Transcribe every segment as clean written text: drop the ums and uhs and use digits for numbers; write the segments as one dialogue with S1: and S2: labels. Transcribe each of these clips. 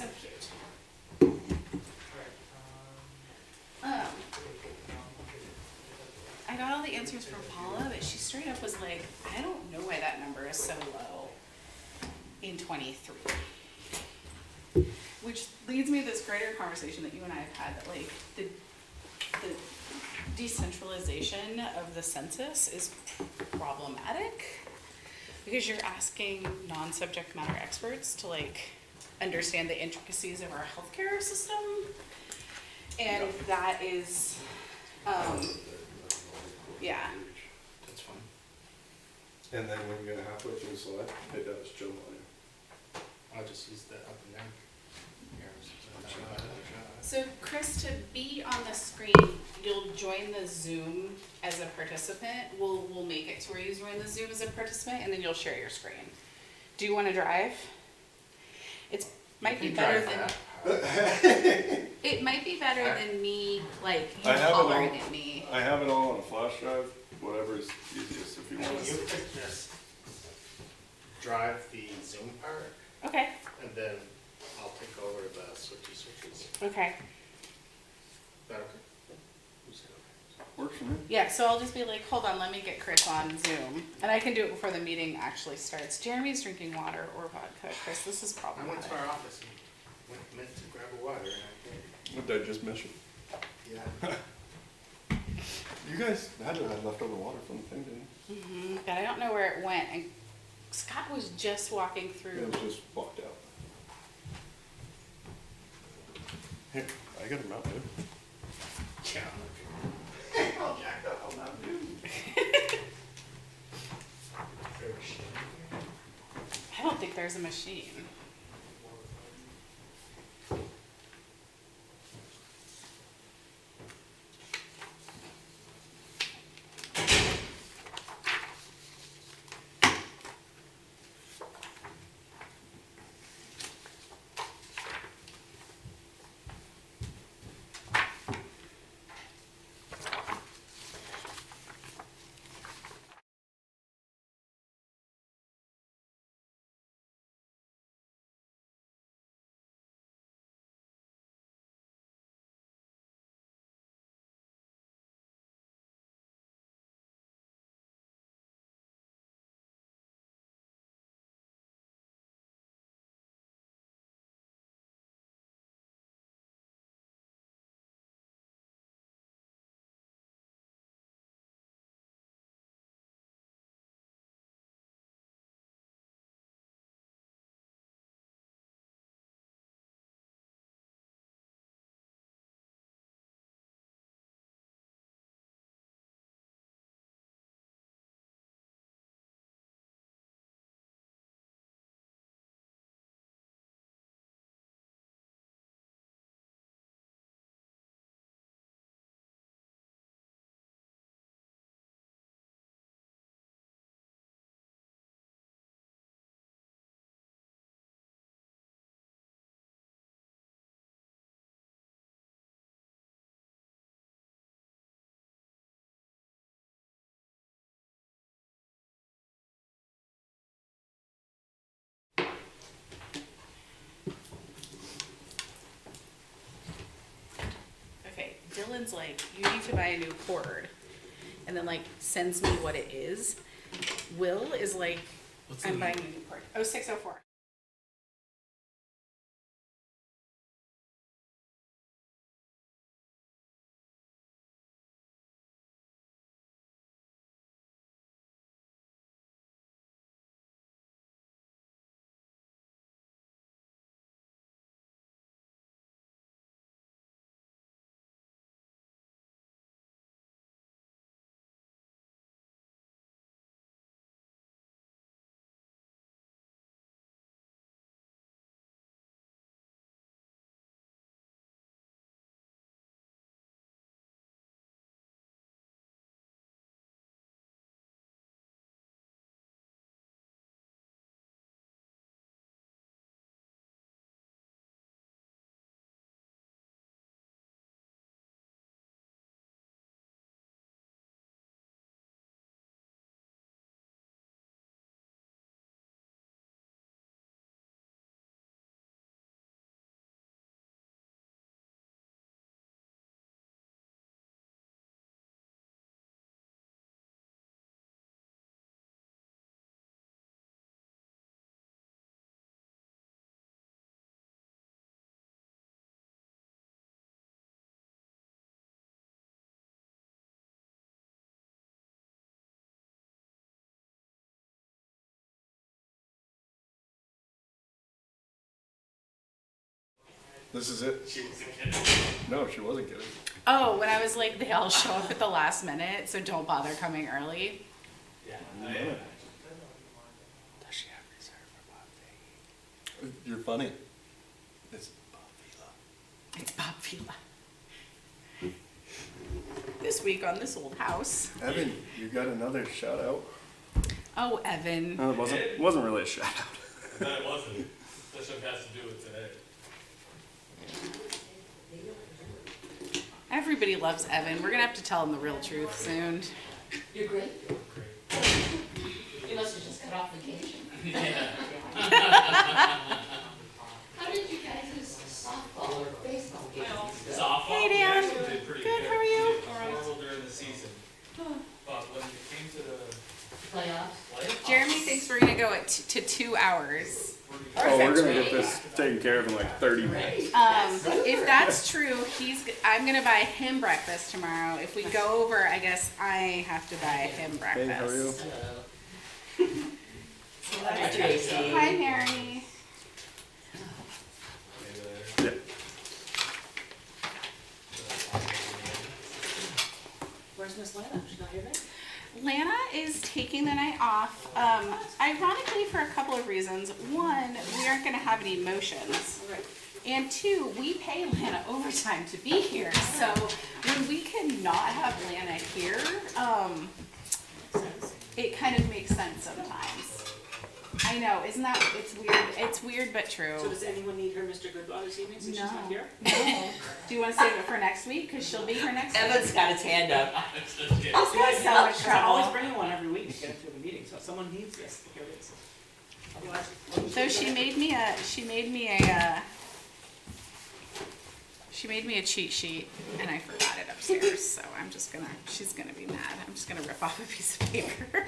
S1: So cute. I got all the answers from Paula, but she straight up was like, I don't know why that number is so low in 23. Which leads me to this greater conversation that you and I have had, that like the decentralization of the census is problematic because you're asking non-subject matter experts to like understand the intricacies of our healthcare system, and that is, yeah.
S2: That's fine.
S3: And then when you get halfway through the slide, it does jump on you.
S2: I'll just use the up and down.
S1: So Chris, to be on the screen, you'll join the Zoom as a participant. We'll make it to where you join the Zoom as a participant, and then you'll share your screen. Do you want to drive? It might be better than it might be better than me, like you hollering at me.
S3: I have it all on a flash drive, whatever is easiest if you want
S2: You
S3: to.
S2: could just drive the Zoom part,
S1: Okay.
S2: and then I'll take over the switches.
S1: Okay.
S2: Is that okay? You said okay.
S3: Works for me.
S1: Yeah, so I'll just be like, hold on, let me get Chris on Zoom. And I can do it before the meeting actually starts. Jeremy's drinking water or vodka. Chris, this is
S2: I went
S1: problematic.
S2: to our office and meant to grab a water, and I
S3: What did I just mention?
S2: did. Yeah.
S3: You guys had to have leftover water from the thing, didn't you?
S1: But I don't know where it went. And Scott was just walking through.
S3: It was just walked out. Here, I got a Mountain Dew.
S2: Yeah.
S3: I'll jack that whole Mountain Dew.
S1: I don't think there's a machine. Okay, Dylan's like, you need to buy a new cord. And then like sends me what it is. Will is like, I'm buying a new cord. 0604.
S3: This is it.
S2: She wasn't kidding.
S3: No, she wasn't kidding.
S1: Oh, when I was like, they all show up at the last minute, so don't bother coming early.
S2: Yeah.
S3: No.
S2: Does
S3: she have reserve for Bob? You're funny. It's Bob Vila.
S1: It's Bob Vila. This week on This Old House.
S3: Evan, you got another shout out.
S1: Oh, Evan.
S3: No, it wasn't really a shout out.
S2: No, it wasn't. That's what has to do with today.
S1: Everybody loves Evan. We're gonna have to tell him the real truth soon.
S4: You're great.
S2: Great.
S4: You must have just got off vacation.
S2: Yeah.
S4: How did you guys do softball or baseball games?
S2: Softball.
S1: Hey, Dan.
S2: We actually did pretty
S1: Good, how are you?
S2: We did horrible during the season. But when it came to the
S4: Playoffs?
S2: playoffs.
S1: Jeremy thinks we're gonna go to 2 hours.
S3: Oh, we're gonna get this taken care of in like 30 minutes.
S1: If that's true, I'm gonna buy him breakfast tomorrow. If we go over, I guess I have to buy him breakfast.
S3: Hey, how are you?
S4: Hi, Tracy.
S1: Hi, Mary.
S3: Yeah.
S4: Where's Miss Lana? She's not here today?
S1: Lana is taking the night off, ironically for a couple of reasons. One, we aren't gonna have any motions.
S4: Right.
S1: And two, we pay Lana overtime to be here, so when we cannot have Lana here, it kind of makes sense sometimes. I know, isn't that, it's weird but true.
S5: So does anyone need her Mr. Goodlaw this evening since she's not here?
S1: No. Do you wanna save it for next week? Cause she'll be here next week.
S4: Evan's got his hand up.
S1: This guy's so much
S5: Because I'm always
S1: trouble.
S5: bringing one every week to get into a meeting, so if someone needs this, here it is. Otherwise.
S1: So she made me a cheat sheet and I forgot it upstairs, so she's gonna be mad. I'm just gonna rip off a piece of paper.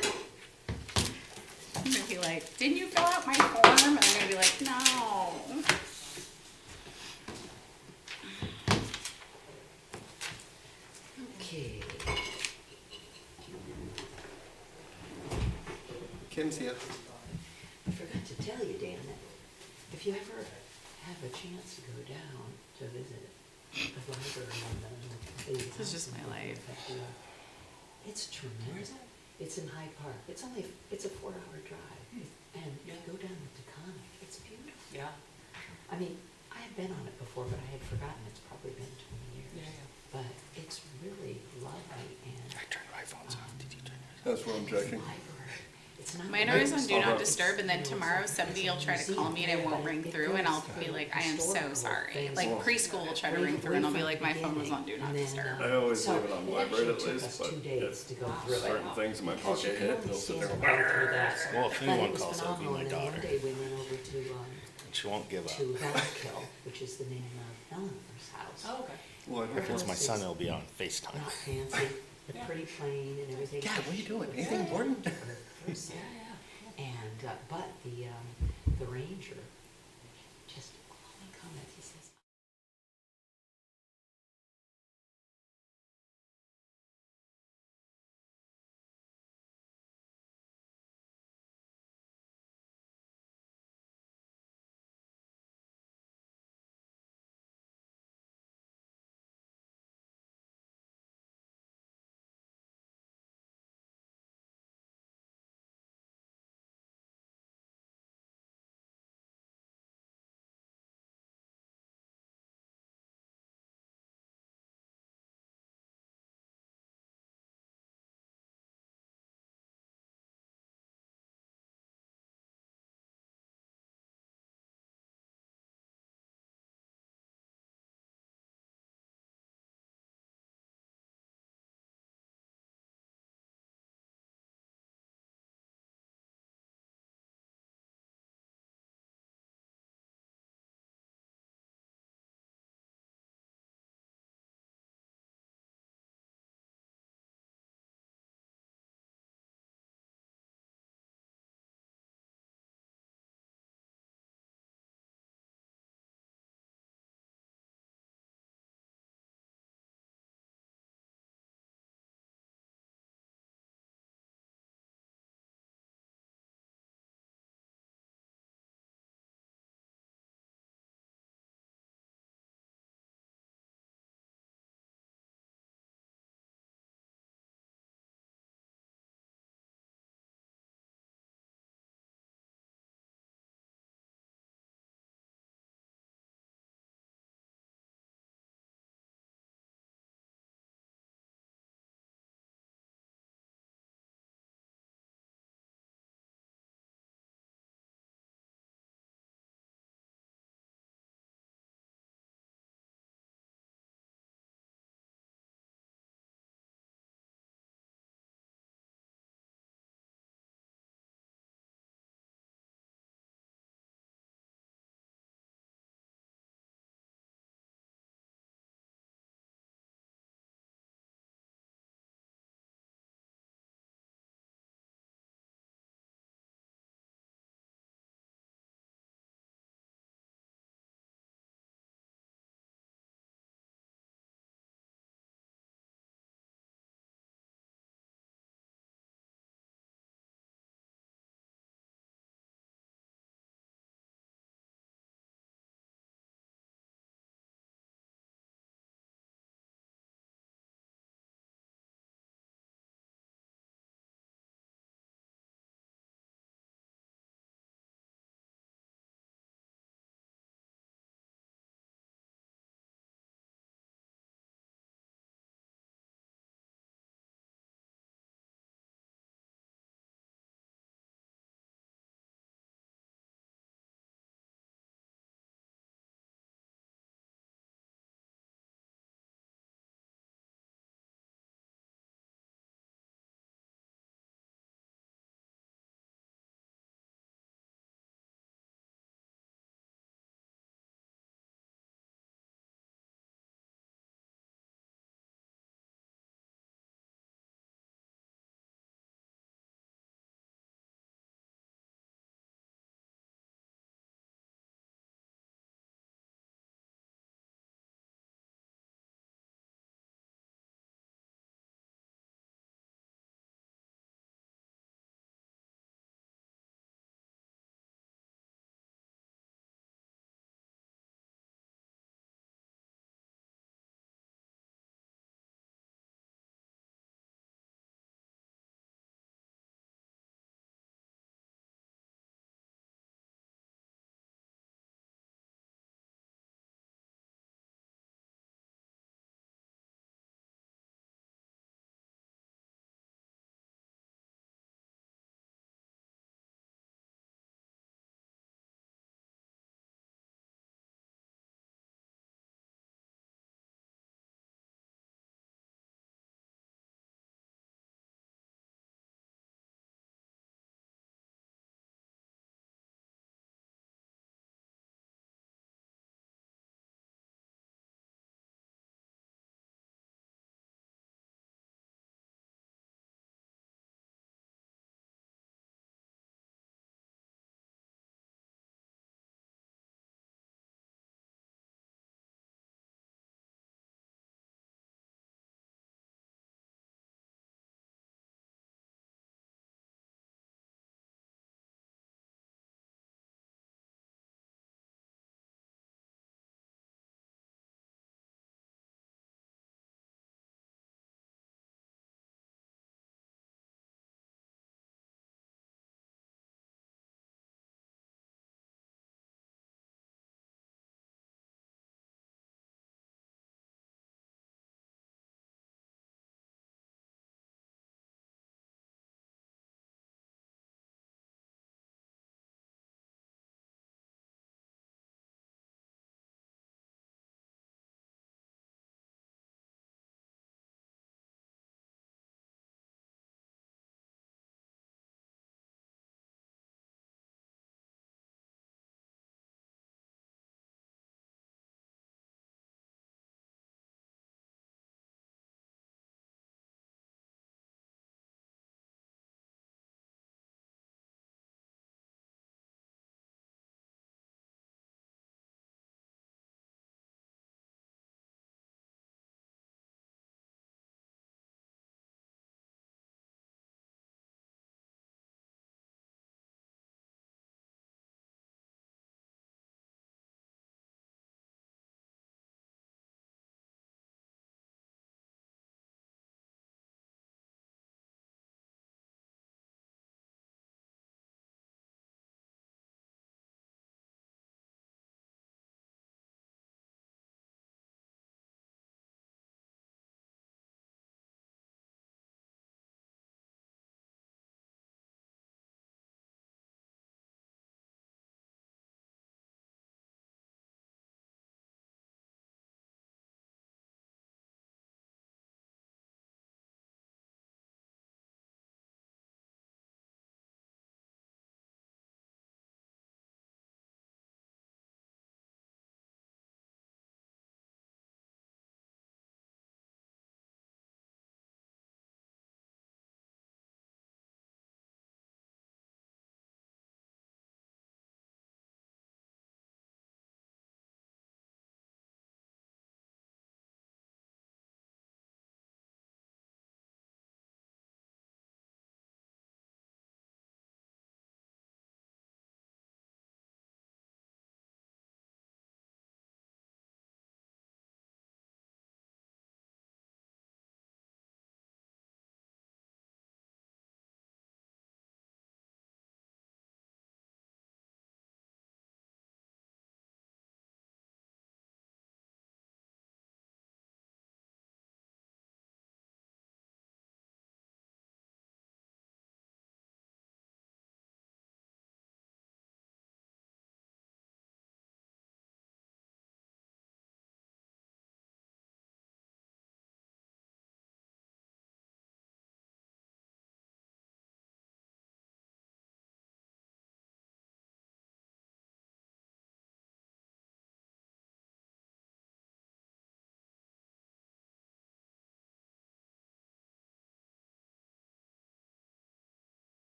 S1: I'm gonna be like, didn't you fill out my form? And I'm gonna be like, no.
S4: Okay.
S3: Kim's here.
S4: I forgot to tell you, Dan, that if you ever have a chance to go down to visit the library and the
S1: This is just my life.
S4: it's tremendous. It's in Hyde Park. It's a 4-hour drive. And you go down to Taconic. It's beautiful.
S5: Yeah.
S4: I mean, I had been on it before, but I had forgotten. It's probably been 20 years.
S5: Yeah, yeah.
S4: But it's really lovely and.
S3: I turned my phones off. Did you turn yours? That's what I'm checking.
S1: Mine are always on Do Not Disturb, and then tomorrow somebody will try to call me and it won't ring through, and I'll be like, I am so sorry. Like preschool will try to ring through, and I'll be like, my phone was on Do Not Disturb.
S3: I always leave it on vibrate at least, but if certain things in my
S4: Because you
S3: pocket
S4: can
S3: hit,
S4: only
S3: they'll sit
S4: see
S3: there.
S4: it about through that.
S6: Well, if
S4: But
S6: anyone
S4: it was
S6: calls, it'll be
S4: phenomenal,
S6: my
S4: and then
S6: daughter.
S4: one day we went over to,
S6: She won't give up.
S4: to Valkill, which is the name of Eleanor's house.
S5: Oh, okay.
S3: Well, I
S6: If it's my son, it'll be on FaceTime.
S4: Not fancy, pretty plain and everything.
S3: Dad, what are you doing? Anything important?
S4: Yeah, yeah. And, but the ranger just, all my comments, he says,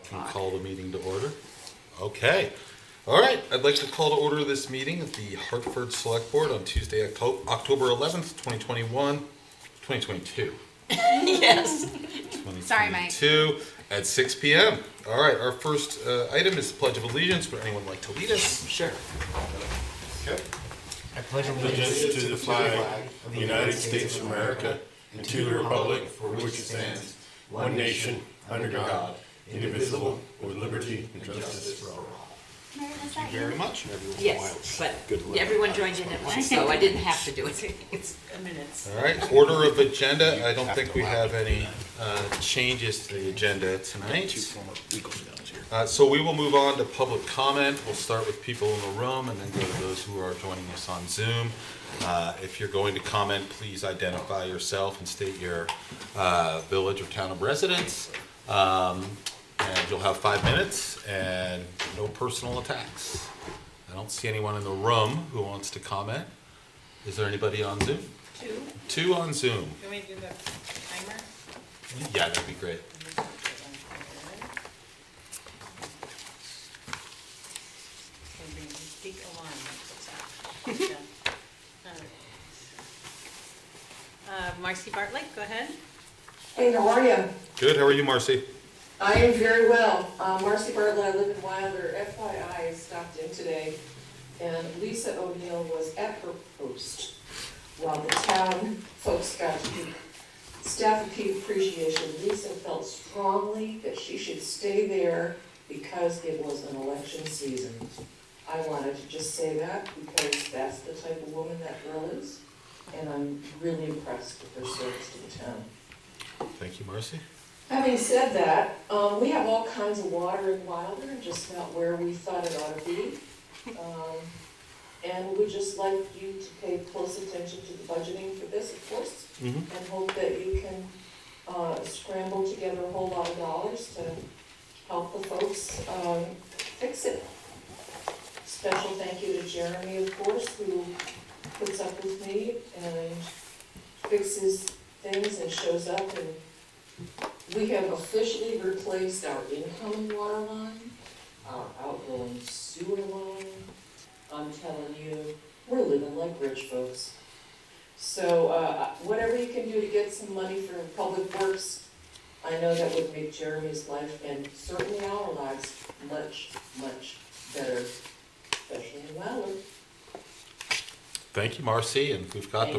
S7: Can call the meeting to order. Okay. All right. I'd like to call to order this meeting of the Hartford Selectboard on Tuesday, October 11th, 2022.
S4: Yes.
S1: Sorry, Mike.
S7: 2022 at 6 p.m. All right. Our first item is the Pledge of Allegiance. Would anyone like to lead us?
S4: Sure.
S7: Okay.
S8: I pledge allegiance to the flag of the United States of America and to the republic for which it stands, one nation, under God, indivisible, with liberty and justice for all.
S7: Thank you very much.
S4: Yes, but everyone joined in at once, so I didn't have to do it. It's
S5: Minutes.
S7: All right. Order of agenda. I don't think we have any changes to the agenda tonight. So we will move on to public comment. We'll start with people in the room and then go to those who are joining us on Zoom. If you're going to comment, please identify yourself and state your village or town of residence. And you'll have 5 minutes and no personal attacks. I don't see anyone in the room who wants to comment. Is there anybody on Zoom? Two on Zoom.
S5: You want me to do the timer?
S7: Yeah, that'd be great.
S5: Big alarm. Marcy Bartlett, go ahead.
S9: Hey, how are you?
S7: Good. How are you, Marcy?
S9: I am very well. Marcy Bartlett, I live in Wilder. FYI, I stopped in today, and Lisa O'Neill was at her post while the town folks got to do staff appreciation. Lisa felt strongly that she should stay there because it was an election season. I wanted to just say that because that's the type of woman that girl is, and I'm really impressed with her service to the town.
S7: Thank you, Marcy.
S9: Having said that, we have all kinds of water in Wilder, just not where we thought it ought to be. And we'd just like you to pay close attention to the budgeting for this, of course, and hope that you can scramble together a whole lot of dollars to help the folks fix it. Special thank you to Jeremy, of course, who puts up with me and fixes things and shows up, and we have officially replaced our incoming water line, our outgoing sewer line. I'm telling you, we're living like rich folks. So whatever you can do to get some money for public works, I know that would make Jeremy's life and certainly our lives much, much better, especially in Wilder.
S7: Thank you, Marcy, and we've got the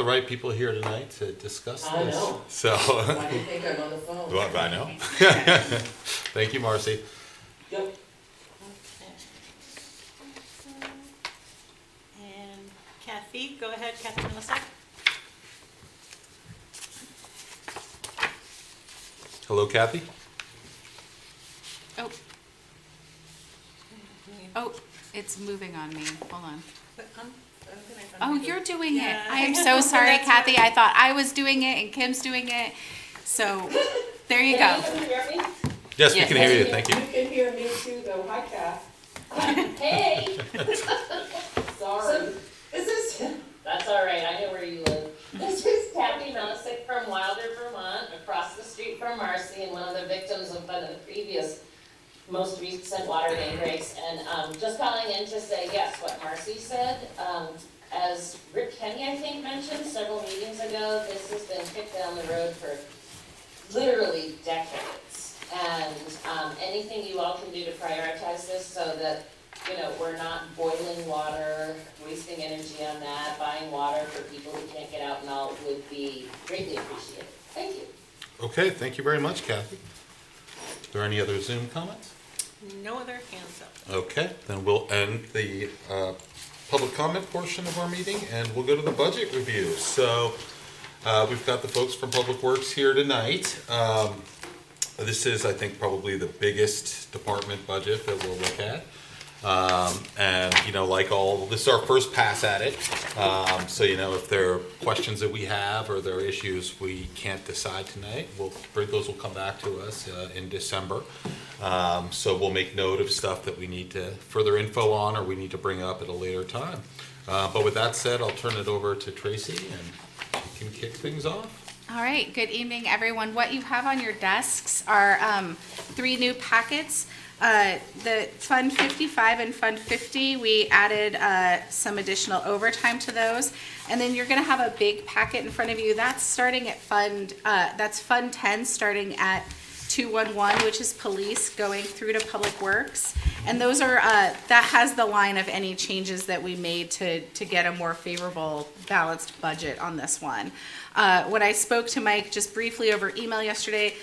S7: right people here tonight to discuss this.
S9: I know.
S7: So
S9: Why do you think I'm on the phone?
S7: well, I know. Thank you, Marcy.
S9: Yep.
S5: And Kathy, go ahead, Kathy Millisak.
S7: Hello, Kathy.
S1: Oh, it's moving on me. Hold on.
S5: But
S1: Oh, you're doing
S5: Yeah.
S1: it. I am so sorry,
S5: That's
S1: Kathy. I thought I was doing it and Kim's doing it. So there you go.
S9: Can you hear me?
S7: Yes, we
S4: Yes.
S7: can hear you. Thank you.
S9: You can hear me too, though. Hi, Kath.
S10: Hey,
S9: Sorry.
S10: that's all right, I know where you live. This is Kathy Milisick from Wilder, Vermont, across the street from Marcy, and one of the victims of one of the previous, most recent water main breaks. And just calling in to say, yes, what Marcy said. As Rick Kenny, I think, mentioned several meetings ago, this has been kicked down the road for literally decades. And anything you all can do to prioritize this so that, you know, we're not boiling water, wasting energy on that, buying water for people who can't get out and all would be greatly appreciated. Thank you.
S7: Okay, thank you very much, Kathy. Are there any other Zoom comments?
S5: No other hands up.
S7: Okay, then we'll end the public comment portion of our meeting and we'll go to the budget review. So we've got the folks from Public Works here tonight. This is, I think, probably the biggest department budget that we'll look at. And, you know, like this is our first pass at it. So, you know, if there are questions that we have or there are issues we can't decide tonight, those will come back to us in December. So we'll make note of stuff that we need to further info on or we need to bring up at a later time. But with that said, I'll turn it over to Tracy and she can kick things off.
S1: All right, good evening, everyone. What you have on your desks are 3 new packets. The Fund 55 and Fund 50, we added some additional overtime to those. And then you're gonna have a big packet in front of you. That's starting at that's Fund 10, starting at 211, which is police, going through to Public Works. And those are, that has the line of any changes that we made to get a more favorable balanced budget on this one. When I spoke to Mike just briefly over email yesterday,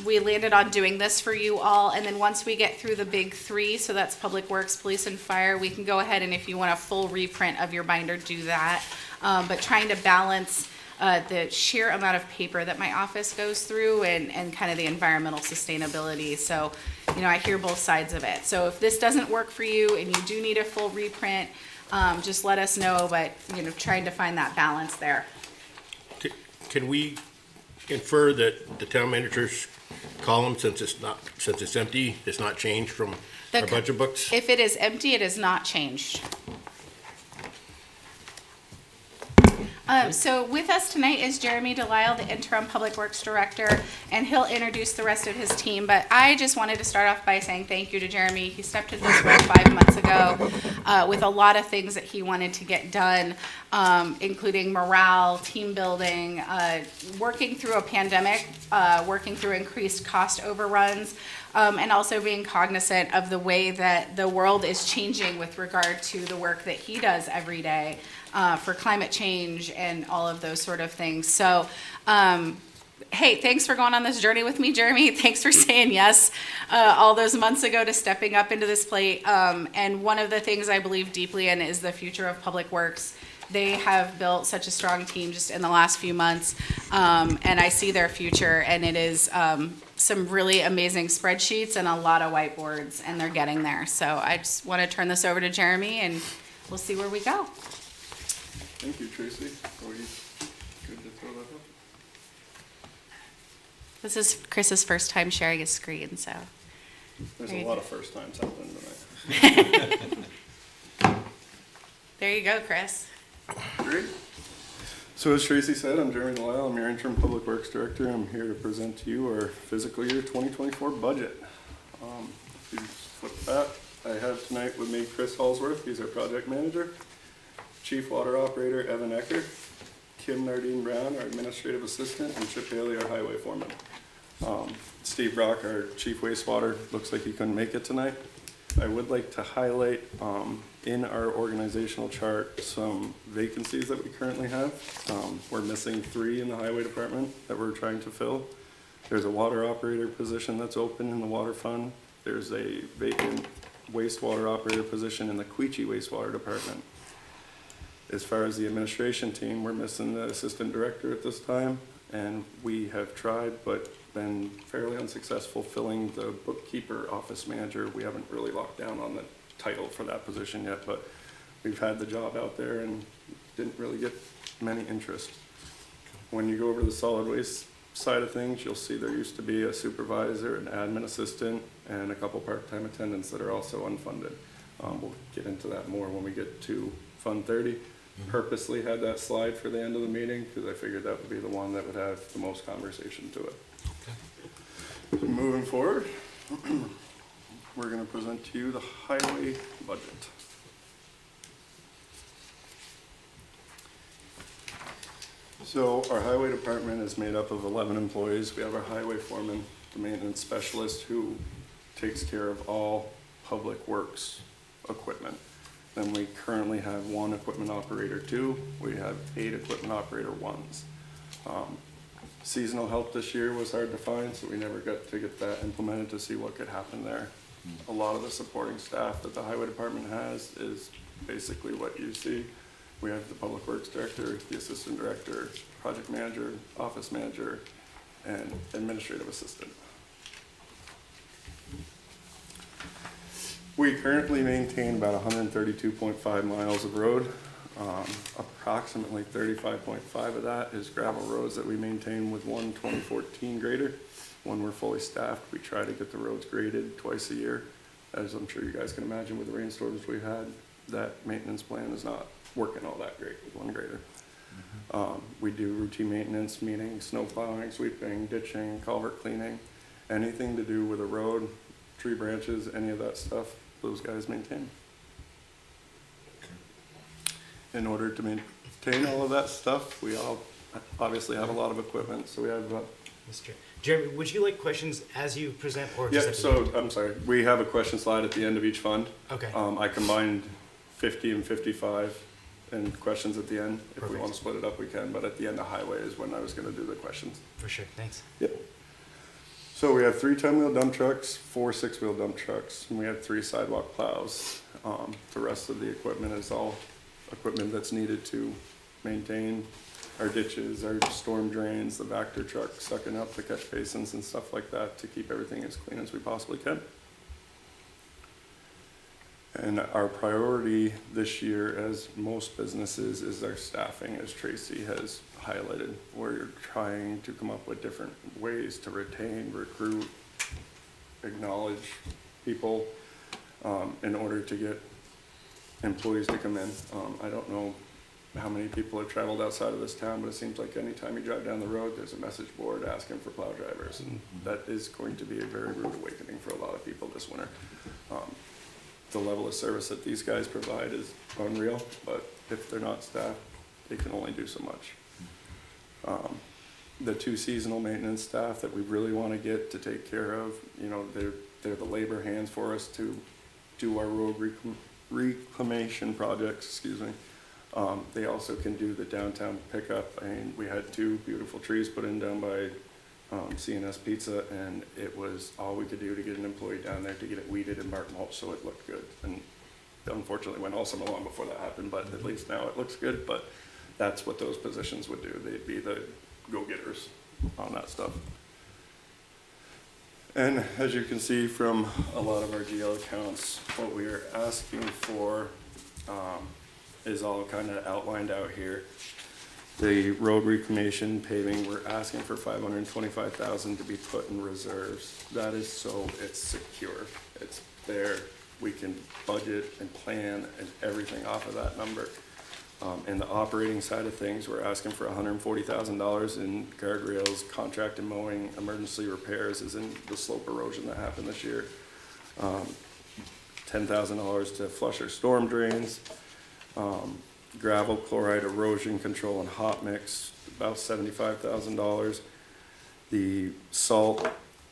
S1: we landed on doing this for you all, and then once we get through the big 3, so that's Public Works, Police, and Fire, we can go ahead and if you want a full reprint of your binder, do that. But trying to balance the sheer amount of paper that my office goes through and kind of the environmental sustainability. So, you know, I hear both sides of it. So if this doesn't work for you and you do need a full reprint, just let us know, but, you know, trying to find that balance there.
S8: Can we infer that the town manager's column, since it's empty, it's not changed from our budget books?
S1: If it is empty, it is not changed. So with us tonight is Jeremy Delisle, the interim Public Works Director, and he'll introduce the rest of his team. But I just wanted to start off by saying thank you to Jeremy. He stepped into this role 5 months ago with a lot of things that he wanted to get done, including morale, team building, working through a pandemic, working through increased cost overruns, and also being cognizant of the way that the world is changing with regard to the work that he does every day. For climate change and all of those sort of things. So, hey, thanks for going on this journey with me, Jeremy. Thanks for saying yes all those months ago to stepping up into this plate. And one of the things I believe deeply in is the future of Public Works. They have built such a strong team just in the last few months, and I see their future, and it is some really amazing spreadsheets and a lot of whiteboards, and they're getting there. So I just want to turn this over to Jeremy, and we'll see where we go.
S3: Thank you, Tracy. Are we good to throw that up?
S1: This is Chris's first time sharing his screen, so.
S3: There's a lot of first times happening tonight.
S1: There you go, Chris.
S3: Great. So as Tracy said, I'm Jeremy Delisle. I'm your interim Public Works Director. I'm here to present to you our fiscal year 2024 budget. If you flip that, I have tonight with me Chris Halsworth. He's our project manager. Chief Water Operator Evan Ecker, Kim Nardine Brown, our Administrative Assistant, and Chip Haley, our Highway Foreman. Steve Brock, our Chief Wastewater, looks like he couldn't make it tonight. I would like to highlight in our organizational chart some vacancies that we currently have. We're missing 3 in the Highway Department that we're trying to fill. There's a Water Operator position that's open in the Water Fund. There's a vacant Wastewater Operator position in the Quechee Wastewater Department. As far as the administration team, we're missing the assistant director at this time, and we have tried but been fairly unsuccessful filling the bookkeeper office manager. We haven't really locked down on the title for that position yet, but we've had the job out there and didn't really get many interest. When you go over to the solid waste side of things, you'll see there used to be a supervisor, an admin assistant, and a couple part-time attendants that are also unfunded. We'll get into that more when we get to Fund 30. Purposely had that slide for the end of the meeting because I figured that would be the one that would have the most conversation to it. Okay. So moving forward, we're going to present to you the highway budget. So our highway department is made up of 11 employees. We have our highway foreman, the maintenance specialist, who takes care of all public works equipment. Then we currently have 1 equipment operator 2. We have 8 equipment operator 1s. Seasonal help this year was hard to find, so we never got to get that implemented to see what could happen there. A lot of the supporting staff that the highway department has is basically what you see. We have the public works director, the assistant director, project manager, office manager, and administrative assistant. We currently maintain about 132.5 miles of road. Approximately 35.5 of that is gravel roads that we maintain with 1 2014 grader. When we're fully staffed, we try to get the roads graded twice a year. As I'm sure you guys can imagine with the rainstorms we've had, that maintenance plan is not working all that great with 1 grader. We do routine maintenance, meaning snow plowing, sweeping, ditching, culvert cleaning, anything to do with a road, tree branches, any of that stuff, those guys maintain. In order to maintain all of that stuff, we all obviously have a lot of equipment, so we have,
S11: Mr. Jeremy, would you like questions as you present or
S3: yeah,
S11: just at the end?
S3: so, I'm sorry, we have a question slide at the end of each fund.
S11: Okay,
S3: I combined 50 and 55 and questions at the end. If we
S11: Perfect.
S3: want to split it up, we can, but at the end of highway is when I was gonna do the questions.
S11: for sure, thanks.
S3: Yep. So we have 3 10-wheel dump trucks, 4 6-wheel dump trucks, and we have 3 sidewalk plows. The rest of the equipment is all equipment that's needed to maintain our ditches, our storm drains, the Vector truck sucking up the catch basins and stuff like that to keep everything as clean as we possibly can. And our priority this year, as most businesses, is our staffing, as Tracy has highlighted. We're trying to come up with different ways to retain, recruit, acknowledge people in order to get employees to come in. I don't know how many people have traveled outside of this town, but it seems like anytime you drive down the road, there's a message board asking for plow drivers, and that is going to be a very rude awakening for a lot of people this winter. The level of service that these guys provide is unreal, but if they're not staffed, they can only do so much. The 2 seasonal maintenance staff that we really want to get to take care of, you know, they're the labor hands for us to do our road reclamation projects, excuse me. They also can do the downtown pickup. I mean, we had 2 beautiful trees put in down by CNS Pizza, and it was all we could do to get an employee down there to get it weeded and bark mulch so it looked good. And unfortunately went all summer long before that happened, but at least now it looks good. But that's what those positions would do. They'd be the go-getters on that stuff. And as you can see from a lot of our GL accounts, what we are asking for is all kind of outlined out here. The road reclamation paving, we're asking for $525,000 to be put in reserves. That is so it's secure. It's there. We can budget and plan and everything off of that number. In the operating side of things, we're asking for $140,000 in guardrails, contract and mowing, emergency repairs, as in the slope erosion that happened this year. $10,000 to flush our storm drains. Gravel, chloride, erosion control, and hot mix, about $75,000. The salt,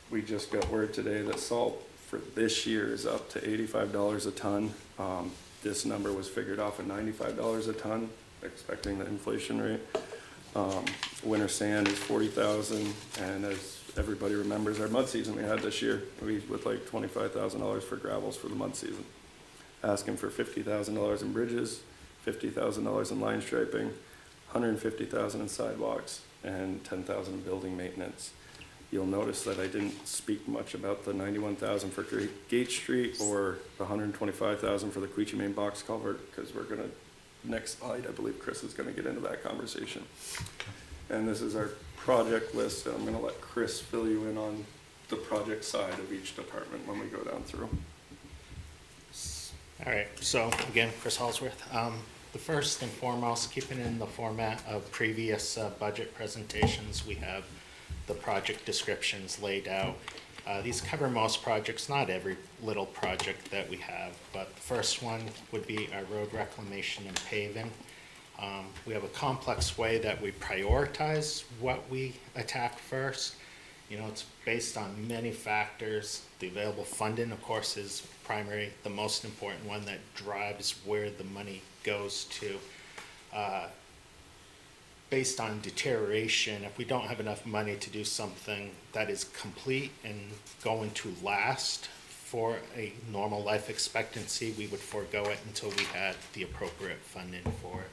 S3: we just got word today that salt for this year is up to $85 a ton. This number was figured off at $95 a ton, expecting the inflation rate. Winter sand is $40,000, and as everybody remembers, our mud season we had this year, we with like $25,000 for gravels for the mud season. Asking for $50,000 in bridges, $50,000 in line striping, $150,000 in sidewalks, and $10,000 in building maintenance. You'll notice that I didn't speak much about the $91,000 for Gate Street or the $125,000 for the Queechee Main box culvert, because we're gonna, next slide, I believe Chris is gonna get into that conversation. And this is our project list, and I'm gonna let Chris fill you in on the project side of each department when we go down through.
S6: All right, so again, Chris Hallsworth. The first and foremost, keeping in the format of previous budget presentations, we have the project descriptions laid out. These cover most projects, not every little project that we have, but the first one would be our road reclamation and paving. We have a complex way that we prioritize what we attack first. You know, it's based on many factors. The available funding, of course, is primary, the most important one that drives where the money goes to. Based on deterioration, if we don't have enough money to do something that is complete and going to last for a normal life expectancy, we would forego it until we had the appropriate funding for it.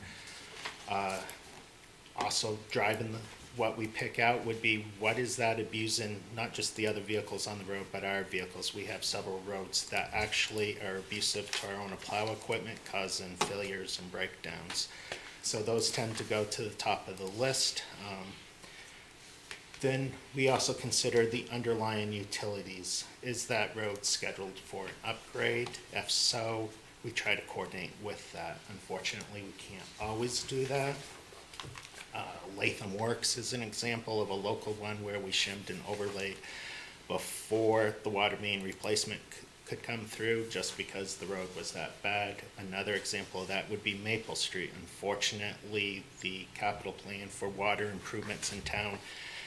S6: Also driving what we pick out would be what is that abusing not just the other vehicles on the road, but our vehicles. We have several roads that actually are abusive to our own plow equipment, causing failures and breakdowns. So those tend to go to the top of the list. Then we also consider the underlying utilities. Is that road scheduled for an upgrade? If so, we try to coordinate with that. Unfortunately, we can't always do that. Latham Works is an example of a local one where we shimmed and overlaid before the water main replacement could come through, just because the road was that bad. Another example of that would be Maple Street. Unfortunately, the capital plan for water improvements in town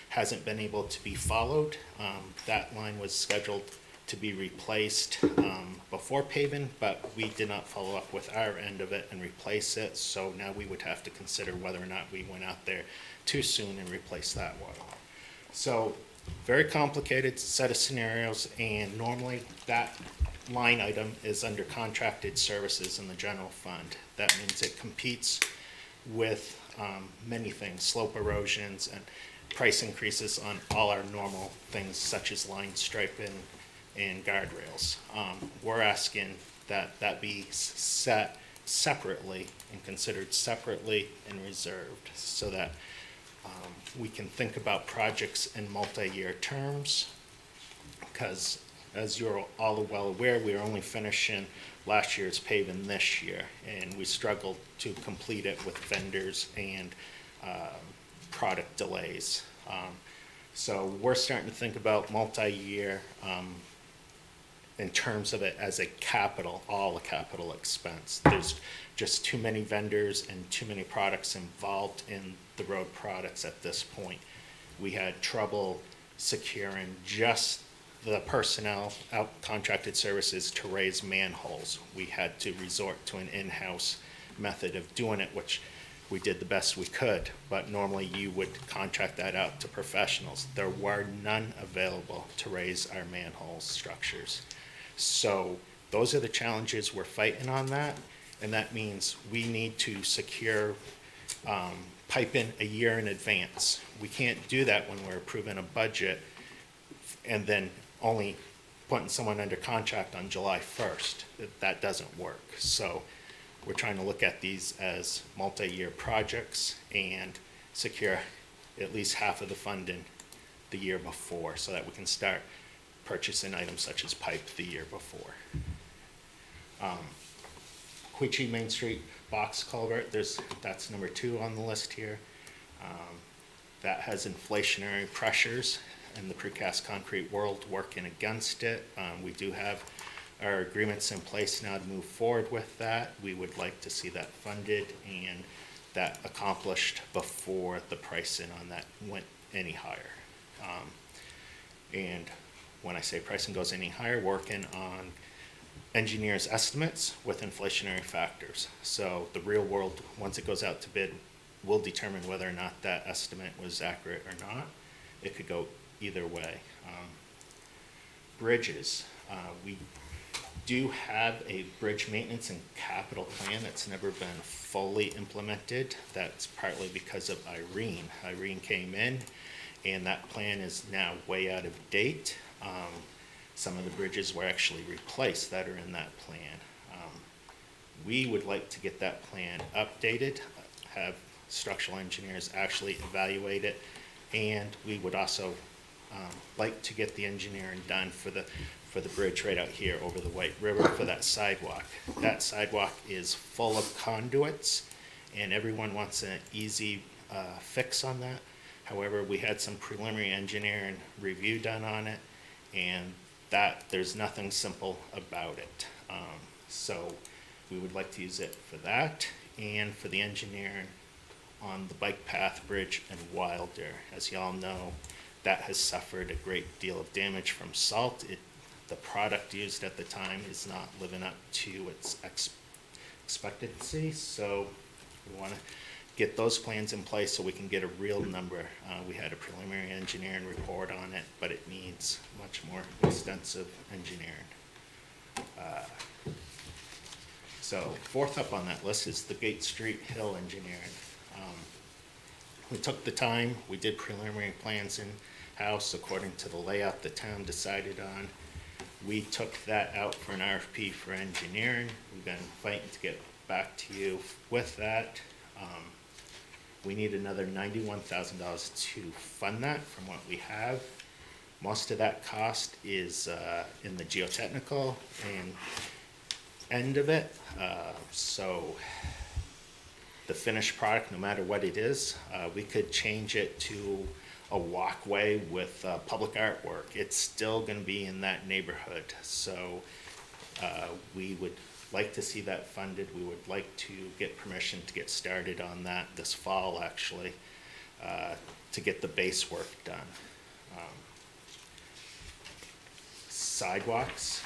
S6: hasn't been able to be followed. That line was scheduled to be replaced before paving, but we did not follow up with our end of it and replace it. So now we would have to consider whether or not we went out there too soon and replaced that water line. So very complicated set of scenarios, and normally that line item is under contracted services in the general fund. That means it competes with many things, slope erosions and price increases on all our normal things such as line striping and guardrails. We're asking that that be set separately and considered separately and reserved, so that we can think about projects in multi-year terms, because as you're all well aware, we are only finishing last year's paving this year, and we struggled to complete it with vendors and product delays. So we're starting to think about multi-year in terms of it as a capital, all a capital expense. There's just too many vendors and too many products involved in the road products at this point. We had trouble securing just the personnel out contracted services to raise manholes. We had to resort to an in-house method of doing it, which we did the best we could, but normally you would contract that out to professionals. There were none available to raise our manhole structures. So those are the challenges we're fighting on that, and that means we need to secure piping a year in advance. We can't do that when we're approving a budget and then only putting someone under contract on July 1st. That doesn't work. So we're trying to look at these as multi-year projects and secure at least half of the funding the year before, so that we can start purchasing items such as pipe the year before. Quechee Main Street box culvert, that's number 2 on the list here. That has inflationary pressures in the precast concrete world working against it. We do have our agreements in place now to move forward with that. We would like to see that funded and that accomplished before the pricing on that went any higher. And when I say pricing goes any higher, working on engineers' estimates with inflationary factors. So the real world, once it goes out to bid, will determine whether or not that estimate was accurate or not. It could go either way. Bridges. We do have a bridge maintenance and capital plan that's never been fully implemented. That's partly because of Irene. Irene came in, and that plan is now way out of date. Some of the bridges were actually replaced that are in that plan. We would like to get that plan updated, have structural engineers actually evaluate it, and we would also like to get the engineering done for the bridge right out here over the White River for that sidewalk. That sidewalk is full of conduits, and everyone wants an easy fix on that. However, we had some preliminary engineering review done on it, and that there's nothing simple about it. So we would like to use it for that and for the engineering on the bike path bridge in Wilder. As y'all know, that has suffered a great deal of damage from salt. The product used at the time is not living up to its expectancy, so we want to get those plans in place so we can get a real number. We had a preliminary engineering report on it, but it needs much more extensive engineering. So 4th up on that list is the Gate Street Hill engineering. We took the time, we did preliminary plans in-house according to the layout the town decided on. We took that out for an RFP for engineering. We've been fighting to get back to you with that. We need another $91,000 to fund that from what we have. Most of that cost is in the geotechnical and end of it. So the finished product, no matter what it is. We could change it to a walkway with public artwork. It's still going to be in that neighborhood. So we would like to see that funded. We would like to get permission to get started on that this fall, actually, to get the base work done. Sidewalks.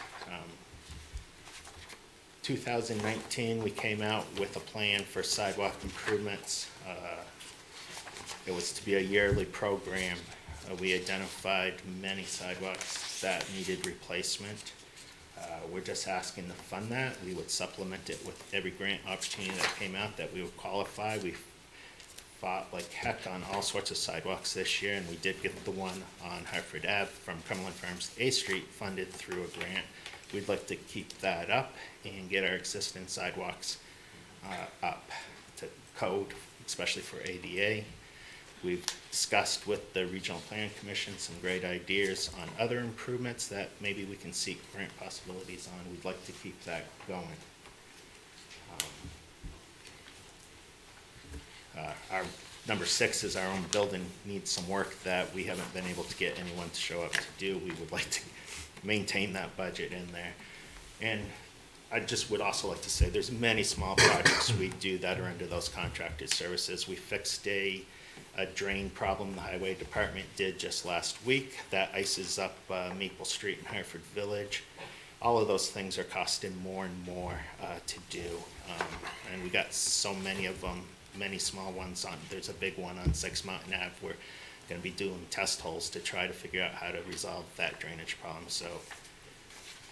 S6: 2019, we came out with a plan for sidewalk improvements. It was to be a yearly program. We identified many sidewalks that needed replacement. We're just asking to fund that. We would supplement it with every grant opportunity that came out that we would qualify. We fought like heck on all sorts of sidewalks this year, and we did get the one on Hartford Ave from Cumberland Farms A Street funded through a grant. We'd like to keep that up and get our existing sidewalks up to code, especially for ADA. We've discussed with the Regional Planning Commission some great ideas on other improvements that maybe we can seek grant possibilities on. We'd like to keep that going. Our number 6 is our own building needs some work that we haven't been able to get anyone to show up to do. We would like to maintain that budget in there. And I just would also like to say there's many small projects we do that are under those contracted services. We fixed a drain problem the highway department did just last week that ices up Maple Street in Hartford Village. All of those things are costing more and more to do. And we got so many of them, many small ones on. There's a big one on 6 Mountain Ave. We're going to be doing test holes to try to figure out how to resolve that drainage problem. So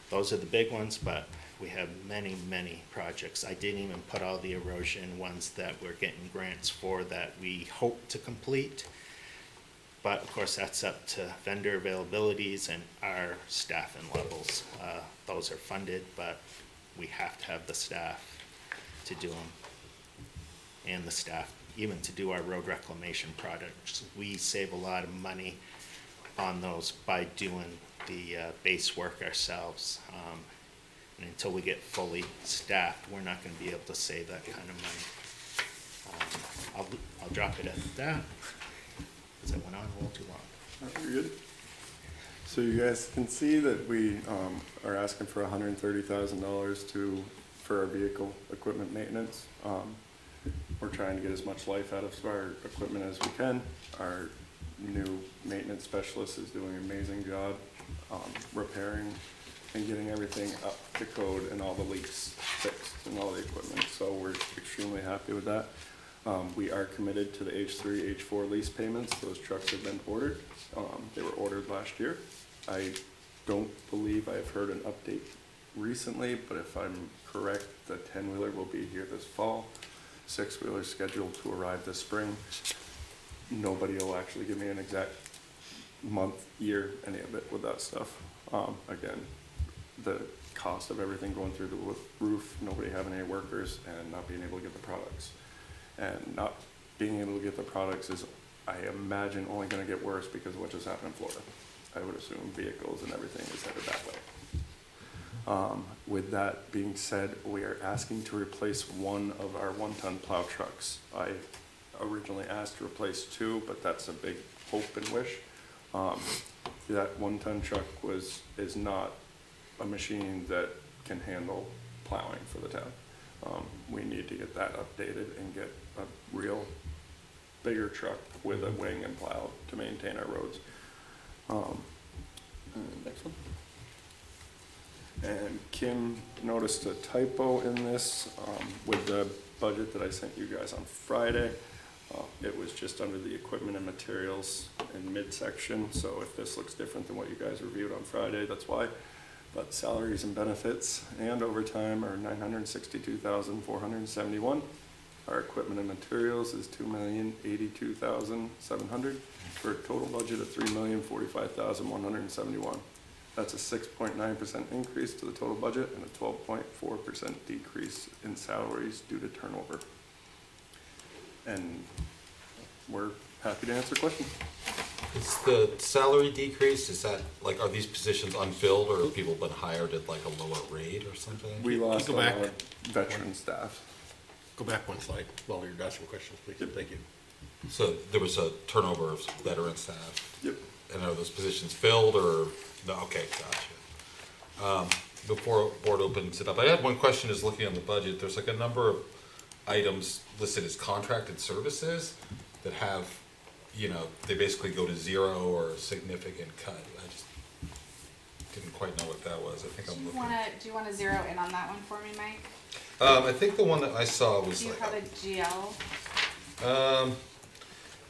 S6: those are the big ones, but we have many, many projects. I didn't even put all the erosion ones that we're getting grants for that we hope to complete. But of course, that's up to vendor availabilities and our staffing levels. Those are funded, but we have to have the staff to do them. And the staff, even to do our road reclamation projects. We save a lot of money on those by doing the base work ourselves. And until we get fully staffed, we're not going to be able to save that kind of money. I'll drop it at that, because I went on a little too long.
S3: You're good. So you guys can see that we are asking for $130,000 for our vehicle equipment maintenance. We're trying to get as much life out of our equipment as we can. Our new maintenance specialist is doing an amazing job repairing and getting everything up to code and all the leaks fixed and all the equipment. So we're extremely happy with that. We are committed to the H3, H4 lease payments. Those trucks have been ordered. They were ordered last year. I don't believe I've heard an update recently, but if I'm correct, the 10-wheeler will be here this fall. 6-wheeler scheduled to arrive this spring. Nobody will actually give me an exact month, year, any of it with that stuff. Again, the cost of everything going through the roof, nobody having any workers, and not being able to get the products. And not being able to get the products is, I imagine, only going to get worse because of what just happened in Florida. I would assume vehicles and everything is headed that way. With that being said, we are asking to replace one of our 1-ton plow trucks. I originally asked to replace 2, but that's a big hope and wish. That 1-ton truck is not a machine that can handle plowing for the town. We need to get that updated and get a real bigger truck with a wing and plow to maintain our roads. Next one. And Kim noticed a typo in this with the budget that I sent you guys on Friday. It was just under the equipment and materials in midsection, so if this looks different than what you guys reviewed on Friday, that's why. But salaries and benefits and overtime are $962,471. Our equipment and materials is $2,082,700 for a total budget of $3,045,171. That's a 6.9% increase to the total budget and a 12.4% decrease in salaries due to turnover. And we're happy to answer questions.
S7: Is the salary decrease, is that, like, are these positions unfilled or have people been hired at like a lower rate or something?
S3: We lost a lot of veteran staff.
S8: Go back one slide while you're asking questions, please. Thank you.
S7: So there was a turnover of veteran staff.
S3: Yep.
S7: And are those positions filled or, no, okay, gotcha. Before board opens it up, I had one question is looking on the budget, there's like a number of items listed as contracted services that have, you know, they basically go to zero or a significant cut. I just didn't quite know what that was. I think I'm looking.
S1: Do you wanna zero in on that one for me, Mike?
S7: I think the one that I saw was
S1: Do you
S7: like,
S1: have a GL?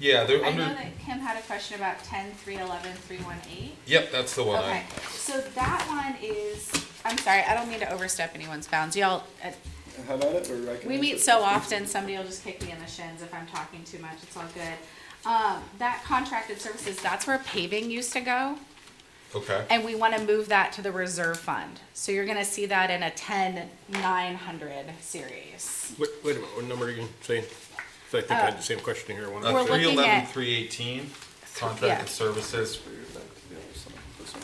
S7: yeah, they're
S1: I
S7: under,
S1: know that Kim had a question about 10-311-318.
S7: yep, that's the one
S1: Okay, so that one is, I'm sorry, I don't mean to overstep anyone's bounds. Y'all,
S3: Have at it, or I can.
S1: we meet so often, somebody will just kick me in the shins if I'm talking too much. It's all good. That contracted services, that's where paving used to go.
S7: Okay,
S1: And we want to move that to the reserve fund. So you're going to see that in a 10-900 series.
S8: Wait a minute, what number are you saying? So I think I had the same question here. One.
S1: We're looking
S7: 311,
S1: at-
S7: 318,
S1: yeah.
S7: contracted services.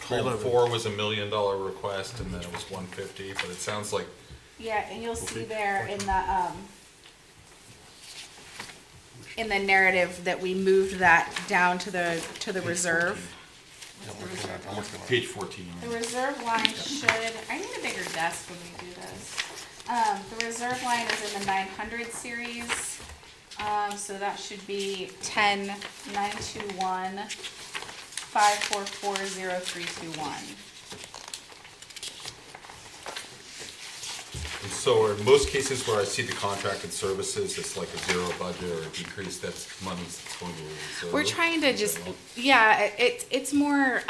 S7: Column 4 was $1 million request, and then it was 150, but it sounds like,
S1: Yeah, and you'll see there in the narrative that we moved that down to the reserve.
S7: page 14.
S1: The reserve line should, I need a bigger desk when we do this. The reserve line is in the 900 series. So that should be 10-921-544-0321.
S7: And so in most cases where I see the contracted services, it's like a zero budget or a decrease, that's money that's going to the reserve.
S1: We're trying to just, yeah, it's more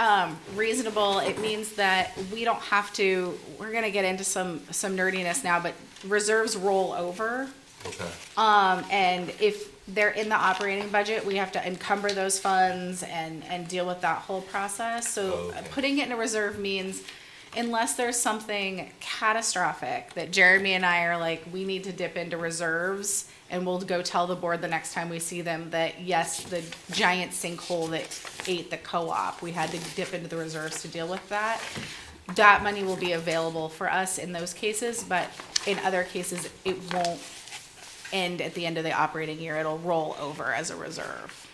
S1: reasonable. It means that we don't have to, we're gonna get into some nerdiness now, but reserves roll over.
S7: Okay,
S1: And if they're in the operating budget, we have to encumber those funds and deal with that whole process. So
S7: Okay.
S1: putting it in a reserve means unless there's something catastrophic that Jeremy and I are like, we need to dip into reserves, and we'll go tell the board the next time we see them that, yes, the giant sinkhole that ate the co-op, we had to dip into the reserves to deal with that. That money will be available for us in those cases, but in other cases, it won't end at the end of the operating year. It'll roll over as a reserve.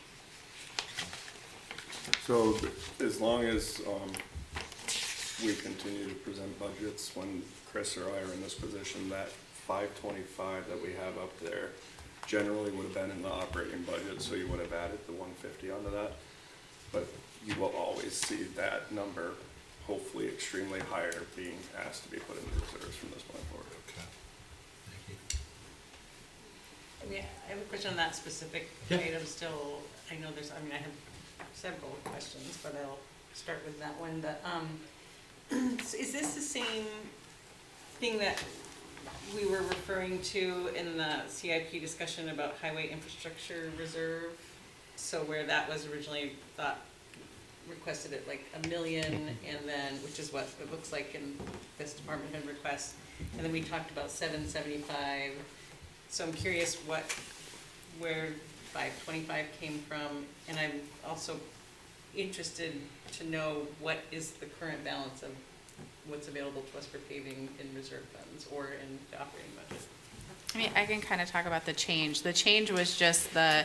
S3: So as long as, we continue to present budgets when Chris or I are in this position, that 525 that we have up there generally would have been in the operating budget, so you would have added the 150 onto that. But you will always see that number, hopefully extremely higher, being asked to be put into reserves from this point forward.
S7: okay. Thank you.
S12: Yeah, I have a question on that specific
S7: Yeah.
S12: item still. I know there's, I have several questions, but I'll start with that one. So is this the same thing that we were referring to in the CIP discussion about highway infrastructure reserve? So where that was originally requested at like $1 million, and then, which is what it looks like in this department head request, and then we talked about 775. So I'm curious where 525 came from, and I'm also interested to know what is the current balance of what's available to us for paving in reserve funds or in the operating budget.
S1: I mean, I can kind of talk about the change. The change was just a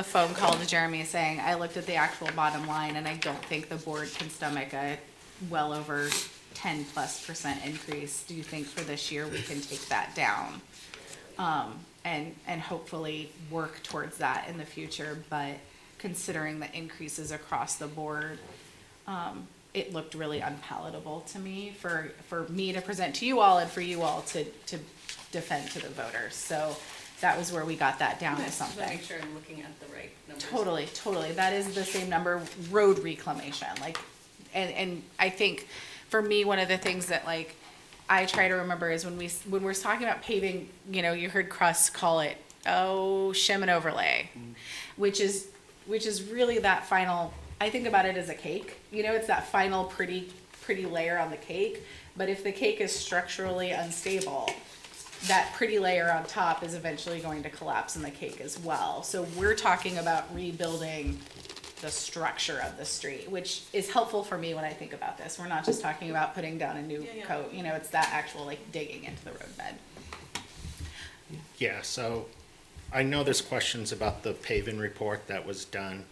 S1: phone call to Jeremy saying, I looked at the actual bottom line and I don't think the board can stomach a well over 10+% increase. Do you think for this year we can take that down? And hopefully work towards that in the future, but considering the increases across the board, it looked really unpalatable to me for me to present to you all and for you all to defend to the voters. So that was where we got that down to
S12: Just want
S1: something.
S12: to make sure I'm looking at the right numbers.
S1: Totally. That is the same number, road reclamation, like, and I think for me, one of the things that like I try to remember is when we're talking about paving, you know, you heard Crust call it, shim and overlay, which is really that final, I think about it as a cake, you know, it's that final pretty layer on the cake. But if the cake is structurally unstable, that pretty layer on top is eventually going to collapse in the cake as well. So we're talking about rebuilding the structure of the street, which is helpful for me when I think about this. We're not just talking about putting down a new coat, you know, it's that actual like digging into the roadbed.
S6: Yeah, so I know there's questions about the paving report that was done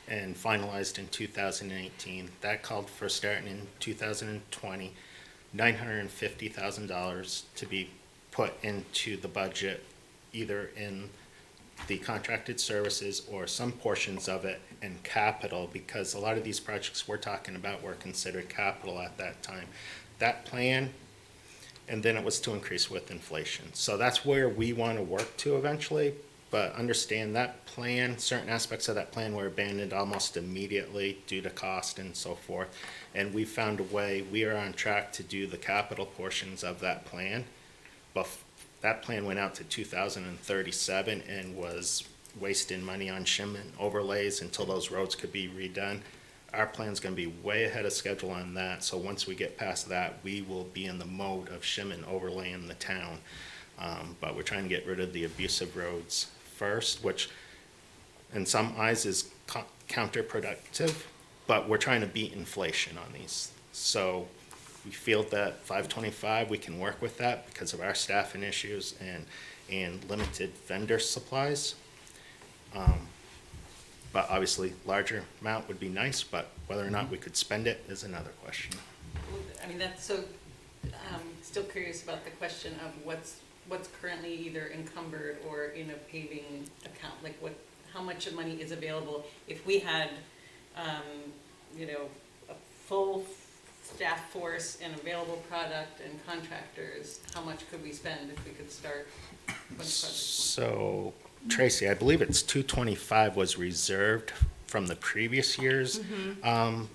S6: and finalized in 2018. That called for starting in 2020, $950,000 to be put into the budget, either in the contracted services or some portions of it in capital, because a lot of these projects we're talking about were considered capital at that time. That plan, and then it was to increase with inflation. So that's where we want to work to eventually, but understand that plan, certain aspects of that plan were abandoned almost immediately due to cost and so forth. And we found a way, we are on track to do the capital portions of that plan, but that plan went out to 2037 and was wasting money on shim and overlays until those roads could be redone. Our plan's gonna be way ahead of schedule on that, so once we get past that, we will be in the mode of shim and overlaying the town. But we're trying to get rid of the abusive roads first, which in some eyes is counterproductive, but we're trying to beat inflation on these. So we feel that 525, we can work with that because of our staffing issues and limited vendor supplies. But obviously, larger amount would be nice, but whether or not we could spend it is another question.
S12: I mean, that's so, still curious about the question of what's currently either encumbered or in a paving account, like how much of money is available? If we had, you know, a full staff force and available product and contractors, how much could we spend if we could start one project?
S6: So, Tracy, I believe it's 225 was reserved from the previous year's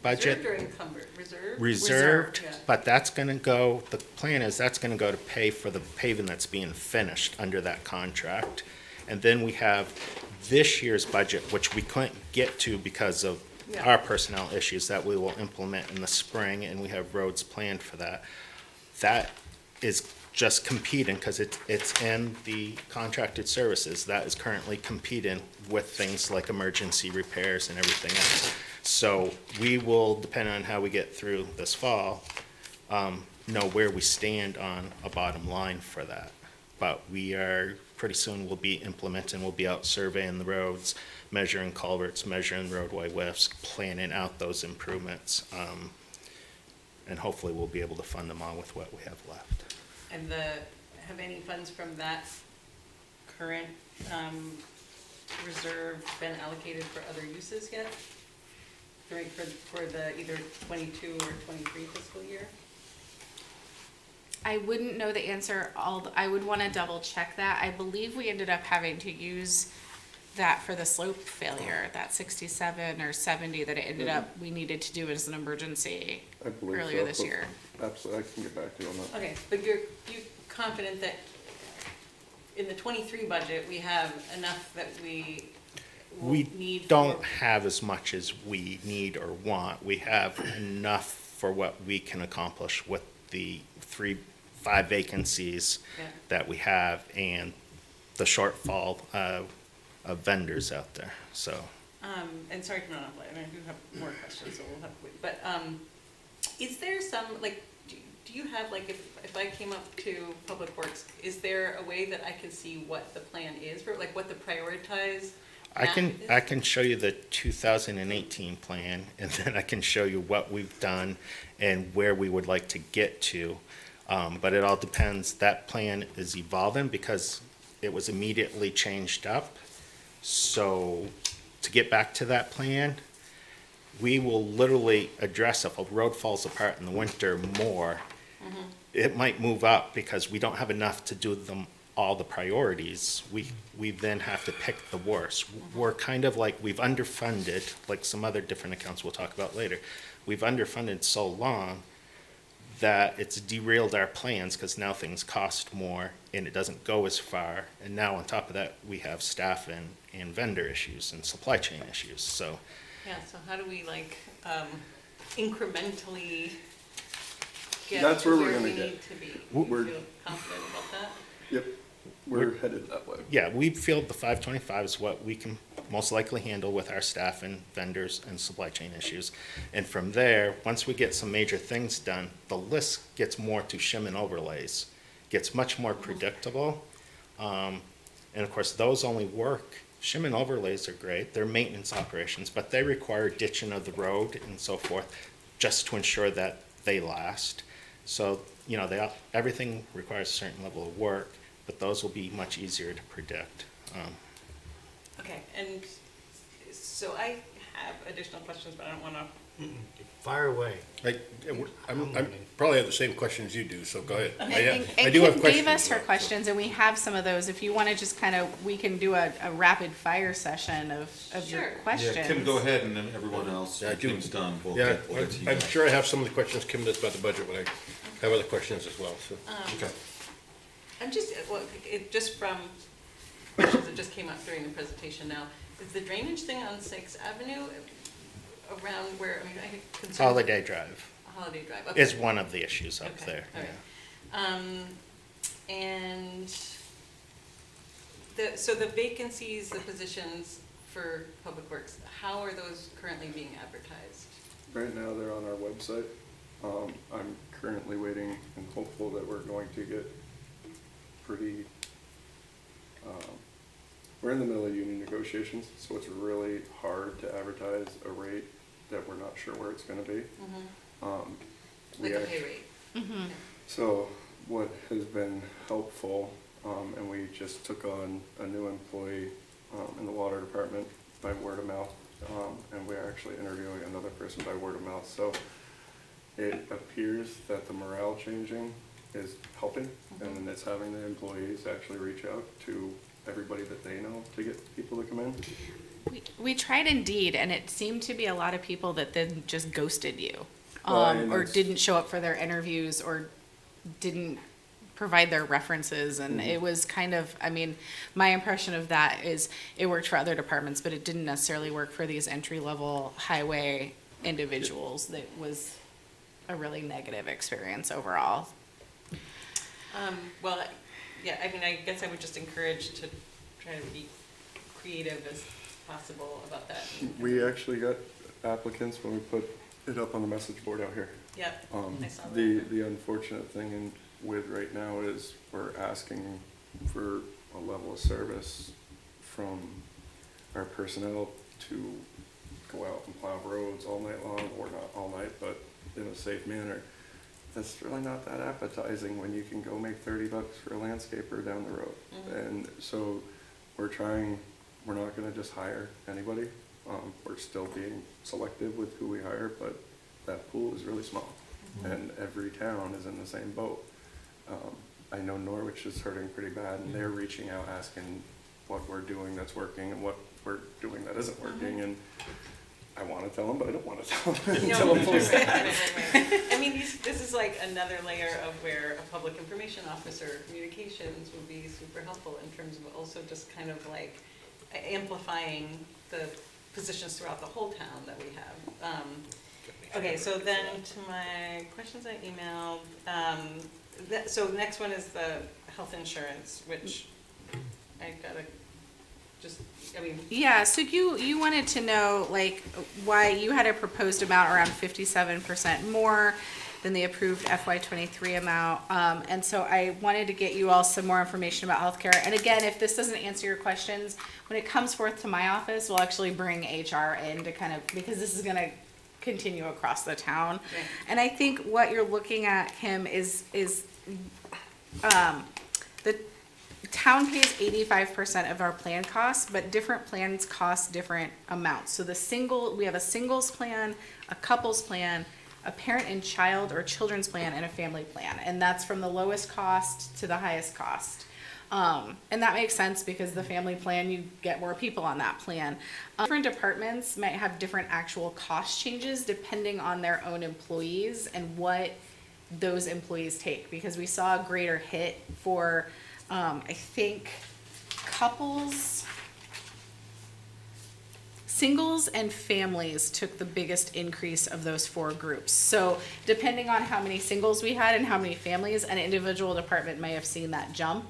S6: budget.
S12: Reserved or encumbered? Reserved?
S6: Reserved,
S12: Yeah.
S6: but that's gonna go, the plan is that's gonna go to pay for the paving that's being finished under that contract. And then we have this year's budget, which we couldn't get to because of
S12: Yeah.
S6: our personnel issues that we will implement in the spring, and we have roads planned for that. That is just competing, because it's in the contracted services, that is currently competing with things like emergency repairs and everything else. So we will, depending on how we get through this fall, know where we stand on a bottom line for that. But we are, pretty soon we'll be implementing, we'll be out surveying the roads, measuring culverts, measuring roadway widths, planning out those improvements. And hopefully we'll be able to fund them all with what we have left.
S12: And have any funds from that current reserve been allocated for other uses yet? For the either 22 or 23 fiscal year?
S1: I wouldn't know the answer. I would want to double check that. I believe we ended up having to use that for the slope failure, that 67 or 70 that it ended up, we needed to do as an emergency
S3: I believe so.
S1: earlier this year.
S3: Absolutely, I can get back to you on that.
S12: Okay, but you're confident that in the 23 budget, we have enough that we will need
S6: We
S12: for?
S6: don't have as much as we need or want. We have enough for what we can accomplish with the 5 vacancies
S12: Yeah.
S6: that we have and the shortfall of vendors out there, so.
S12: And sorry to monopolize, I do have more questions, so we'll have to wait. But is there some, like, do you have, like, if I came up to Public Works, is there a way that I can see what the plan is for, like, what the prioritized map is?
S6: I can show you the 2018 plan, and then I can show you what we've done and where we would like to get to. But it all depends, that plan is evolving because it was immediately changed up. So to get back to that plan, we will literally address if a road falls apart in the winter more, it might move up because we don't have enough to do them all the priorities. We then have to pick the worst. We're kind of like, we've underfunded, like some other different accounts we'll talk about later. We've underfunded so long that it's derailed our plans because now things cost more and it doesn't go as far. And now on top of that, we have staff and vendor issues and supply chain issues, so.
S12: Yeah, so how do we, like, incrementally get
S3: That's
S12: to
S3: where we're
S12: where
S3: gonna
S12: we
S3: get.
S12: need to be? Do
S3: We're-
S12: you feel confident about that?
S3: Yep, we're headed that way.
S6: Yeah, we feel the 525 is what we can most likely handle with our staff and vendors and supply chain issues. And from there, once we get some major things done, the list gets more to shim and overlays, gets much more predictable. And of course, those only work, shim and overlays are great, they're maintenance operations, but they require ditching of the road and so forth, just to ensure that they last. So, you know, everything requires a certain level of work, but those will be much easier to predict.
S12: Okay, and so I have additional questions, but I don't wanna.
S11: Fire away.
S8: I probably have the same questions you do, so go ahead.
S1: And
S8: I do have
S1: Kim
S8: questions.
S1: gave us her
S8: though, so-
S1: questions, and we have some of those. If you want to just kind of, we can do a rapid fire session of your
S12: Sure.
S1: questions.
S7: Yeah, Kim, go ahead, and then everyone else,
S8: Yeah, I
S7: when
S8: do.
S7: Kim's done, we'll
S8: Yeah,
S7: get to you.
S8: I'm sure I have some of the questions Kim does about the budget, but I have other questions as well, so.
S7: Okay.
S12: I'm just, well, just from questions that just came up during the presentation now, is the drainage thing on Sixth Avenue around where, I mean, I concerned.
S6: Holiday Drive
S12: Holiday Drive, okay.
S6: is one of the issues up
S12: Okay,
S6: there.
S12: all right. And so the vacancies, the positions for Public Works, how are those currently being advertised?
S3: Right now, they're on our website. I'm currently waiting and hopeful that we're going to get pretty, we're in the middle of union negotiations, so it's really hard to advertise a rate that we're not sure where it's gonna be. We
S12: Like a
S3: act-
S12: pay rate?
S1: Mm-hmm.
S3: So what has been helpful, and we just took on a new employee in the water department by word of mouth, and we're actually interviewing another person by word of mouth. So it appears that the morale changing is helping, and it's having the employees actually reach out to everybody that they know to get people to come in.
S1: We tried Indeed, and it seemed to be a lot of people that then just ghosted you,
S3: And
S1: or
S3: it's-
S1: didn't show up for their interviews, or didn't provide their references, and it was kind of, I mean, my impression of that is it worked for other departments, but it didn't necessarily work for these entry-level highway individuals. That was a really negative experience overall.
S12: Well, yeah, I mean, I guess I would just encourage to try to be creative as possible about that.
S3: We actually got applicants when we put it up on the message board out here.
S12: Yep, I saw that.
S3: The unfortunate thing with right now is we're asking for a level of service from our personnel to go out and plow roads all night long, or not all night, but in a safe manner. That's really not that appetizing when you can go make 30 bucks for a landscaper down the road. And so we're not gonna just hire anybody. We're still being selective with who we hire, but that pool is really small. And every town is in the same boat. I know Norwich is hurting pretty bad, and they're reaching out asking what we're doing that's working and what we're doing that isn't working. And I wanna tell them, but I don't wanna tell them.
S12: No,
S3: Tell them full stop.
S12: right. I mean, this is like another layer of where a public information officer, communications would be super helpful in terms of also just kind of like amplifying the positions throughout the whole town that we have. Okay, so then to my questions I emailed, so the next one is the health insurance, which I gotta just, I mean,
S1: Yeah, so you wanted to know, like, why you had a proposed amount around 57% more than the approved FY23 amount. And so I wanted to get you all some more information about healthcare. And again, if this doesn't answer your questions, when it comes forth to my office, we'll actually bring HR in to kind of, because this is gonna continue across the town.
S12: Okay.
S1: And I think what you're looking at, Kim, is the town pays 85% of our plan costs, but different plans cost different amounts. So we have a singles plan, a couples plan, a parent and child or children's plan, and a family plan. And that's from the lowest cost to the highest cost. And that makes sense because the family plan, you get more people on that plan. Different departments might have different actual cost changes depending on their own employees and what those employees take. Because we saw a greater hit for, I think, couples, singles and families took the biggest increase of those four groups. So depending on how many singles we had and how many families, an individual department may have seen that jump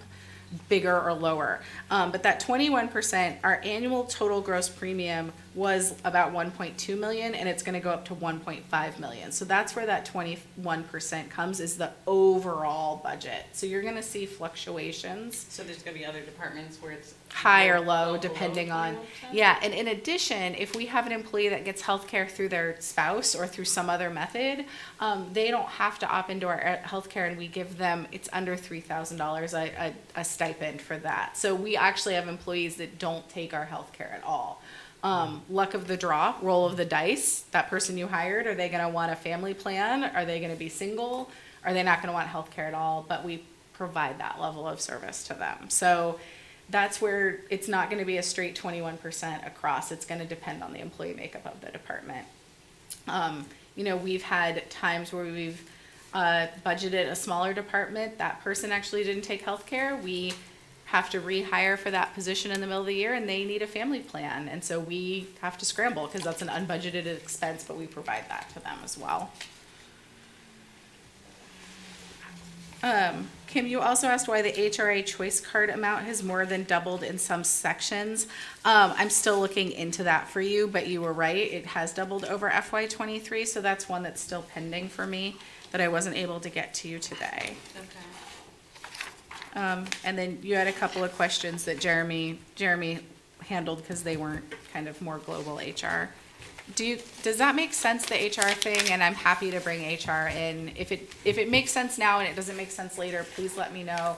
S1: bigger or lower. But that 21%, our annual total gross premium was about 1.2 million, and it's gonna go up to 1.5 million. So that's where that 21% comes, is the overall budget. So you're gonna see fluctuations,
S12: So there's gonna be other departments where it's.
S1: high or low,
S12: below
S1: depending on,
S12: 21%?
S1: yeah, and in addition, if we have an employee that gets healthcare through their spouse or through some other method, they don't have to opt into our healthcare, and we give them, it's under $3,000 a stipend for that. So we actually have employees that don't take our healthcare at all. Luck of the draw, roll of the dice, that person you hired, are they gonna want a family plan? Are they gonna be single? Are they not gonna want healthcare at all? But we provide that level of service to them. So that's where it's not gonna be a straight 21% across. It's gonna depend on the employee makeup of the department. You know, we've had times where we've budgeted a smaller department. That person actually didn't take healthcare. We have to rehire for that position in the middle of the year, and they need a family plan. And so we have to scramble because that's an unbudgeted expense, but we provide that to them as well. Kim, you also asked why the HRA choice card amount has more than doubled in some sections. I'm still looking into that for you, but you were right. It has doubled over FY23, so that's one that's still pending for me that I wasn't able to get to you today.
S12: Okay.
S1: And then you had a couple of questions that Jeremy handled because they weren't kind of more global HR. Does that make sense, the HR thing? And I'm happy to bring HR in. If it makes sense now and it doesn't make sense later, please let me know.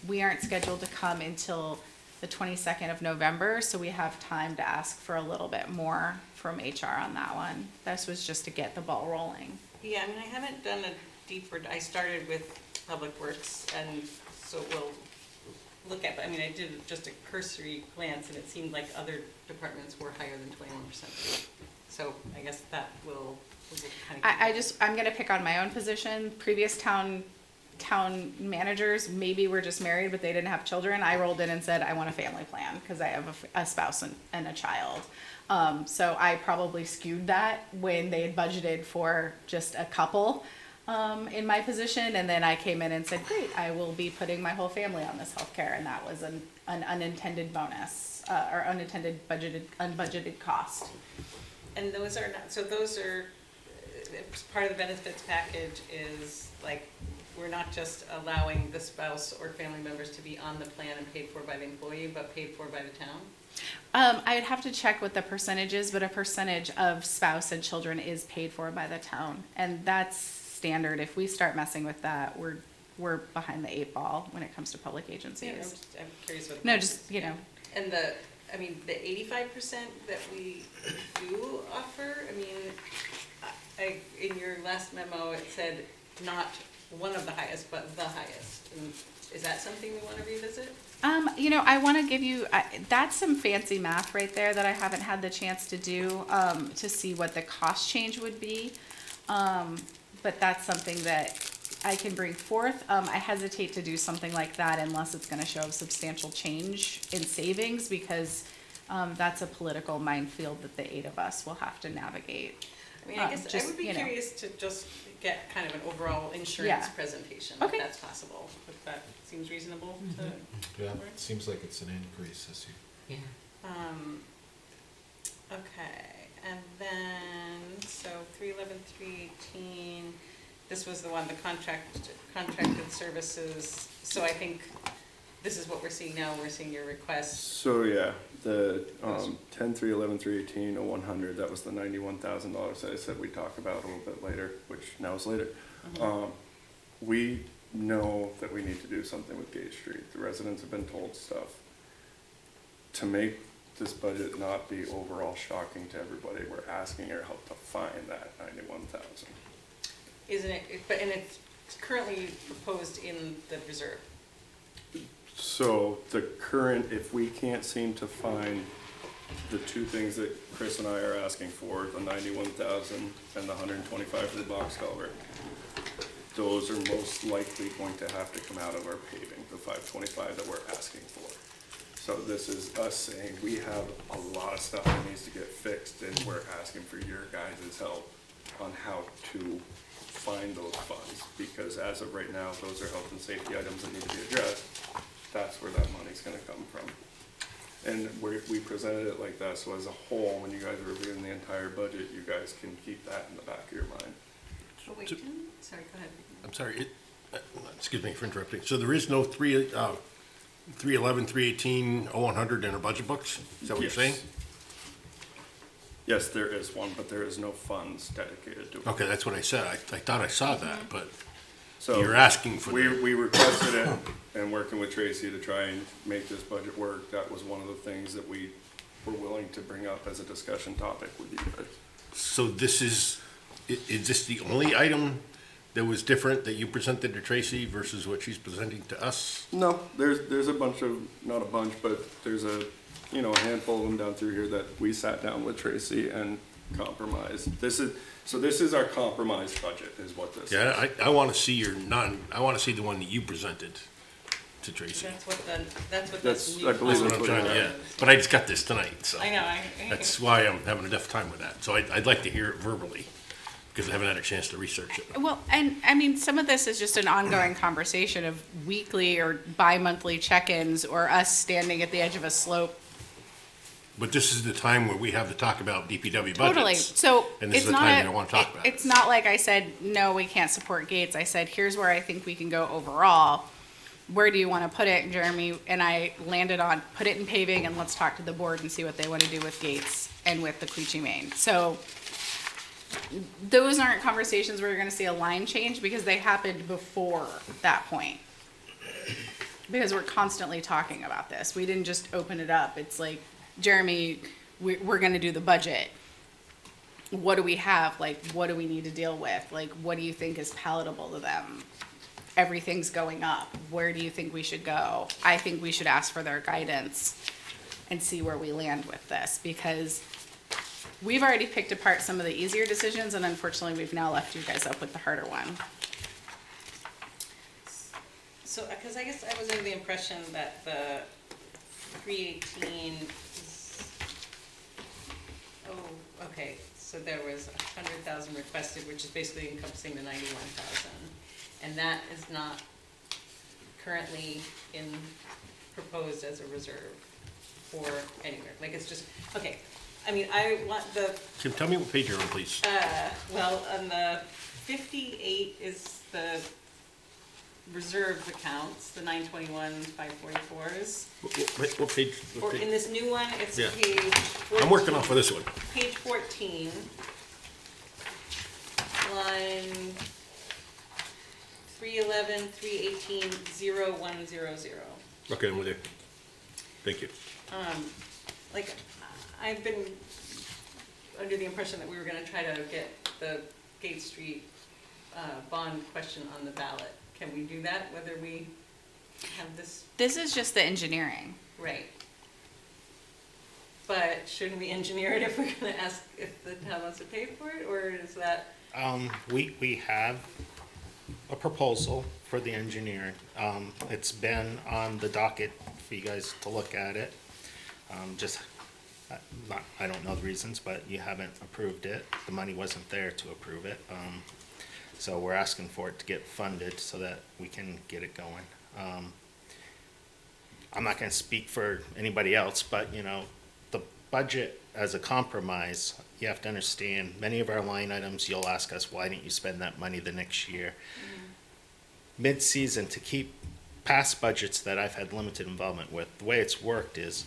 S1: We aren't scheduled to come until the 22nd of November, so we have time to ask for a little bit more from HR on that one. This was just to get the ball rolling.
S12: Yeah, I mean, I haven't done a deeper, I started with Public Works, and so we'll look at, I mean, I did just a cursory glance, and it seemed like other departments were higher than 21%. So I guess that will kind of.
S1: I'm gonna pick on my own position. Previous town managers maybe were just married, but they didn't have children. I rolled in and said, I want a family plan because I have a spouse and a child. So I probably skewed that when they had budgeted for just a couple in my position, and then I came in and said, great, I will be putting my whole family on this healthcare, and that was an unintended bonus or unbudgeted cost.
S12: And those are not, so those are, part of the benefits package is like, we're not just allowing the spouse or family members to be on the plan and paid for by the employee, but paid for by the town?
S1: I'd have to check what the percentage is, but a percentage of spouse and children is paid for by the town. And that's standard. If we start messing with that, we're behind the 8 ball when it comes to public agencies.
S12: Yeah, I'm curious what.
S1: No, just, you know.
S12: And the 85% that we do offer, I mean, in your last memo, it said not one of the highest, but the highest. And is that something we want to revisit?
S1: You know, I want to give you, that's some fancy math right there that I haven't had the chance to do, to see what the cost change would be. But that's something that I can bring forth. I hesitate to do something like that unless it's going to show a substantial change in savings, because that's a political minefield that the 8 of us will have to navigate.
S12: I mean, I guess I would be curious to just get kind of an overall insurance presentation, if that's possible. If that seems reasonable to.
S7: Yeah, it seems like it's an increase this year.
S4: Yeah.
S12: Okay, and then, so 311, 318, this was the one, the contracted services. So I think this is what we're seeing now, we're seeing your request.
S3: So yeah, the 10, 311, 318, 0100, that was the $91,000 that I said we'd talk about a little bit later, which now is later. We know that we need to do something with Gage Street. The residents have been told stuff. To make this budget not be overall shocking to everybody, we're asking your help to find that 91,000.
S12: Isn't it, and it's currently proposed in the reserve.
S3: So the current, if we can't seem to find the 2 things that Chris and I are asking for, the 91,000 and the 125 for the box culvert, those are most likely going to have to come out of our paving, the 525 that we're asking for. So this is us saying we have a lot of stuff that needs to get fixed, and we're asking for your guys' help on how to find those funds, because as of right now, those are health and safety items that need to be addressed. That's where that money's gonna come from. And we presented it like that, so as a whole, when you guys are reviewing the entire budget, you guys can keep that in the back of your mind.
S12: Oh, wait, sorry, go ahead.
S8: I'm sorry, excuse me for interrupting. So there is no 311, 318, 0100 in our budget books? Is that what you're
S3: Yes.
S8: saying?
S3: Yes, there is one, but there is no funds dedicated to it.
S8: Okay, that's what I said. I thought I saw that, but
S3: So
S8: you're asking for
S3: we,
S8: that.
S3: we requested it and working with Tracy to try and make this budget work. That was one of the things that we were willing to bring up as a discussion topic with you guys.
S8: So this is this the only item that was different that you presented to Tracy versus what she's presenting to us?
S3: No, there's a bunch of, not a bunch, but there's a handful of them down through here that we sat down with Tracy and compromised. This is our compromised budget is what this is.
S8: Yeah, I want to see I want to see the one that you presented to Tracy.
S12: That's what that's
S3: That's-
S12: new.
S3: I believe
S8: That's what I'm trying to, yeah. But I just got this tonight, so.
S12: I know,
S8: That's why I'm having a tough time with that. So I'd like to hear it verbally, because I haven't had a chance to research it.
S1: Well, and I mean, some of this is just an ongoing conversation of weekly or bi-monthly check-ins or us standing at the edge of a slope.
S8: But this is the time where we have to talk about DPW budgets.
S1: Totally. So
S8: And this
S1: it's
S8: is the
S1: not,
S8: time that I want to talk about it.
S1: it's not like I said, no, we can't support Gates. I said, here's where I think we can go overall. Where do you want to put it, Jeremy? And I landed on, put it in paving and let's talk to the board and see what they want to do with Gates and with the Queechee Main. So those aren't conversations where you're going to see a line change because they happened before that point. Because we're constantly talking about this. We didn't just open it up. It's like, Jeremy, we're going to do the budget. What do we have? Like, what do we need to deal with? Like, what do you think is palatable to them? Everything's going up. Where do you think we should go? I think we should ask for their guidance and see where we land with this because we've already picked apart some of the easier decisions and unfortunately we've now left you guys up with the harder one.
S12: So, because I guess I was under the impression that the 318 is, oh, okay, so there was 100,000 requested, which is basically encompassing the 91,000. And that is not currently proposed as a reserve for anywhere, like it's just, okay. I mean, I want the,
S8: Tim, tell me what page you're on, please.
S12: well, on the 58 is the reserve accounts, the 921, 544s.
S8: What page?
S12: Or in this new one, it's
S8: Yeah.
S12: page 14.
S8: I'm working off of this one.
S12: Page 14, line 311, 318, 0100.
S8: Okay, I'm with you. Thank you.
S12: Like, I've been under the impression that we were gonna try to get the Gate Street bond question on the ballot. Can we do that, whether we have this
S1: This is just the engineering.
S12: right? But shouldn't we engineer it if we're gonna ask if the town wants to pay for it, or is that?
S6: We have a proposal for the engineering. It's been on the docket for you guys to look at it. I don't know the reasons, but you haven't approved it. The money wasn't there to approve it. So we're asking for it to get funded so that we can get it going. I'm not gonna speak for anybody else, but the budget as a compromise, you have to understand, many of our line items, you'll ask us, why didn't you spend that money the next year? Mid-season, to keep past budgets that I've had limited involvement with, the way it's worked is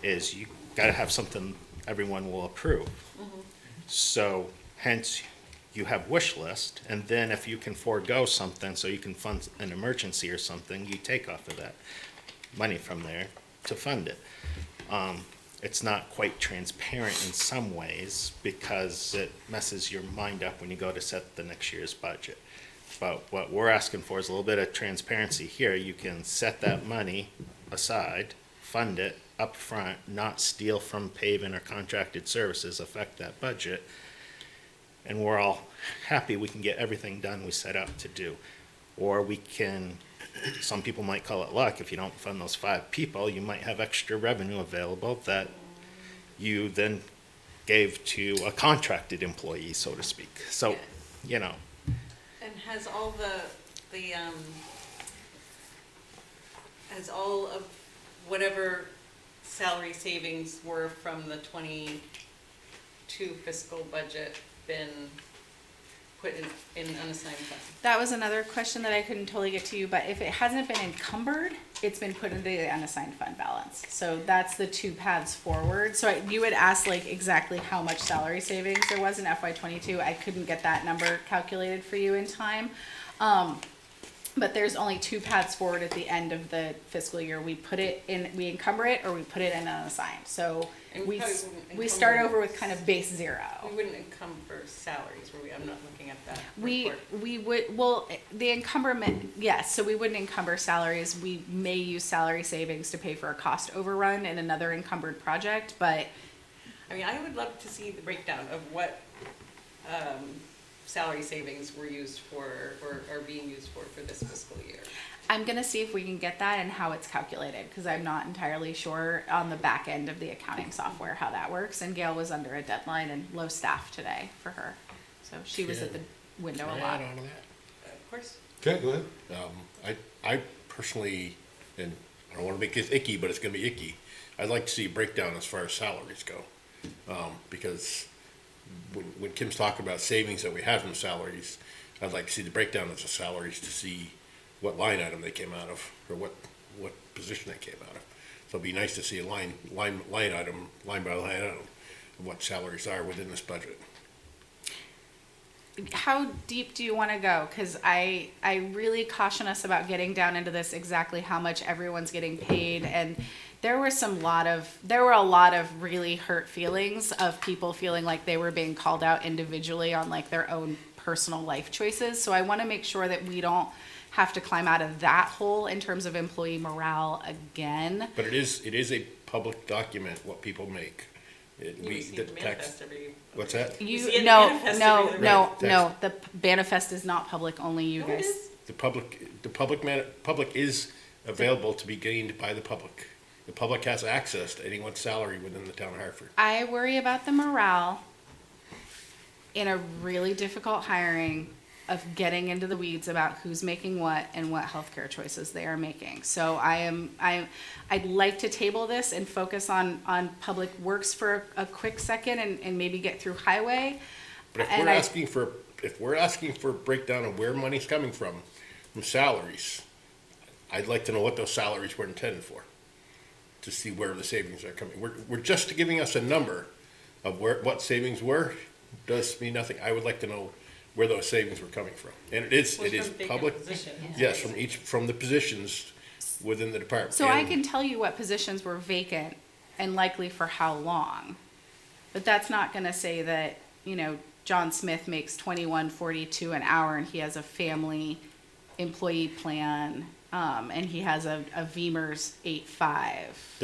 S6: you gotta have something everyone will approve. So hence, you have wish list, and then if you can forego something, so you can fund an emergency or something, you take off of that money from there to fund it. It's not quite transparent in some ways because it messes your mind up when you go to set the next year's budget. But what we're asking for is a little bit of transparency here. You can set that money aside, fund it up front, not steal from paving or contracted services, affect that budget. And we're all happy we can get everything done we set out to do. Or we can, some people might call it luck, if you don't fund those 5 people, you might have extra revenue available that you then gave to a contracted employee, so to speak. So,
S12: And has all has all of whatever salary savings were from the 22 fiscal budget been put in unassigned funds?
S1: That was another question that I couldn't totally get to you, but if it hasn't been encumbered, it's been put into the unassigned fund balance. So that's the two paths forward. So you had asked like exactly how much salary savings there was in FY '22. I couldn't get that number calculated for you in time. But there's only two paths forward at the end of the fiscal year. We put it in, we encumber it, or we put it in unassigned. So
S12: And
S1: we
S12: probably wouldn't
S1: we start
S12: encumber-
S1: over with kind of base zero.
S12: We wouldn't encumber salaries, were we? I'm not looking at that
S1: We
S12: report.
S1: would, well, the encumberment, yes, so we wouldn't encumber salaries. We may use salary savings to pay for a cost overrun in another encumbered project, but
S12: I mean, I would love to see the breakdown of what salary savings were used for, or are being used for this fiscal year.
S1: I'm gonna see if we can get that and how it's calculated, because I'm not entirely sure on the back end of the accounting software how that works. And Gail was under a deadline and low staff today for her, so she was at the window a lot.
S8: Add on to that.
S12: Of course.
S7: Okay, go ahead.
S8: I personally, and I don't want to make this icky, but it's going to be icky. I'd like to see a breakdown as far as salaries go, because when Kim's talking about savings that we have from salaries, I'd like to see the breakdown of the salaries to see what line item they came out of, or what position they came out of. So it'd be nice to see a line item, line by line item, of what salaries are within this budget.
S1: How deep do you want to go? Because I really caution us about getting down into this exactly how much everyone's getting paid. And there were a lot of really hurt feelings of people feeling like they were being called out individually on like their own personal life choices. So I want to make sure that we don't have to climb out of that hole in terms of employee morale again.
S8: But it is a public document, what people make.
S12: You receive
S8: the
S12: the
S8: tax.
S12: manifest every.
S8: What's that?
S12: You see it in the
S1: No,
S12: manifest
S1: no,
S12: every other
S1: no,
S8: Right,
S1: no, the manifest is not public, only you
S12: No, it
S1: guys.
S12: is.
S8: The public is available to be gained by the public. The public has access to anyone's salary within the town of Hartford.
S1: I worry about the morale in a really difficult hiring of getting into the weeds about who's making what and what healthcare choices they are making. So I'd like to table this and focus on public works for a quick second and maybe get through highway.
S8: But
S1: And
S8: if we're asking for a breakdown of where money's coming from salaries, I'd like to know what those salaries were intended for, to see where the savings are coming. We're just giving us a number of what savings were, does mean nothing. I would like to know where those savings were coming from. And it is
S12: From vacant
S8: public,
S12: positions.
S8: yes, from the positions within the department.
S1: So I
S8: And-
S1: can tell you what positions were vacant and likely for how long. But that's not gonna say that, John Smith makes $21.42 an hour and he has a family employee plan, and he has a VEMR's 8.5.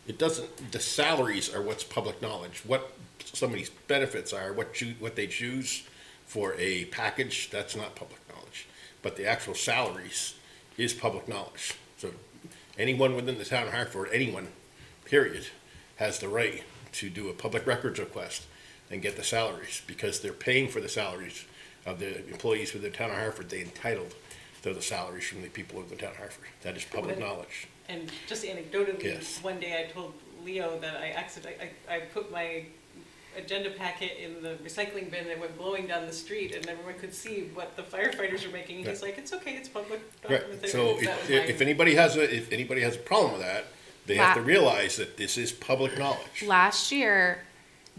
S8: The salaries are what's public knowledge. What somebody's benefits are, what they choose for a package, that's not public knowledge. But the actual salaries is public knowledge. So anyone within the town of Hartford, anyone, period, has the right to do a public records request and get the salaries, because they're paying for the salaries of the employees within the town of Hartford. They entitled to the salaries from the people of the town of Hartford. That is public knowledge.
S12: And just anecdotally,
S8: Yes.
S12: one day I told Leo that I put my agenda packet in the recycling bin and it went blowing down the street and everyone could see what the firefighters were making. And he's like, it's okay, it's public
S8: Right,
S12: document.
S8: so
S12: That was
S8: if
S12: my-
S8: anybody has a problem with that, they have to realize that this is public knowledge.
S1: Last year,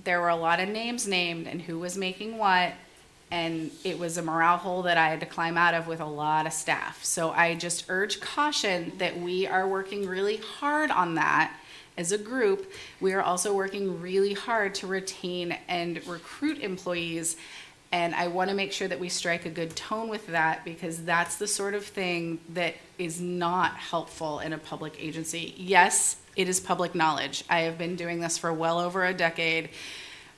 S1: there were a lot of names named and who was making what, and it was a morale hole that I had to climb out of with a lot of staff. So I just urge caution that we are working really hard on that as a group. We are also working really hard to retain and recruit employees. And I want to make sure that we strike a good tone with that, because that's the sort of thing that is not helpful in a public agency. Yes, it is public knowledge. I have been doing this for well over a decade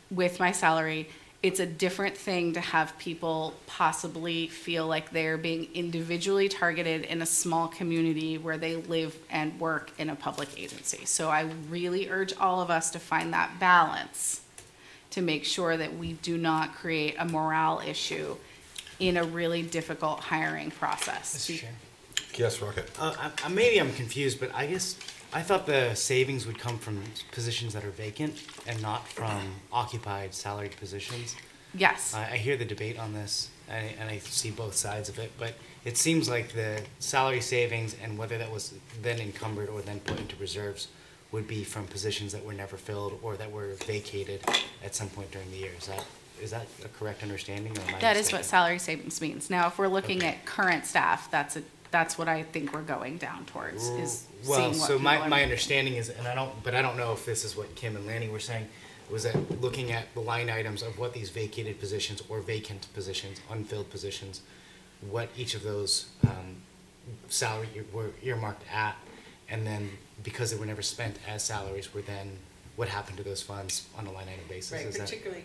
S1: with my salary. It's a different thing to have people possibly feel like they're being individually targeted in a small community where they live and work in a public agency. So I really urge all of us to find that balance to make sure that we do not create a morale issue in a really difficult hiring process.
S11: Mr. Chair.
S7: Yes, Rocket.
S11: Maybe I'm confused, but I guess I thought the savings would come from positions that are vacant and not from occupied salaried positions.
S1: Yes.
S11: I hear the debate on this, and I see both sides of it, but it seems like the salary savings and whether that was then encumbered or then put into reserves would be from positions that were never filled or that were vacated at some point during the year. Is that a correct understanding, or am I
S1: That is
S11: mistaken?
S1: what salary savings means. Now, if we're looking
S11: Okay.
S1: at current staff, that's what I think we're going down towards, is
S11: Well,
S1: seeing what
S11: so
S1: people
S11: my
S1: are.
S11: understanding is, and I don't know if this is what Kim and Lanny were saying, was that looking at the line items of what these vacated positions or vacant positions, unfilled positions, what each of those salary were earmarked at, and then because they were never spent as salaries, were then what happened to those funds on a line item basis?
S12: Right,
S11: Is that-
S12: particularly,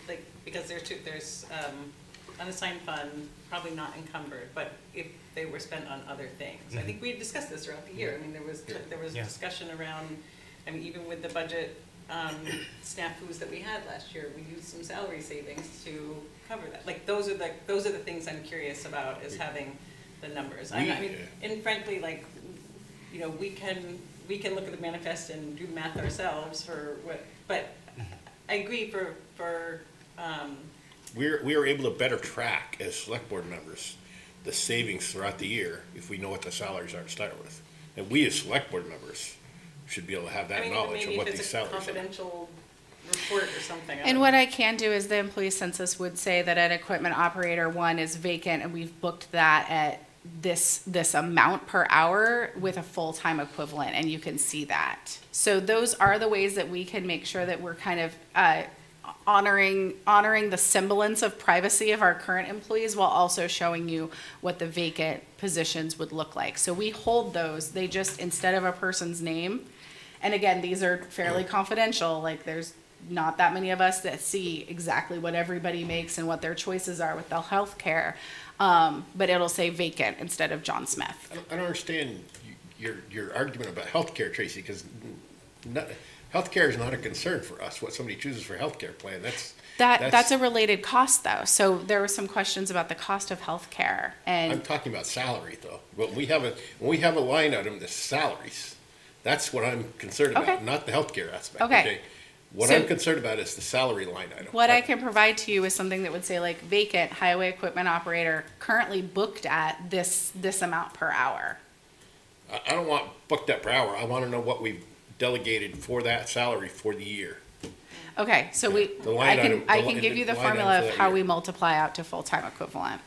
S12: like, because there's unassigned fund, probably not encumbered, but if they were spent on other things. I think we discussed this throughout the year. I mean, there was
S11: Yeah.
S12: discussion around, I mean, even with the budget snafus that we had last year, we used some salary savings to cover that. Like, those are the things I'm curious about, is having the numbers. I mean, and frankly, like, you know, we can look at the manifest and do math ourselves for what, but I agree for
S8: We are able to better track as select board members the savings throughout the year if we know what the salaries are to start with. And we as select board members should be able to have
S12: I
S8: that
S12: mean,
S8: knowledge of
S12: maybe
S8: what
S12: if
S8: these
S12: it's a
S8: salaries are.
S12: confidential report or something.
S1: And what I can do is the employee census would say that an equipment operator one is vacant, and we've booked that at this amount per hour with a full-time equivalent, and you can see that. So those are the ways that we can make sure that we're kind of honoring the semblance of privacy of our current employees, while also showing you what the vacant positions would look like. So we hold those, they just, instead of a person's name, and again, these are fairly confidential, like there's not that many of us that see exactly what everybody makes and what their choices are with the healthcare. But it'll say vacant instead of John Smith.
S8: I don't understand your argument about healthcare, Tracy, because healthcare is not a concern for us, what somebody chooses for a healthcare plan.
S1: That's a related cost, though. So there were some questions about the cost of healthcare,
S8: I'm
S1: and
S8: talking about salary, though. When we have a line item that's salaries, that's what I'm concerned about,
S1: Okay.
S8: not the healthcare aspect.
S1: Okay.
S8: What
S1: So-
S8: I'm concerned about is the salary line item.
S1: what I can provide to you is something that would say like vacant highway equipment operator currently booked at this amount per hour.
S8: I don't want booked up per hour. I want to know what we've delegated for that salary for the year.
S1: Okay, so
S8: The line item-
S1: I
S8: the
S1: can
S8: li-
S1: give you the
S8: the line item
S1: formula
S8: for
S1: of
S8: that
S1: how
S8: year.
S1: we multiply out to full-time equivalent.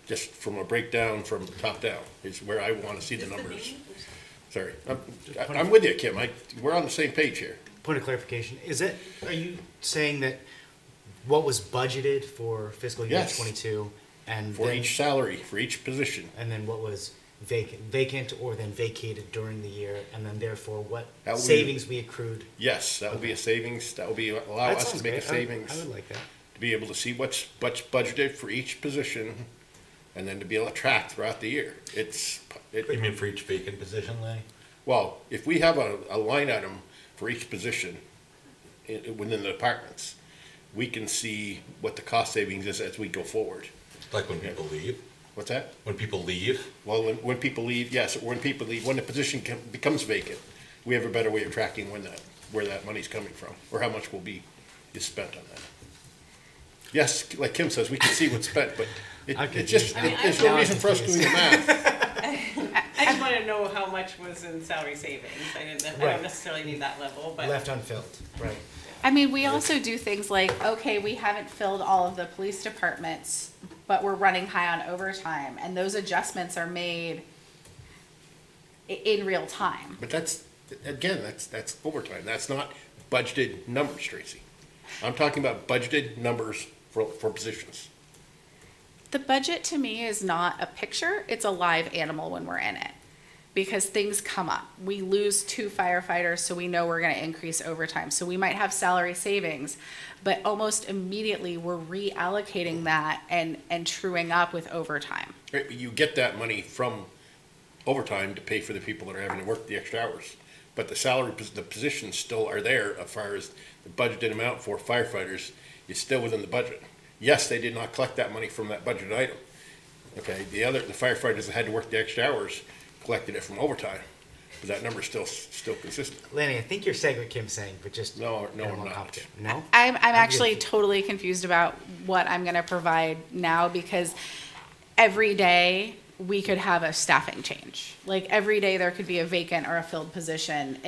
S8: Just from a breakdown from top down is where I want to see the numbers. Sorry. I'm with you, Kim. We're on the same page here.
S11: Point of clarification, are you saying that what was budgeted for fiscal year
S8: Yes.
S11: '22 and
S8: For
S11: then,
S8: each salary, for each position.
S11: and then what was vacant or then vacated during the year, and then therefore what
S8: That would be-
S11: savings we accrued?
S8: Yes, that will be a savings. That will be, allow
S11: That
S8: us to
S11: sounds
S8: make a
S11: great.
S8: savings.
S11: I would like that.
S8: To be able to see what's budgeted for each position and then to be able to track throughout the year.
S7: You mean for each vacant position, Lenny?
S8: Well, if we have a line item for each position within the departments, we can see what the cost savings is as we go forward.
S7: Like when people leave?
S8: What's that?
S7: When people leave?
S8: Well, when people leave, yes, when people leave, when the position becomes vacant, we have a better way of tracking where that money's coming from, or how much is spent on that. Yes, like Kim says, we can see what's spent, but there's no reason for us doing the math.
S12: I just want to know how much was in salary savings. I
S11: Right.
S12: don't necessarily need that level, but.
S11: Left unfilled, right.
S1: I mean, we also do things like, okay, we haven't filled all of the police departments, but we're running high on overtime, and those adjustments are made in real time.
S8: But that's overtime. That's not budgeted numbers, Tracy. I'm talking about budgeted numbers for positions.
S1: The budget to me is not a picture, it's a live animal when we're in it. Because things come up. We lose 2 firefighters, so we know we're gonna increase overtime. So we might have salary savings, but almost immediately we're reallocating that and truing up with overtime.
S8: Right, but you get that money from overtime to pay for the people that are having to work the extra hours. But the positions still are there as far as the budgeted amount for firefighters is still within the budget. Yes, they did not collect that money from that budget item. Okay, the firefighters that had to work the extra hours collected it from overtime. But that number's still consistent.
S11: Lanny, I think you're saying what Kim's saying, but just
S8: No,
S11: in a
S8: I'm
S11: more
S8: not.
S11: complicated. No?
S1: I'm actually
S11: good.
S1: totally confused about what I'm gonna provide now because every day we could have a staffing change. Like every day there could be a vacant or a filled position.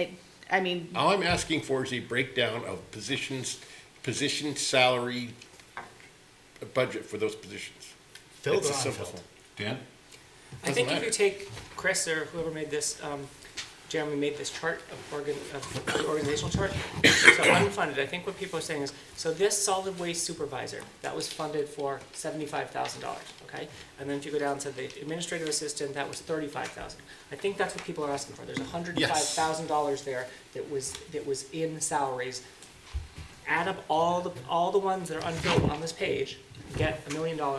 S8: All I'm asking for is a breakdown of position salary budget for those positions.
S11: Filled
S8: It's
S11: or
S8: a simple
S11: unfilled?
S8: thing.
S7: Dan?
S5: I think if
S8: matter.
S5: you take Chris or whoever made this, Jeremy made this chart of the organizational chart. So unfunded, I think what people are saying is, so this solid waste supervisor, that was funded for $75,000, okay? And then if you go down to the administrative assistant, that was $35,000. I think that's what people are asking for. There's $105,000 there that was in salaries. Add up all the ones that are unfilled on this page, get $1 million or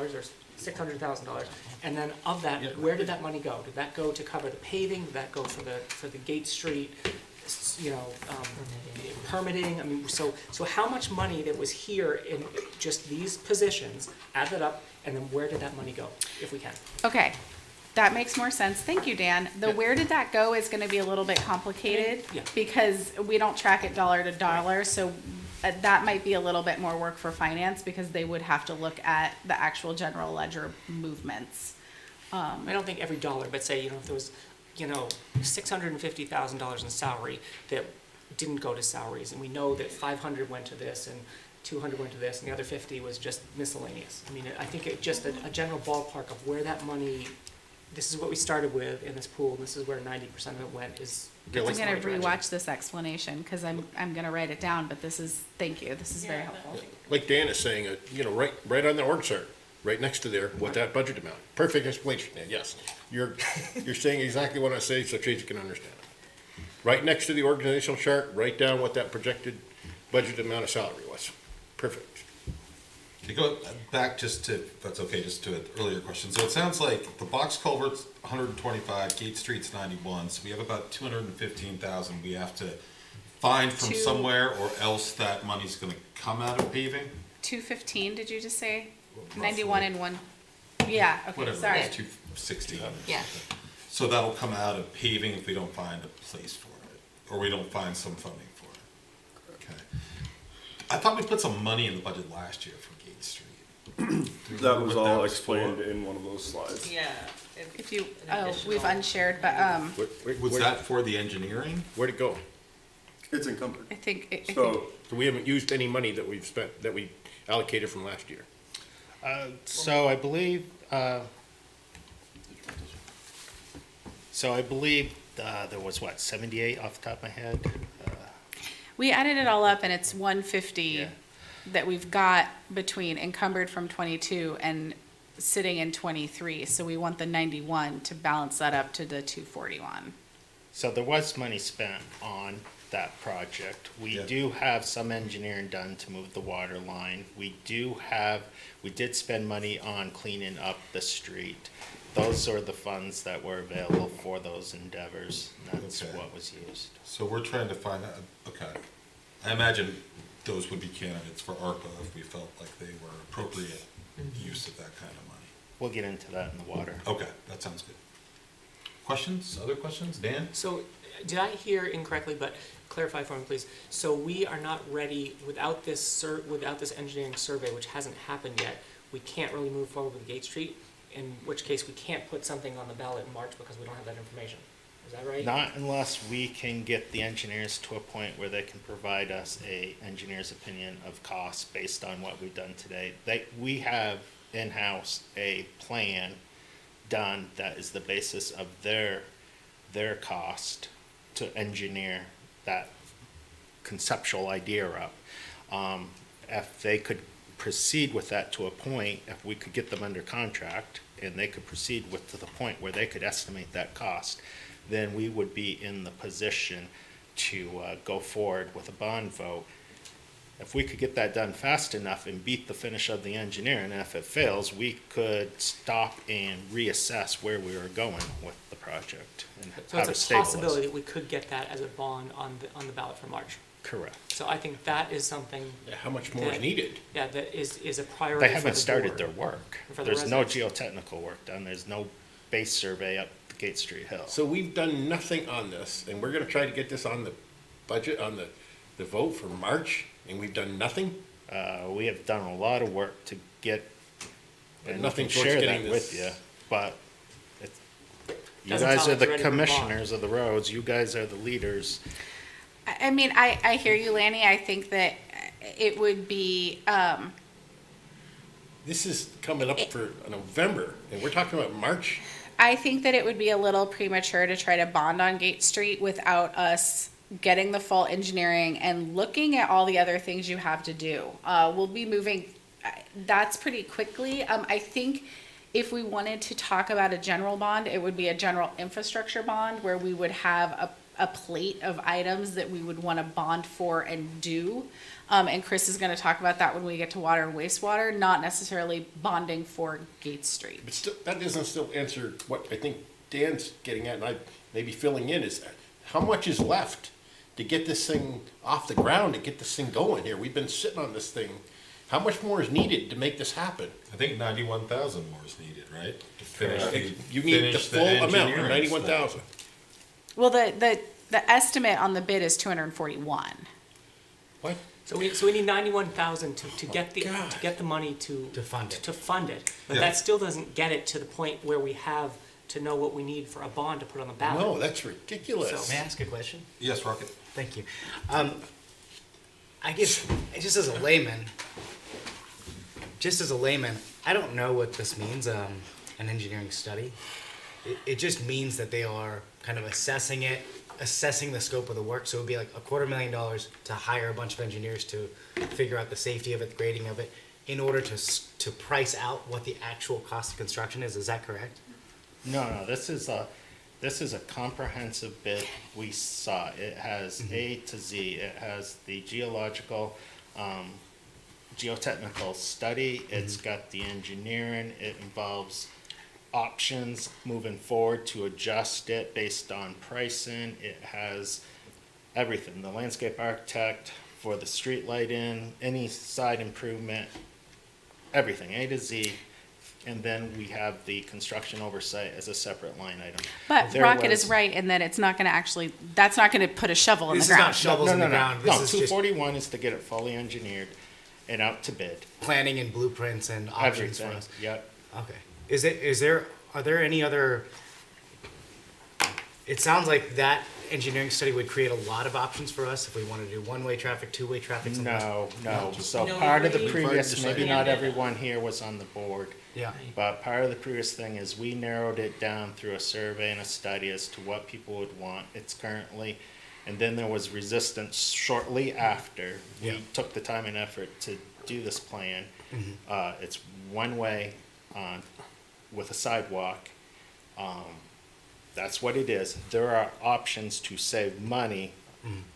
S5: $600,000. And then of that, where did that money go? Did that go to cover the paving? Did that go for the Gate Street, permitting? I mean, so how much money that was here in just these positions, add that up, and then where did that money go, if we can?
S1: Okay, that makes more sense. Thank you, Dan. The where did that go is gonna be a little bit complicated
S5: Yeah.
S1: because we don't track it dollar to dollar, so that might be a little bit more work for finance because they would have to look at the actual general ledger movements.
S5: I don't think every dollar, but say, if there was, $650,000 in salary that didn't go to salaries, and we know that 500 went to this and 200 went to this, and the other 50 was just miscellaneous. I mean, I think it just a general ballpark of where that money, this is what we started with in this pool, and this is where 90% of it went is.
S1: I'm gonna rewatch this explanation because I'm gonna write it down, but thank you, this is very helpful.
S8: Like Dan is saying, right on the org chart, right next to there, what that budget amount. Perfect explanation, Dan, yes. You're saying exactly what I say, so Tracy can understand it. Right next to the organizational chart, write down what that projected budget amount of salary was. Perfect.
S7: To go back just to, if that's okay, just to an earlier question. So it sounds like the box culvert's 125, Gate Street's 91, so we have about 215,000 we have to find from somewhere, or else that money's gonna come out of paving?
S1: 215, did you just say? 91 and 1, yeah, okay,
S7: Whatever,
S1: sorry.
S7: it's 216.
S4: Yeah.
S7: So that'll come out of paving if we don't find a place for it, or we don't find some funding for it. Okay. I thought we put some money in the budget last year for Gate Street.
S3: That was
S7: What
S3: all
S7: for?
S3: explained in one of those slides.
S12: Yeah.
S1: If you, we've unshared, but,
S7: Was that for the engineering?
S8: Where'd it go?
S3: It's encumbered.
S1: I think,
S3: So,
S8: So we haven't used any money that we've spent, that we allocated from last year.
S6: So I believe, there was 78 off the top of my head?
S1: we added it all up and it's 150
S6: Yeah.
S1: that we've got between encumbered from 22 and sitting in 23. So we want the 91 to balance that up to the 241.
S6: So there was money spent on that project. We
S7: Yeah.
S6: do have some engineering done to move the water line. We did spend money on cleaning up the street. Those are the funds that were available for those endeavors. And that's
S7: Okay.
S6: what was used.
S7: So we're trying to find out, okay. I imagine those would be candidates for ARPA if we felt like they were appropriate use of that kind of money.
S6: We'll get into that in the water.
S7: Okay, that sounds good. Questions, other questions? Dan?
S5: So, did I hear incorrectly, but clarify for me, please. So we are not ready, without this engineering survey, which hasn't happened yet, we can't really move forward with Gate Street, in which case we can't put something on the ballot in March because we don't have that information. Is that right?
S6: Not unless we can get the engineers to a point where they can provide us a engineer's opinion of costs based on what we've done today. We have in-house a plan done that is the basis of their cost to engineer that conceptual idea up. If they could proceed with that to a point, if we could get them under contract and they could proceed to the point where they could estimate that cost, then we would be in the position to go forward with a bond vote. If we could get that done fast enough and beat the finish of the engineering, and if it fails, we could stop and reassess where we were going with the project and
S5: So
S6: how to
S5: it's a
S6: stabilize
S5: possibility
S6: it.
S5: that we could get that as a bond on the ballot for March.
S6: Correct.
S5: So I think that is something,
S8: How much more is needed?
S5: yeah, that is a priority
S6: They
S5: for
S6: haven't
S5: the
S6: started
S5: board.
S6: their work.
S5: For the
S6: There's no
S5: residents.
S6: geotechnical work done. There's no base survey up the Gate Street Hill.
S8: So we've done nothing on this, and we're gonna try to get this on the budget, on the vote for March, and we've done nothing?
S6: We have done a lot of work to get,
S8: But
S6: and
S8: nothing
S6: nothing
S8: towards
S6: share
S8: getting
S6: that with
S8: this-
S6: you, but it's, you
S5: Doesn't
S6: guys
S5: sound
S6: are
S5: like you're
S6: the
S5: ready to move on.
S6: commissioners of the roads, you guys are the leaders.
S1: I mean, I hear you, Lanny. I think that it would be,
S8: This is coming up for November, and we're talking about March?
S1: I think that it would be a little premature to try to bond on Gate Street without us getting the full engineering and looking at all the other things you have to do. We'll be moving, that's pretty quickly. I think if we wanted to talk about a general bond, it would be a general infrastructure bond where we would have a plate of items that we would want to bond for and do. And Chris is going to talk about that when we get to water and wastewater, not necessarily bonding for Gate Street.
S8: But still, that doesn't still answer what I think Dan's getting at, and I may be filling in, is how much is left to get this thing off the ground, to get this thing going here? We've been sitting on this thing. How much more is needed to make this happen?
S7: I think 91,000 more is needed, right? To finish the,
S8: You need the
S7: finish
S8: full amount,
S7: engineering
S8: 91,000.
S1: Well, the estimate on the bid is 241.
S8: What?
S5: So we need 91,000 to get the,
S8: God.
S5: to get the money to.
S11: To fund it.
S5: To fund it, but
S7: Yeah.
S5: that still doesn't get it to the point where we have to know what we need for a bond to put on the ballot.
S8: No, that's ridiculous.
S11: May I ask a question?
S7: Yes, Rocket.
S11: Thank you. I guess, just as a layman, I don't know what this means, an engineering study. It just means that they are kind of assessing the scope of the work. So it would be like $250,000 to hire a bunch of engineers to figure out the safety of it, the grading of it, in order to price out what the actual cost of construction is. Is that correct?
S6: No, this is a comprehensive bid we saw. It has A to Z. It has the geological, geotechnical study. It's got the engineering. It involves options moving forward to adjust it based on pricing. It has everything. The landscape architect for the street lighting, any side improvement, everything, A to Z. And then we have the construction oversight as a separate line item.
S1: But
S6: There
S1: Rocket
S6: was-
S1: is right in that it's not going to actually, that's not going to put a shovel in the
S11: This is not
S1: ground.
S11: shovels in the ground.
S6: No,
S11: This is just
S6: 241 is to get it fully engineered and out to bid.
S11: planning and blueprints and options for
S6: Everything,
S11: us.
S6: yep.
S11: Okay. Are there any other, it sounds like that engineering study would create a lot of options for us if we wanted to do one-way traffic, two-way traffic, something like that.
S6: No. So
S5: No,
S6: part of the
S5: we've already
S6: previous,
S8: decided.
S6: maybe not everyone here was on the board,
S11: Yeah.
S6: but part of the previous thing is we narrowed it down through a survey and a study as to what people would want. It's currently, and then there was resistance shortly after.
S11: Yeah.
S6: We took the time and effort to do this plan. It's one way with a sidewalk. That's what it is. There are options to save money.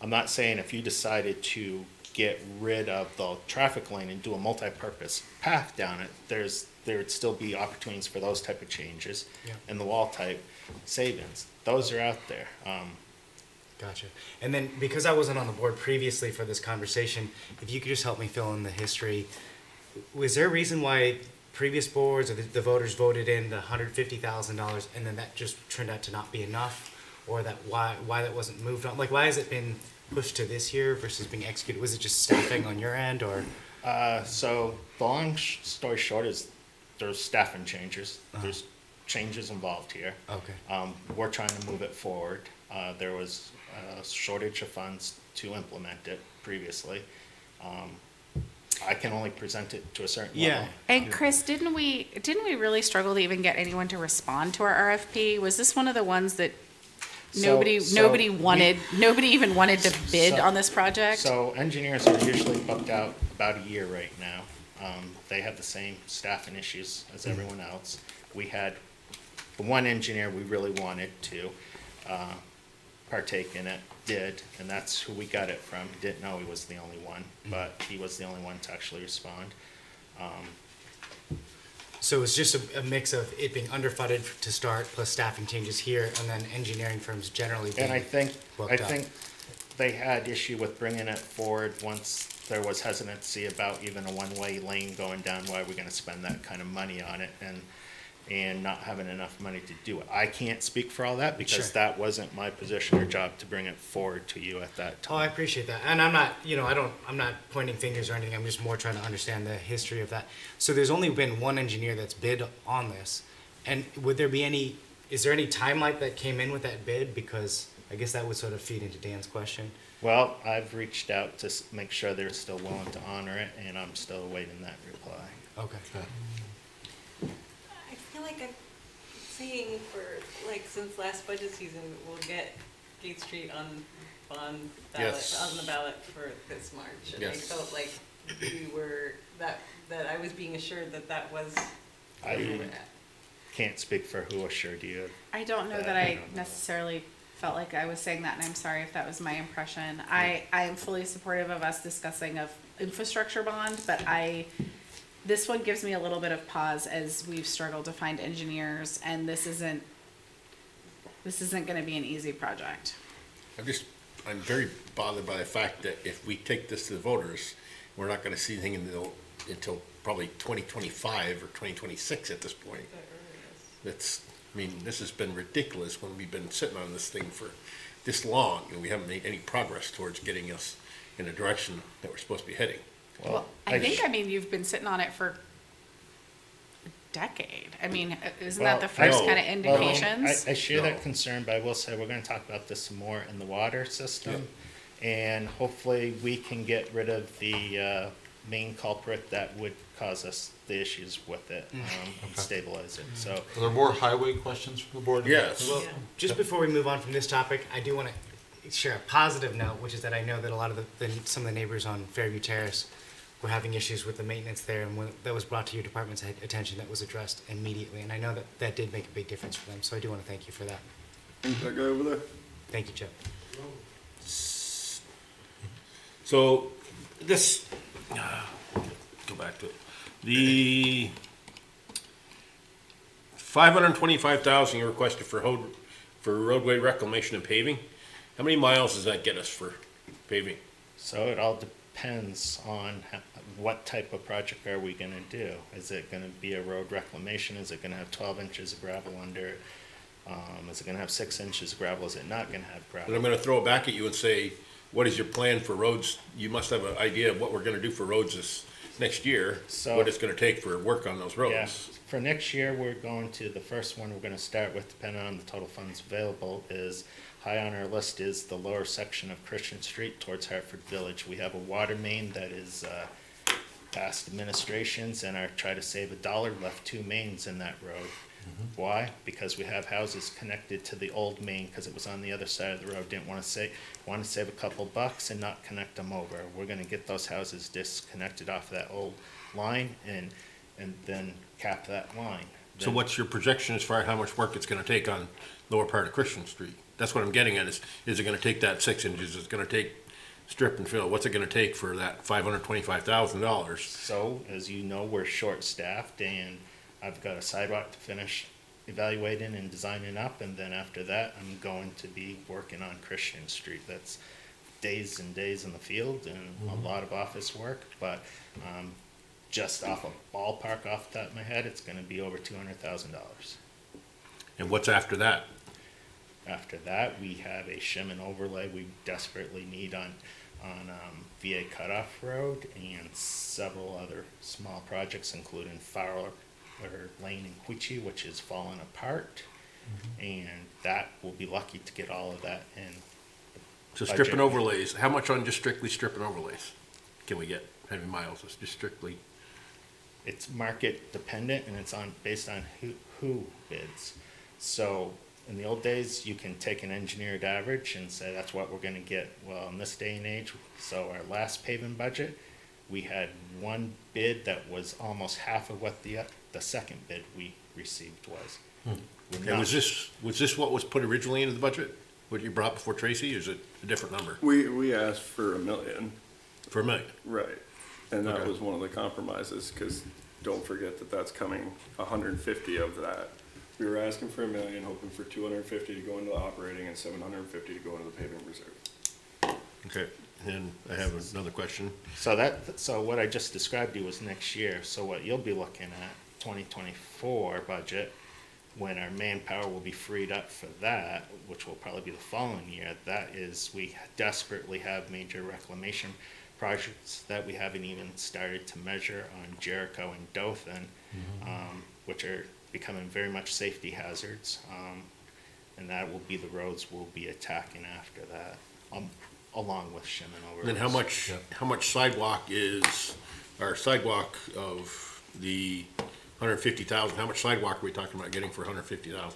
S6: I'm not saying if you decided to get rid of the traffic lane and do a multi-purpose path down it, there would still be opportunities for those type of changes.
S11: Yeah.
S6: And the wall type savings, those are out there.
S11: Gotcha. And then, because I wasn't on the board previously for this conversation, if you could just help me fill in the history, was there a reason why previous boards or the voters voted in the $150,000 and then that just turned out to not be enough? Or that why that wasn't moved on? Like, why has it been pushed to this year versus being executed? Was it just staffing on your end, or?
S6: So the long story short is there's staffing changes. There's changes involved here.
S11: Okay.
S6: We're trying to move it forward. There was a shortage of funds to implement it previously. I can only present it to a certain
S11: Yeah.
S6: level.
S1: And Chris, didn't we really struggle to even get anyone to respond to our RFP? Was this one of the ones that nobody even wanted to bid on this project?
S6: So engineers are usually booked out about a year right now. They have the same staffing issues as everyone else. We had the one engineer we really wanted to partake in it, did, and that's who we got it from. Didn't know he was the only one, but he was the only one to actually respond.
S11: So it's just a mix of it being underfunded to start, plus staffing changes here, and then engineering firms generally being
S6: And I think
S11: booked up.
S6: they had issue with bringing it forward once there was hesitancy about even a one-way lane going down. Why are we gonna spend that kind of money on it? And and not having enough money to do it. I can't speak for all that because
S11: Sure.
S6: that wasn't my position or job to bring it forward to you at that
S11: Oh, I
S6: time.
S11: appreciate that. And I'm not, I'm not pointing fingers or anything. I'm just more trying to understand the history of that. So there's only been one engineer that's bid on this. And is there any timeline that came in with that bid? Because I guess that would sort of feed into Dan's question.
S6: Well, I've reached out to make sure they're still willing to honor it, and I'm still awaiting that reply.
S11: Okay.
S12: I feel like I'm saying for, like, since last budget season, we'll get Gate Street on ballot,
S8: Yes.
S12: on the ballot for this March. And I
S8: Yes.
S12: felt like we were, that I was being assured that was
S6: I
S12: where we were at.
S6: can't speak for who assured you.
S1: I don't know that I necessarily felt like I was saying that, and I'm sorry if that was my impression. I am fully supportive of us discussing of infrastructure bond, but this one gives me a little bit of pause as we've struggled to find engineers, and this isn't gonna be an easy project.
S8: I'm very bothered by the fact that if we take this to the voters, we're not gonna see anything until probably 2025 or 2026 at this point. This has been ridiculous when we've been sitting on this thing for this long and we haven't made any progress towards getting us in the direction that we're supposed to be heading.
S1: Well, I mean, you've been sitting on it for a decade. I mean, isn't that the first
S8: no.
S1: kind of indications?
S6: I share
S8: No.
S6: that concern, but I will say we're gonna talk about this some more in the water system. And hopefully we can get rid of the main culprit that would cause us the issues with it, and stabilize it, so.
S7: Are there more highway questions from the board?
S8: Yes.
S11: Well, just before we move on from this topic, I do want to share a positive note, which is that I know that a lot of some of the neighbors on Fairview Terrace were having issues with the maintenance there, and when that was brought to your department's attention, that was addressed immediately, and I know that did make a big difference for them, so I do want to thank you for that.
S3: Who's that guy over there?
S11: Thank you, Chip.
S8: So this, go back to it. The 525,000 you requested for roadway reclamation and paving, how many miles does that get us for paving?
S6: So it all depends on what type of project are we gonna do? Is it gonna be a road reclamation? Is it gonna have 12 inches of gravel under it? Is it gonna have 6 inches of gravel? Is it not gonna have
S8: And I'm
S6: gravel?
S8: gonna throw it back at you and say, what is your plan for roads? You must have an idea of what we're gonna do for roads this next year,
S6: So-
S8: what it's gonna take for work on those
S6: Yeah,
S8: roads.
S6: for next year, we're going to, the first one we're gonna start with, depending on the total funds available, is high on our list is the lower section of Christian Street towards Hartford Village. We have a water main that is, past administrations and are trying to save $1, left 2 mains in that road. Why? Because we have houses connected to the old main, because it was on the other side of the road, didn't want to save a couple bucks and not connect them over. We're gonna get those houses disconnected off that old line and then cap that line.
S8: So what's your projection as far as how much work it's gonna take on lower part of Christian Street? That's what I'm getting at, is it gonna take that 6 inches, is it gonna take strip and fill, what's it gonna take for that $525,000?
S6: So, as you know, we're short-staffed, and I've got a sidewalk to finish evaluating and designing up, and then after that, I'm going to be working on Christian Street. That's days and days in the field and a lot of office work, but just off a ballpark off the top of my head, it's gonna be over $200,000.
S8: And what's after that?
S6: After that, we have a shim and overlay we desperately need on VA Cutoff Road and several other small projects, including Fowler Lane in Huichi, which is falling apart. And that, we'll be lucky to get all of that in.
S8: So strip and overlays, how much on just strictly strip and overlays can we get? How many miles is just strictly?
S6: It's market dependent and it's based on who bids. So in the old days, you can take an engineered average and say that's what we're gonna get. Well, in this day and age, so our last paving budget, we had one bid that was almost half of what the second bid we received was. We're
S8: And
S6: not-
S8: was this what was put originally into the budget? What you brought before Tracy, or is it a different number?
S3: We asked for $1 million,
S8: For a million?
S3: right, and that
S8: Okay.
S3: was one of the compromises, because don't forget that that's coming 150 of that. We were asking for $1 million, hoping for 250 to go into the operating and 750 to go into the paving reserve.
S8: Okay, and I have another question.
S6: So what I just described to you was next year, so what you'll be looking at, 2024 budget, when our manpower will be freed up for that, which will probably be the following year, that is, we desperately have major reclamation projects that we haven't even started to measure on Jericho and Dothan, which are becoming very much safety hazards. And that will be the roads we'll be attacking after that, along with Sherman over.
S8: And how much sidewalk of the 150,000, how much sidewalk are we talking about getting for $150,000?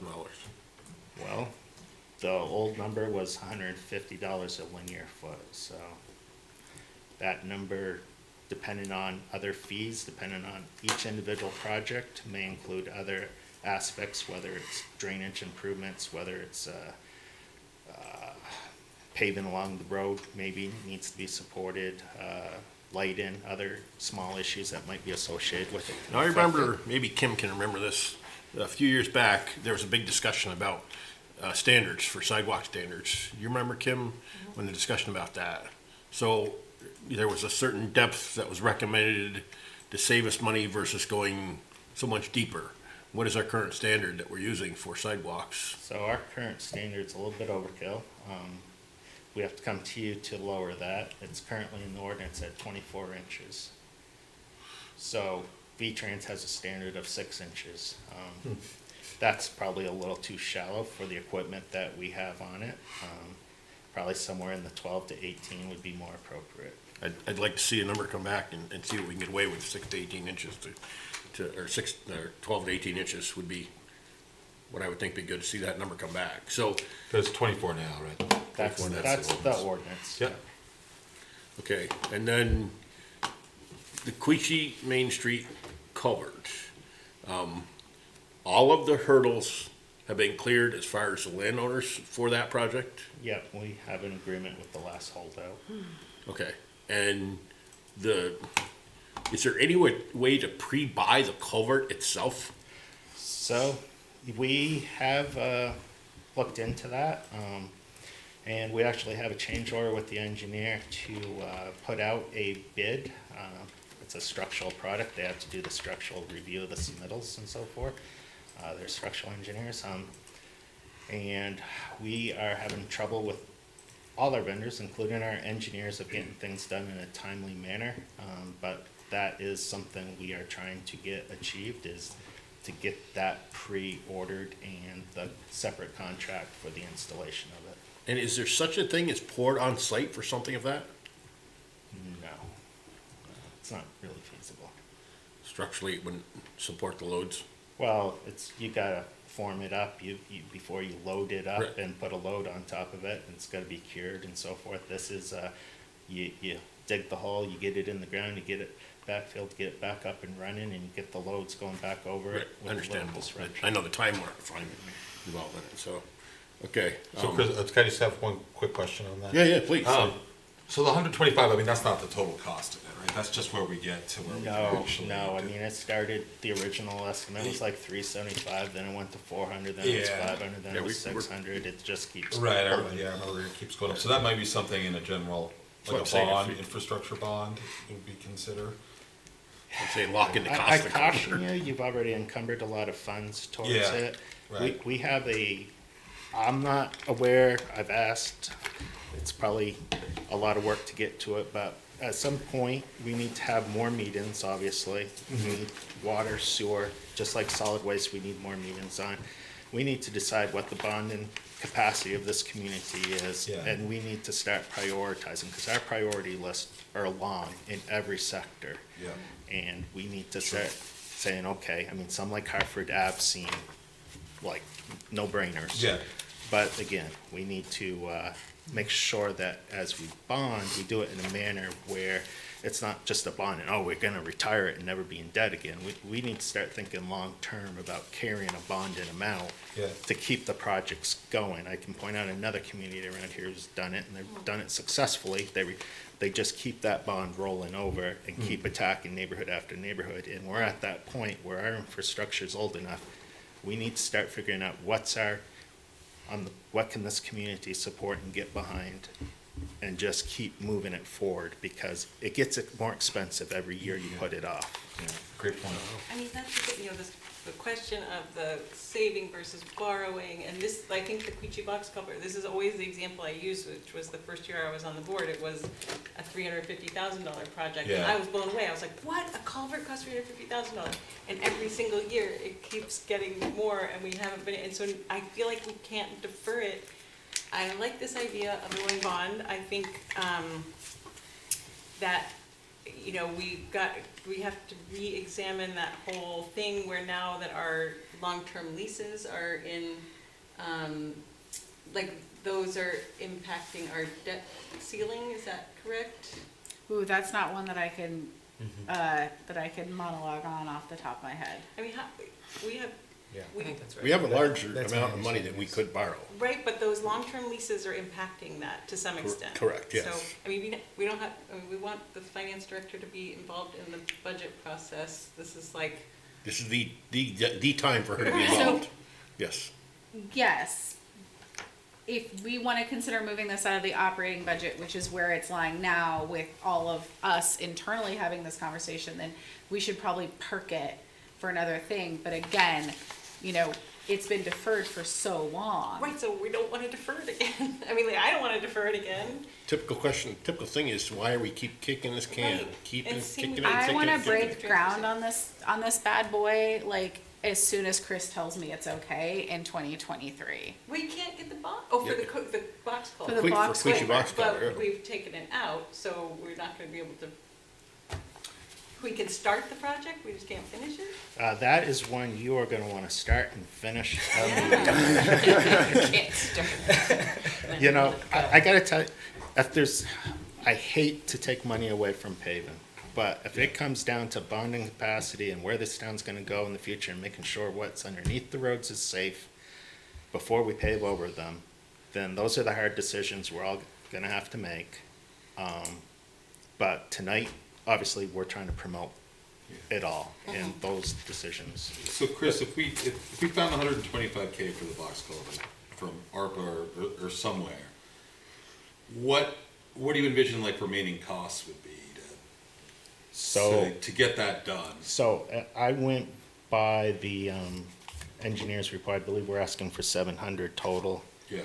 S6: Well, the old number was $150 a linear foot, so that number, depending on other fees, depending on each individual project, may include other aspects, whether it's drainage improvements, whether it's paving along the road maybe needs to be supported, lighting, other small issues that might be associated with it.
S8: Now, I remember, maybe Kim can remember this, a few years back, there was a big discussion about standards for sidewalk standards. You remember, Kim, when the discussion about that? So there was a certain depth that was recommended to save us money versus going so much deeper. What is our current standard that we're using for sidewalks?
S6: So our current standard's a little bit overkill. We have to come to you to lower that. It's currently in the ordinance at 24 inches. So V-Trans has a standard of 6 inches. That's probably a little too shallow for the equipment that we have on it. Probably somewhere in the 12 to 18 would be more appropriate.
S8: I'd like to see a number come back and see what we can get away with, 6 to 18 inches or 12 to 18 inches would be what I would think be good to see that number come back. So
S7: There's 24 now, right?
S6: That's
S7: 24,
S6: the ordinance.
S7: Yep.
S8: okay, and then the Quechee Main Street culvert. All of the hurdles have been cleared as far as the landowners for that project?
S6: Yep, we have an agreement with the last holdout.
S8: Okay, and is there any way to pre-buy the culvert itself?
S6: So we have looked into that, and we actually have a change order with the engineer to put out a bid. It's a structural product. They have to do the structural review of the submittals and so forth. They're structural engineers, and we are having trouble with all our vendors, including our engineers, of getting things done in a timely manner. But that is something we are trying to get achieved, is to get that pre-ordered and the separate contract for the installation of it.
S8: And is there such a thing as poured on site for something of that?
S6: No, it's not really feasible.
S8: Structurally, it wouldn't support the loads?
S6: Well, you gotta form it up, before you load it up
S8: Right.
S6: and put a load on top of it, and it's gotta be cured and so forth. This is, you dig the hole, you get it in the ground, you get it backfilled, get it back up and running, and you get the loads going back over
S8: Right,
S6: it with a little
S8: understandable.
S6: disruption.
S8: I know the time refinement involved in it, so, okay.
S7: So Chris, can I just have one quick question on that?
S8: Yeah, please.
S7: So the 125, I mean, that's not the total cost of it, right? That's just where we get to where we can
S6: No,
S7: actually
S6: no, I
S7: do-
S6: mean, it started, the original estimate was like 375, then it went to 400, then it was
S7: Yeah.
S6: 500, then
S8: Yeah,
S6: it was
S8: we're-
S6: 600, it just keeps.
S7: Right, I remember it keeps going up. So that might be something in a general,
S8: That's what
S7: like
S8: I'm
S7: a
S8: saying, if
S7: bond,
S8: you-
S7: infrastructure bond would be considered.
S8: I'd say lock in the
S6: I
S8: cost of the
S6: caution
S8: culvert.
S6: you, you've already encumbered a lot of funds towards
S7: Yeah,
S6: it.
S7: right.
S6: We have I'm not aware, I've asked, it's probably a lot of work to get to it, but at some point, we need to have more meetings, obviously. We need water, sewer, just like solid waste, we need more meetings on. We need to decide what the bonding capacity of this community is,
S7: Yeah.
S6: and we need to start prioritizing, because our priority lists are long in every sector.
S7: Yeah.
S6: And we need to start saying, okay, I mean, some like Hartford Ave seem like no-brainers.
S7: Yeah.
S6: But again, we need to make sure that as we bond, we do it in a manner where it's not just a bond and, oh, we're gonna retire it and never be in debt again. We need to start thinking long-term about carrying a bonded amount
S7: Yeah.
S6: to keep the projects going. I can point out another community around here who's done it, and they've done it successfully. They just keep that bond rolling over and keep attacking neighborhood after neighborhood. And we're at that point where our infrastructure is old enough. We need to start figuring out what can this community support and get behind and just keep moving it forward, because it gets more expensive every year you put it off.
S7: Yeah, great point.
S12: I mean, that's the question of the saving versus borrowing, and this, I think the Queechee box culvert, this is always the example I use, which was the first year I was on the board, it was a $350,000 project, and
S7: Yeah.
S12: I was blown away, I was like, what, a culvert costs $350,000? And every single year, it keeps getting more, and we haven't been, and so I feel like we can't defer it. I like this idea of a rolling bond, I think, that, you know, we have to re-examine that whole thing where now that our long-term leases are in, like, those are impacting our debt ceiling, is that correct?
S1: Ooh, that's not one that I can, monologue on off the top of my head.
S12: I mean, we have,
S11: Yeah,
S12: We-
S11: I think that's right.
S8: We have a larger
S11: That's
S8: amount
S11: my
S8: of money
S11: issue,
S8: that we
S11: yes.
S8: could borrow.
S12: right, but those long-term leases are impacting that to some extent.
S8: Correct, yes.
S12: So, I mean, we don't have, I mean, we want the finance director to be involved in the budget process, this is like,
S8: This is the time for her to be
S1: So-
S8: involved. Yes.
S1: Yes. If we want to consider moving this out of the operating budget, which is where it's lying now, with all of us internally having this conversation, then we should probably perk it for another thing. But again, you know, it's been deferred for so long.
S12: right, so we don't wanna defer it again, I mean, like, I don't wanna defer it again.
S8: Typical thing is, why are we keep kicking this can?
S12: Right.
S8: Keeping
S12: And
S8: it,
S12: see,
S8: kicking it,
S1: I
S8: kicking
S1: want
S8: it,
S1: to
S8: kicking
S1: break
S8: it.
S1: ground on this bad boy, like, as soon as Chris tells me it's okay in 2023.
S12: We can't get the box, oh, for
S8: Yeah.
S12: the box
S1: For
S12: culvert.
S1: the box
S8: Queechee
S1: culvert.
S8: box culvert,
S12: But
S8: yeah.
S12: we've taken it out, so we're not gonna be able to, we can start the project, we just can't finish it?
S6: That is one you are gonna wanna start and finish.
S1: Can't start.
S6: You know, I gotta tell you, I hate to take money away from paving, but if it comes down to bonding capacity and where this town's gonna go in the future and making sure what's underneath the roads is safe before we pave over them, then those are the hard decisions we're all gonna have to make. But tonight, obviously, we're trying to promote it all and those decisions.
S7: So Chris, if we found 125K for the box culvert from ARPA or somewhere, what do you envision like remaining costs would be to get that done?
S6: So I went by the engineer's report. I believe we're asking for 700 total,
S7: Yeah.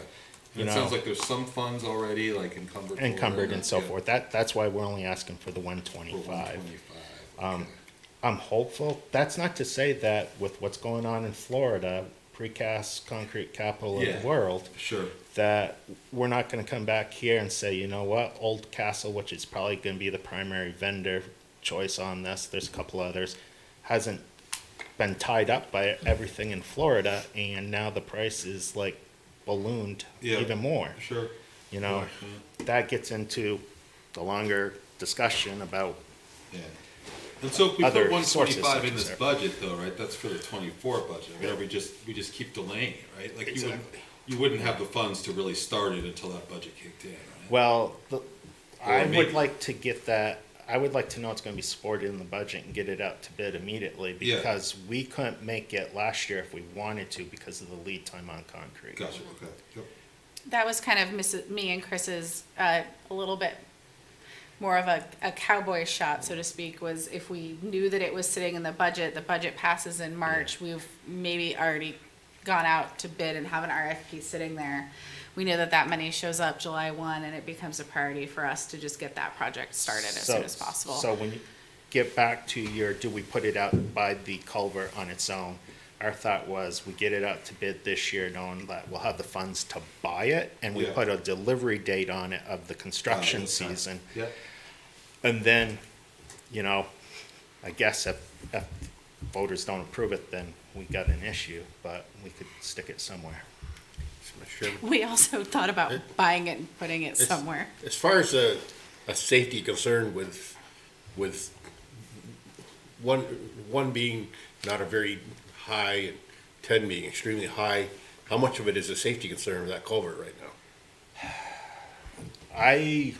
S6: You
S7: It
S6: know-
S7: sounds like there's some funds already, like encumbered.
S6: and so
S7: Yeah.
S6: forth. That's why we're only asking for the
S7: For
S6: 125.
S7: 125. Okay.
S6: I'm hopeful. That's not to say that with what's going on in Florida, precast concrete capital of
S7: Yeah.
S6: the world,
S7: Sure.
S6: that we're not gonna come back here and say, you know what, Old Castle, which is probably gonna be the primary vendor choice on this, there's a couple others, hasn't been tied up by everything in Florida, and now the price is like ballooned
S7: Yeah.
S6: even more.
S7: Sure.
S6: You know, that gets into the longer discussion about,
S7: Yeah. And so if we
S6: Other
S7: put 125
S6: sources
S7: in this
S6: such as-
S7: budget though, right, that's for the 24 budget, right? We just keep delaying it, right? Like
S6: Exactly.
S7: you wouldn't have the funds to really start it until that budget kicked in, right?
S6: well, I
S7: maybe-
S6: would like to get that, I would like to know it's gonna be supported in the budget and get it out to bid immediately,
S7: Yeah.
S6: because we couldn't make it last year if we wanted to because of the lead time on concrete.
S7: Gotcha, okay. Yep.
S1: That was kind of me and Chris's, a little bit more of a cowboy shot, so to speak, was if we knew that it was sitting in the budget passes in March, we've maybe already gone out to bid and have an RFP sitting there. We know that that money shows up July 1, and it becomes a priority for us to just get that project started as soon as possible.
S6: So when you get back to your, do we put it out by the culvert on its own? Our thought was we get it out to bid this year knowing that we'll have the funds to buy it, and we
S7: Yeah.
S6: put a delivery date on it of the construction
S7: Okay.
S6: season.
S7: Yeah.
S6: And then, you know, I guess if voters don't approve it, then we got an issue, but we could stick it somewhere.
S1: We also thought about buying it and putting it
S8: It's-
S1: somewhere.
S8: As far as a safety concern with one being not a very high and 10 being extremely high, how much of it is a safety concern with that culvert right now?
S6: I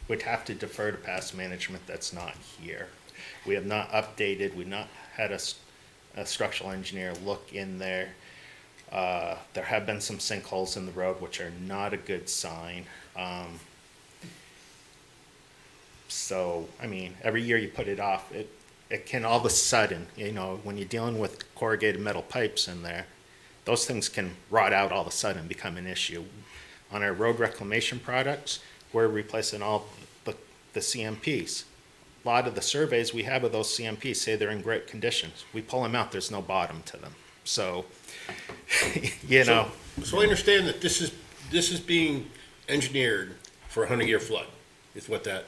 S6: would have to defer to past management that's not here. We have not updated, we've not had a structural engineer look in there. There have been some sinkholes in the road, which are not a good sign. So, I mean, every year you put it off, it can all of a sudden, you know, when you're dealing with corrugated metal pipes in there, those things can rot out all of a sudden and become an issue. On our road reclamation products, we're replacing all the CMPs. A lot of the surveys we have of those CMPs say they're in great conditions. We pull them out, there's no bottom to them. So, you know.
S8: So I understand that this is being engineered for a 100-year flood, is what that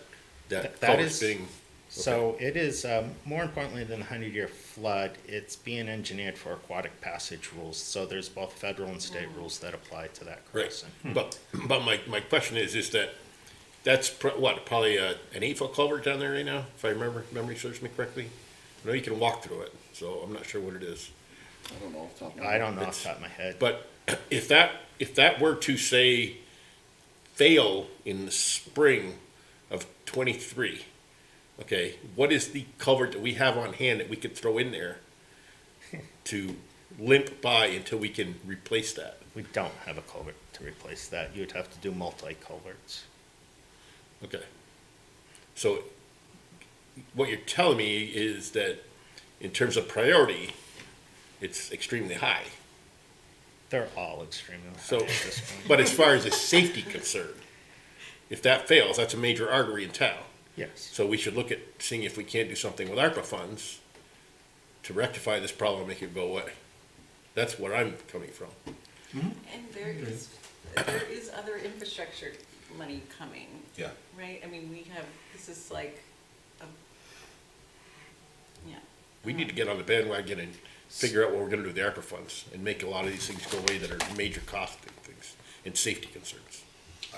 S6: That
S8: culvert's
S6: is,
S8: being.
S6: so it is, more importantly than a 100-year flood, it's being engineered for aquatic passage rules. So there's both federal and state rules that apply to that
S8: Right,
S6: crossing.
S8: but my question is that that's probably an 8-foot culvert down there right now, if I memory serves me correctly? I know you can walk through it, so I'm not sure what it is.
S3: I don't know off the top of my
S6: I
S3: head.
S6: don't know off the top of my head.
S8: But if that were to say fail in the spring of '23, okay, what is the culvert that we have on hand that we could throw in there to limp by until we can replace that?
S6: We don't have a culvert to replace that. You'd have to do multi-culverts.
S8: Okay. So what you're telling me is that in terms of priority, it's extremely high.
S6: They're all extremely high
S8: So,
S6: at this point.
S8: but as far as the safety concerned, if that fails, that's a major artery in town.
S6: Yes.
S8: So we should look at seeing if we can't do something with ARPA funds to rectify this problem and make it go away. That's where I'm coming from.
S12: And there is other infrastructure money coming,
S7: Yeah.
S12: right? I mean, this is like, yeah.
S8: We need to get on the bandwagon and figure out what we're gonna do with the ARPA funds and make a lot of these things go away that are major costing things and safety concerns.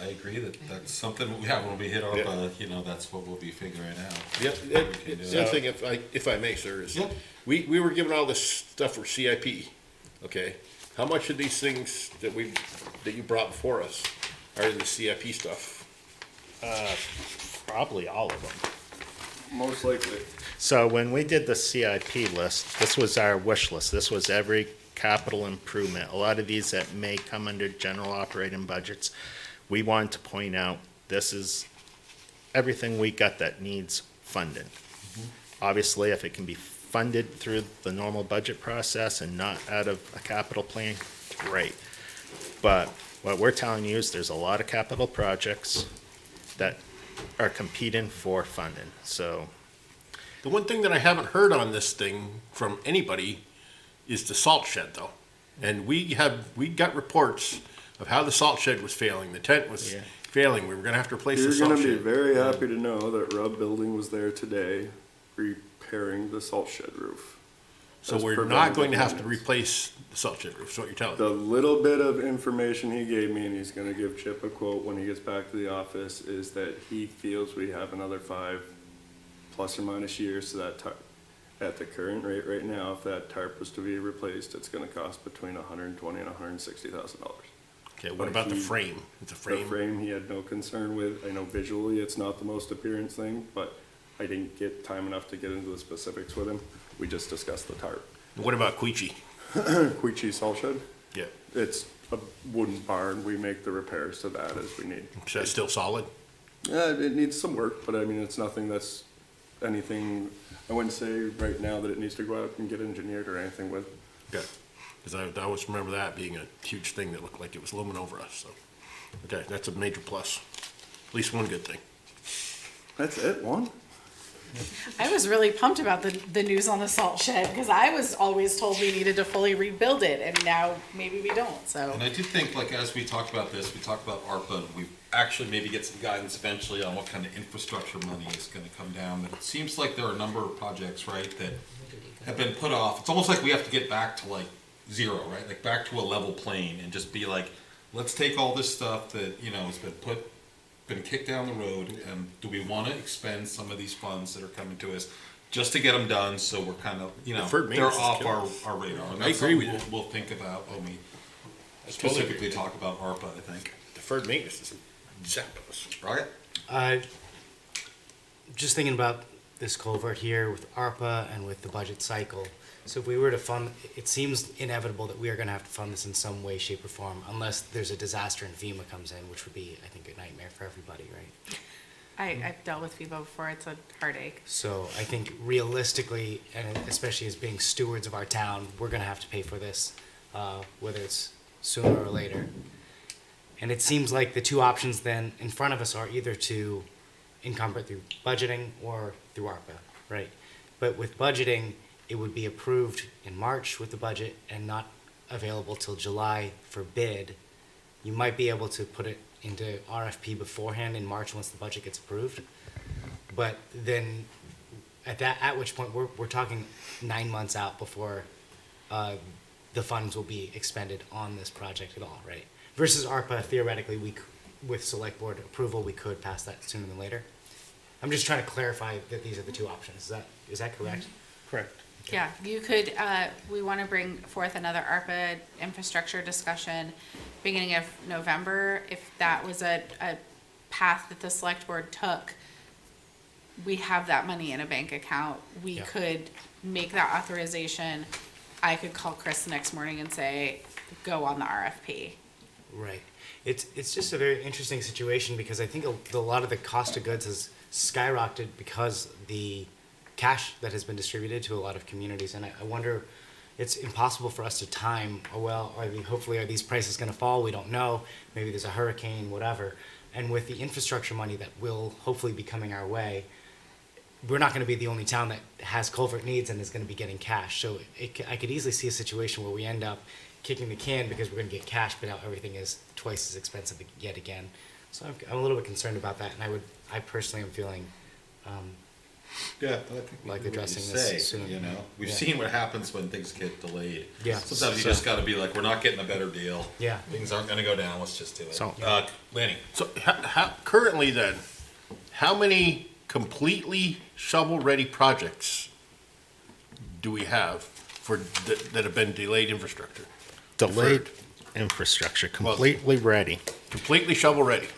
S7: I agree that that's something, when we hit ARPA, you know, that's what we'll be figuring out.
S8: The other thing, if I may, sir, is
S7: Yeah.
S8: we were given all this stuff for CIP, okay? How much of these things that you brought before us are in the CIP stuff?
S6: Probably all of them.
S3: Most likely.
S6: So when we did the CIP list, this was our wish list. This was every capital improvement. A lot of these that may come under general operating budgets, we wanted to point out, this is everything we got that needs funding. Obviously, if it can be funded through the normal budget process and not out of a capital plan, great. But what we're telling you is there's a lot of capital projects that are competing for funding, so.
S8: The one thing that I haven't heard on this thing from anybody is the salt shed, though. And we got reports of how the salt shed was failing. The tent was
S6: Yeah.
S8: failing. We were gonna have to replace the
S3: You're
S8: salt
S3: gonna be
S8: shed.
S3: very happy to know that Rub Building was there today repairing the salt shed roof.
S8: So
S3: as
S8: we're not
S3: preventative
S8: going to have to
S3: maintenance.
S8: replace the salt shed roof, is what you're telling
S3: The
S8: me.
S3: little bit of information he gave me, and he's gonna give Chip a quote when he gets back to the office, is that he feels we have another 5 plus or minus years to that tarp. At the current rate right now, if that tarp was to be replaced, it's gonna cost between $120,000 and $160,000.
S8: Okay, what
S3: but
S8: about the
S3: he-
S8: frame? Is the
S3: The
S8: frame?
S3: frame, he had no concern with. I know visually it's not the most appearance thing, but I didn't get time enough to get into the specifics with him. We just discussed the tarp.
S8: What about Queechee?
S3: Queechee salt shed,
S8: Yeah,
S3: it's a wooden barn. We make the repairs to that as we need.
S8: is that still solid?
S3: Yeah, it needs some work, but I mean, it's nothing that's anything, I wouldn't say right now that it needs to go out and get engineered or anything with.
S8: Okay, because I always remember that being a huge thing that looked like it was looming over us, so. Okay, that's a major plus. At least one good thing.
S3: That's it, one?
S1: I was really pumped about the news on the salt shed, because I was always told we needed to fully rebuild it, and now maybe we don't, so.
S7: And I do think, like, as we talk about this, we talk about ARPA, and we actually maybe get some guidance eventually on what kind of infrastructure money is gonna come down, but it seems like there are a number of projects, right, that have been put off. It's almost like we have to get back to like zero, right, like back to a level plane and just be like, let's take all this stuff that, you know, has been kicked down the road, and do we wanna expend some of these funds that are coming to us just to get them done, so we're kind of, you know,
S8: Deferred
S7: they're
S8: maintenance is
S7: off
S8: killing
S7: our radar. And
S8: I
S7: that's
S8: agree
S7: something
S8: with you.
S7: we'll think about when we
S8: totally
S7: specifically
S8: agree.
S7: talk about ARPA, I think.
S8: Deferred maintenance is zapping us.
S7: Right?
S11: Just thinking about this culvert here with ARPA and with the budget cycle. So if we were to fund, it seems inevitable that we are gonna have to fund this in some way, shape, or form, unless there's a disaster and FEMA comes in, which would be, I think, a nightmare for everybody, right?
S1: I've dealt with FIBO before, it's a heartache.
S11: So I think realistically, and especially as being stewards of our town, we're gonna have to pay for this, whether it's sooner or later. And it seems like the two options then in front of us are either to encumber it through budgeting or through ARPA, right? But with budgeting, it would be approved in March with the budget and not available till July for bid. You might be able to put it into RFP beforehand in March once the budget gets approved. But then at which point we're talking 9 months out before the funds will be expended on this project at all, right? Versus ARPA, theoretically, with select board approval, we could pass that sooner than later. I'm just trying to clarify that these are the two options. Is that correct?
S3: Correct.
S1: Yeah, you could, we want to bring forth another ARPA infrastructure discussion beginning of November. If that was a path that the select board took, we have that money in a bank account. We
S11: Yeah.
S1: could make that authorization. I could call Chris the next morning and say, go on the RFP.
S11: Right. It's just a very interesting situation because I think a lot of the cost of goods has skyrocketed because the cash that has been distributed to a lot of communities. And I wonder, it's impossible for us to time, hopefully are these prices going to fall? We don't know. Maybe there's a hurricane, whatever. And with the infrastructure money that will hopefully be coming our way, we're not going to be the only town that has culvert needs and is going to be getting cash. So I could easily see a situation where we end up kicking the can because we're going to get cash, but now everything is twice as expensive yet again. So I'm a little bit concerned about that, and I personally am feeling
S7: Yeah, but I think
S11: like
S7: what you
S11: addressing
S7: say,
S11: this soon.
S7: you know, we've
S11: Yeah.
S7: seen what happens when things get delayed.
S11: Yeah.
S7: Sometimes you
S11: So-
S7: just gotta be like, we're not getting a better deal.
S11: Yeah.
S7: Things aren't gonna go down, let's just do it.
S8: So-
S7: Lanny,
S8: So how, currently then, how many completely shovel-ready projects do we have that have been delayed infrastructure?
S6: Delayed infrastructure, completely ready.
S8: Completely shovel-ready,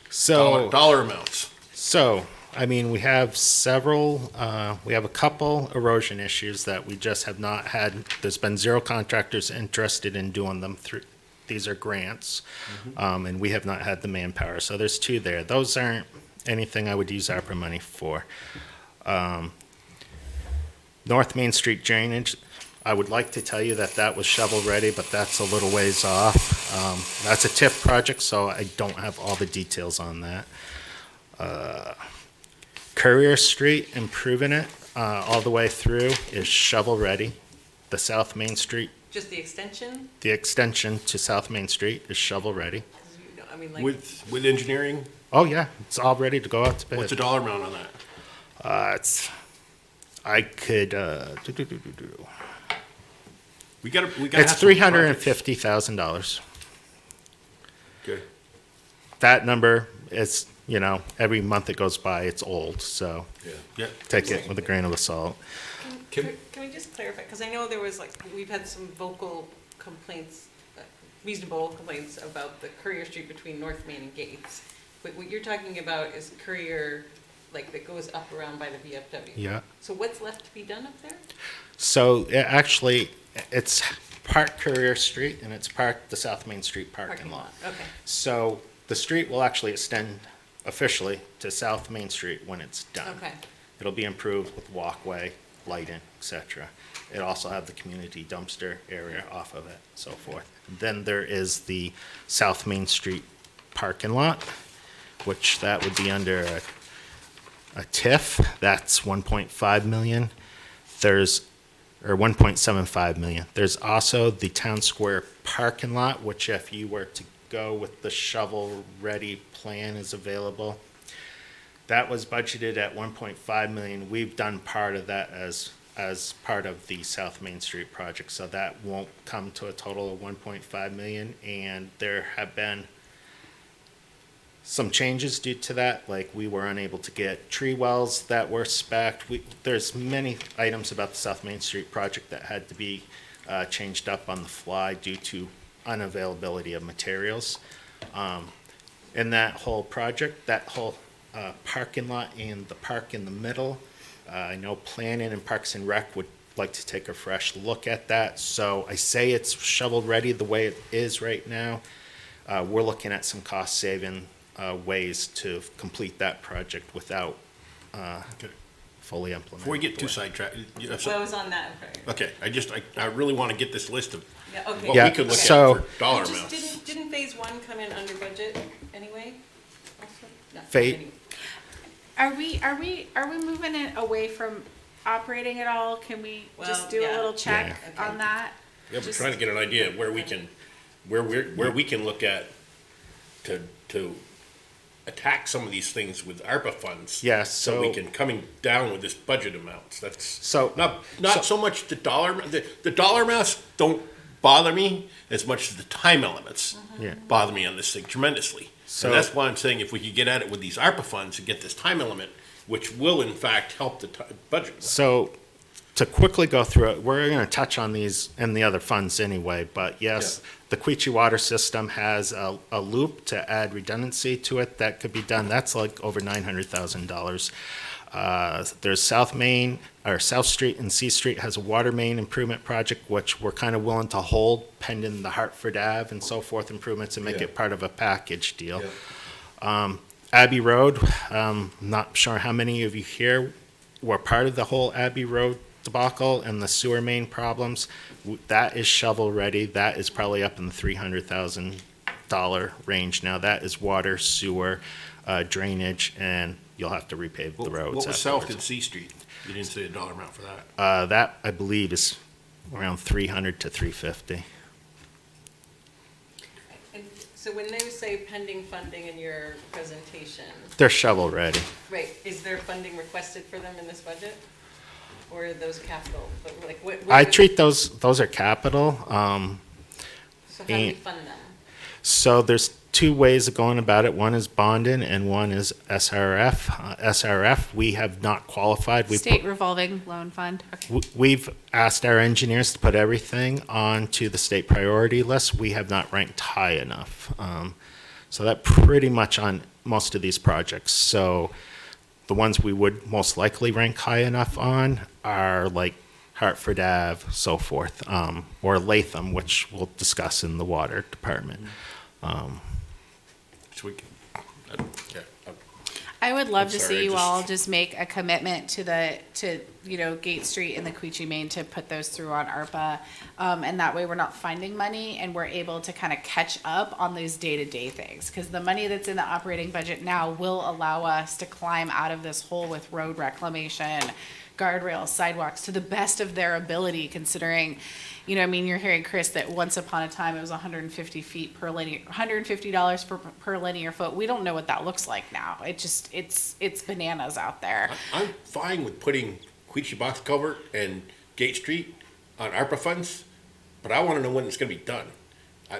S6: So,
S8: dollar amounts.
S6: I mean, we have several, we have a couple erosion issues that we just have not had. There's been zero contractors interested in doing them through, these are grants, and we have not had the manpower. So there's two there. Those aren't anything I would use ARPA money for. North Main Street drainage, I would like to tell you that was shovel-ready, but that's a little ways off. That's a TIF project, so I don't have all the details on that. Courier Street, improving it all the way through is shovel-ready. The South Main Street,
S12: Just the extension?
S6: the extension to South Main Street is shovel-ready.
S12: 'Cause you know, I mean, like,
S8: With engineering,
S6: Oh, yeah, it's all ready to go out to bid.
S8: what's the dollar amount on that?
S6: I could,
S8: We gotta
S6: it's
S8: have some
S6: $350,000.
S8: Good.
S6: That number is, every month that goes by, it's old, so
S7: yeah.
S8: Yeah.
S6: take it with a grain of salt.
S7: Kim?
S12: can we just clarify, because I know there was we've had some vocal complaints, reasonable complaints about the Courier Street between North Main and Gates. But what you're talking about is Courier, that goes up around by the VFW.
S6: Yeah.
S12: So what's left to be done up there?
S6: So actually, it's part Courier Street and it's part the South Main Street parking lot.
S12: Okay.
S6: So the street will actually extend officially to South Main Street when it's done.
S12: Okay.
S6: It'll be improved with walkway, lighting, etc. It also have the community dumpster area off of it, so forth. Then there is the South Main Street parking lot, which that would be under a TIF. That's 1.5 million. Or 1.75 million. There's also the Town Square parking lot, which if you were to go with the shovel-ready plan is available. That was budgeted at 1.5 million. We've done part of that as part of the South Main Street project, so that won't come to a total of 1.5 million. And there have been some changes due to that, like we were unable to get tree wells that were spec'd. There's many items about the South Main Street project that had to be changed up on the fly due to unavailability of materials. In that whole project, that whole parking lot and the park in the middle, I know Planning and Parks and Rec would like to take a fresh look at that. So I say it's shovel ready the way it is right now. We're looking at some cost saving ways to complete that project without fully implementing.
S8: Before we get too
S6: the way.
S8: sidetracked,
S12: What was on that?
S8: okay, I really want to get this list of
S12: Yeah, okay.
S8: what
S6: Yeah,
S8: we could look
S6: so-
S8: at for dollar
S12: Just
S8: amounts.
S12: didn't phase one come in under budget anyway? Also? No,
S6: Fa-
S12: anyway.
S1: Are we moving it away from operating at all? Can we just
S12: Well,
S1: do a
S12: yeah.
S1: little check
S12: Yeah.
S1: on that?
S8: Yeah, we're
S1: Just-
S8: trying to get an idea of where we can, where we can look at to attack some of these things with ARPA funds.
S6: Yes,
S8: So we
S6: so-
S8: can coming down with this budget amounts. That's
S6: So-
S8: not so much the dollar, the dollar amounts don't bother me as much as the time elements
S6: Yeah.
S8: bother me on this thing tremendously.
S6: So-
S8: And that's why I'm saying if we could get at it with these ARPA funds and get this time element, which will in fact help the budget.
S6: So, to quickly go through it, we're gonna touch on these and the other funds anyway, but yes, the Quechee water system has a loop to add redundancy to it that could be done, that's like over $900,000. There's South Main, or South Street and C Street has a water main improvement project, which we're kind of willing to hold pending the Hartford Ave and so forth improvements and make
S7: Yeah.
S6: it part of a package deal. Abbey Road, not sure how many of you here were part of the whole Abbey Road debacle and the sewer main problems. That is shovel ready. That is probably up in the $300,000 range now. That is water, sewer, drainage, and you'll have to repave the roads.
S8: What was South
S6: afterwards.
S8: and C Street? You didn't say a dollar amount for that.
S6: That I believe is around 300 to 350.
S12: And so when they say pending funding in your presentation,
S6: They're shovel ready.
S12: right, is there funding requested for them in this budget? Or are those capital, but like what?
S6: I treat those are capital.
S12: So how do we
S6: and-
S12: fund them?
S6: So there's two ways of going about it. One is bonding and one is SRF. SRF, we have not qualified. We
S1: State revolving loan fund. Okay.
S6: We've asked our engineers to put everything onto the state priority list. We have not ranked high enough. So that pretty much on most of these projects. So the ones we would most likely rank high enough on are like Hartford Ave, so forth, or Latham, which we'll discuss in the water department.
S8: So we can,
S1: I would love
S8: I'm
S1: to
S8: sorry,
S1: see
S8: I
S1: you
S8: just-
S1: all just make a commitment to Gate Street and the Quechee Main to put those through on ARPA. And that way we're not finding money and we're able to kind of catch up on those day-to-day things. Because the money that's in the operating budget now will allow us to climb out of this hole with road reclamation, guardrails, sidewalks to the best of their ability, considering, you're hearing Chris that once upon a time it was 150 feet per linear, $150 per linear foot. We don't know what that looks like now. It's bananas out there.
S8: I'm fine with putting Quechee Box Culvert and Gate Street on ARPA funds, but I want to know when it's going to be done.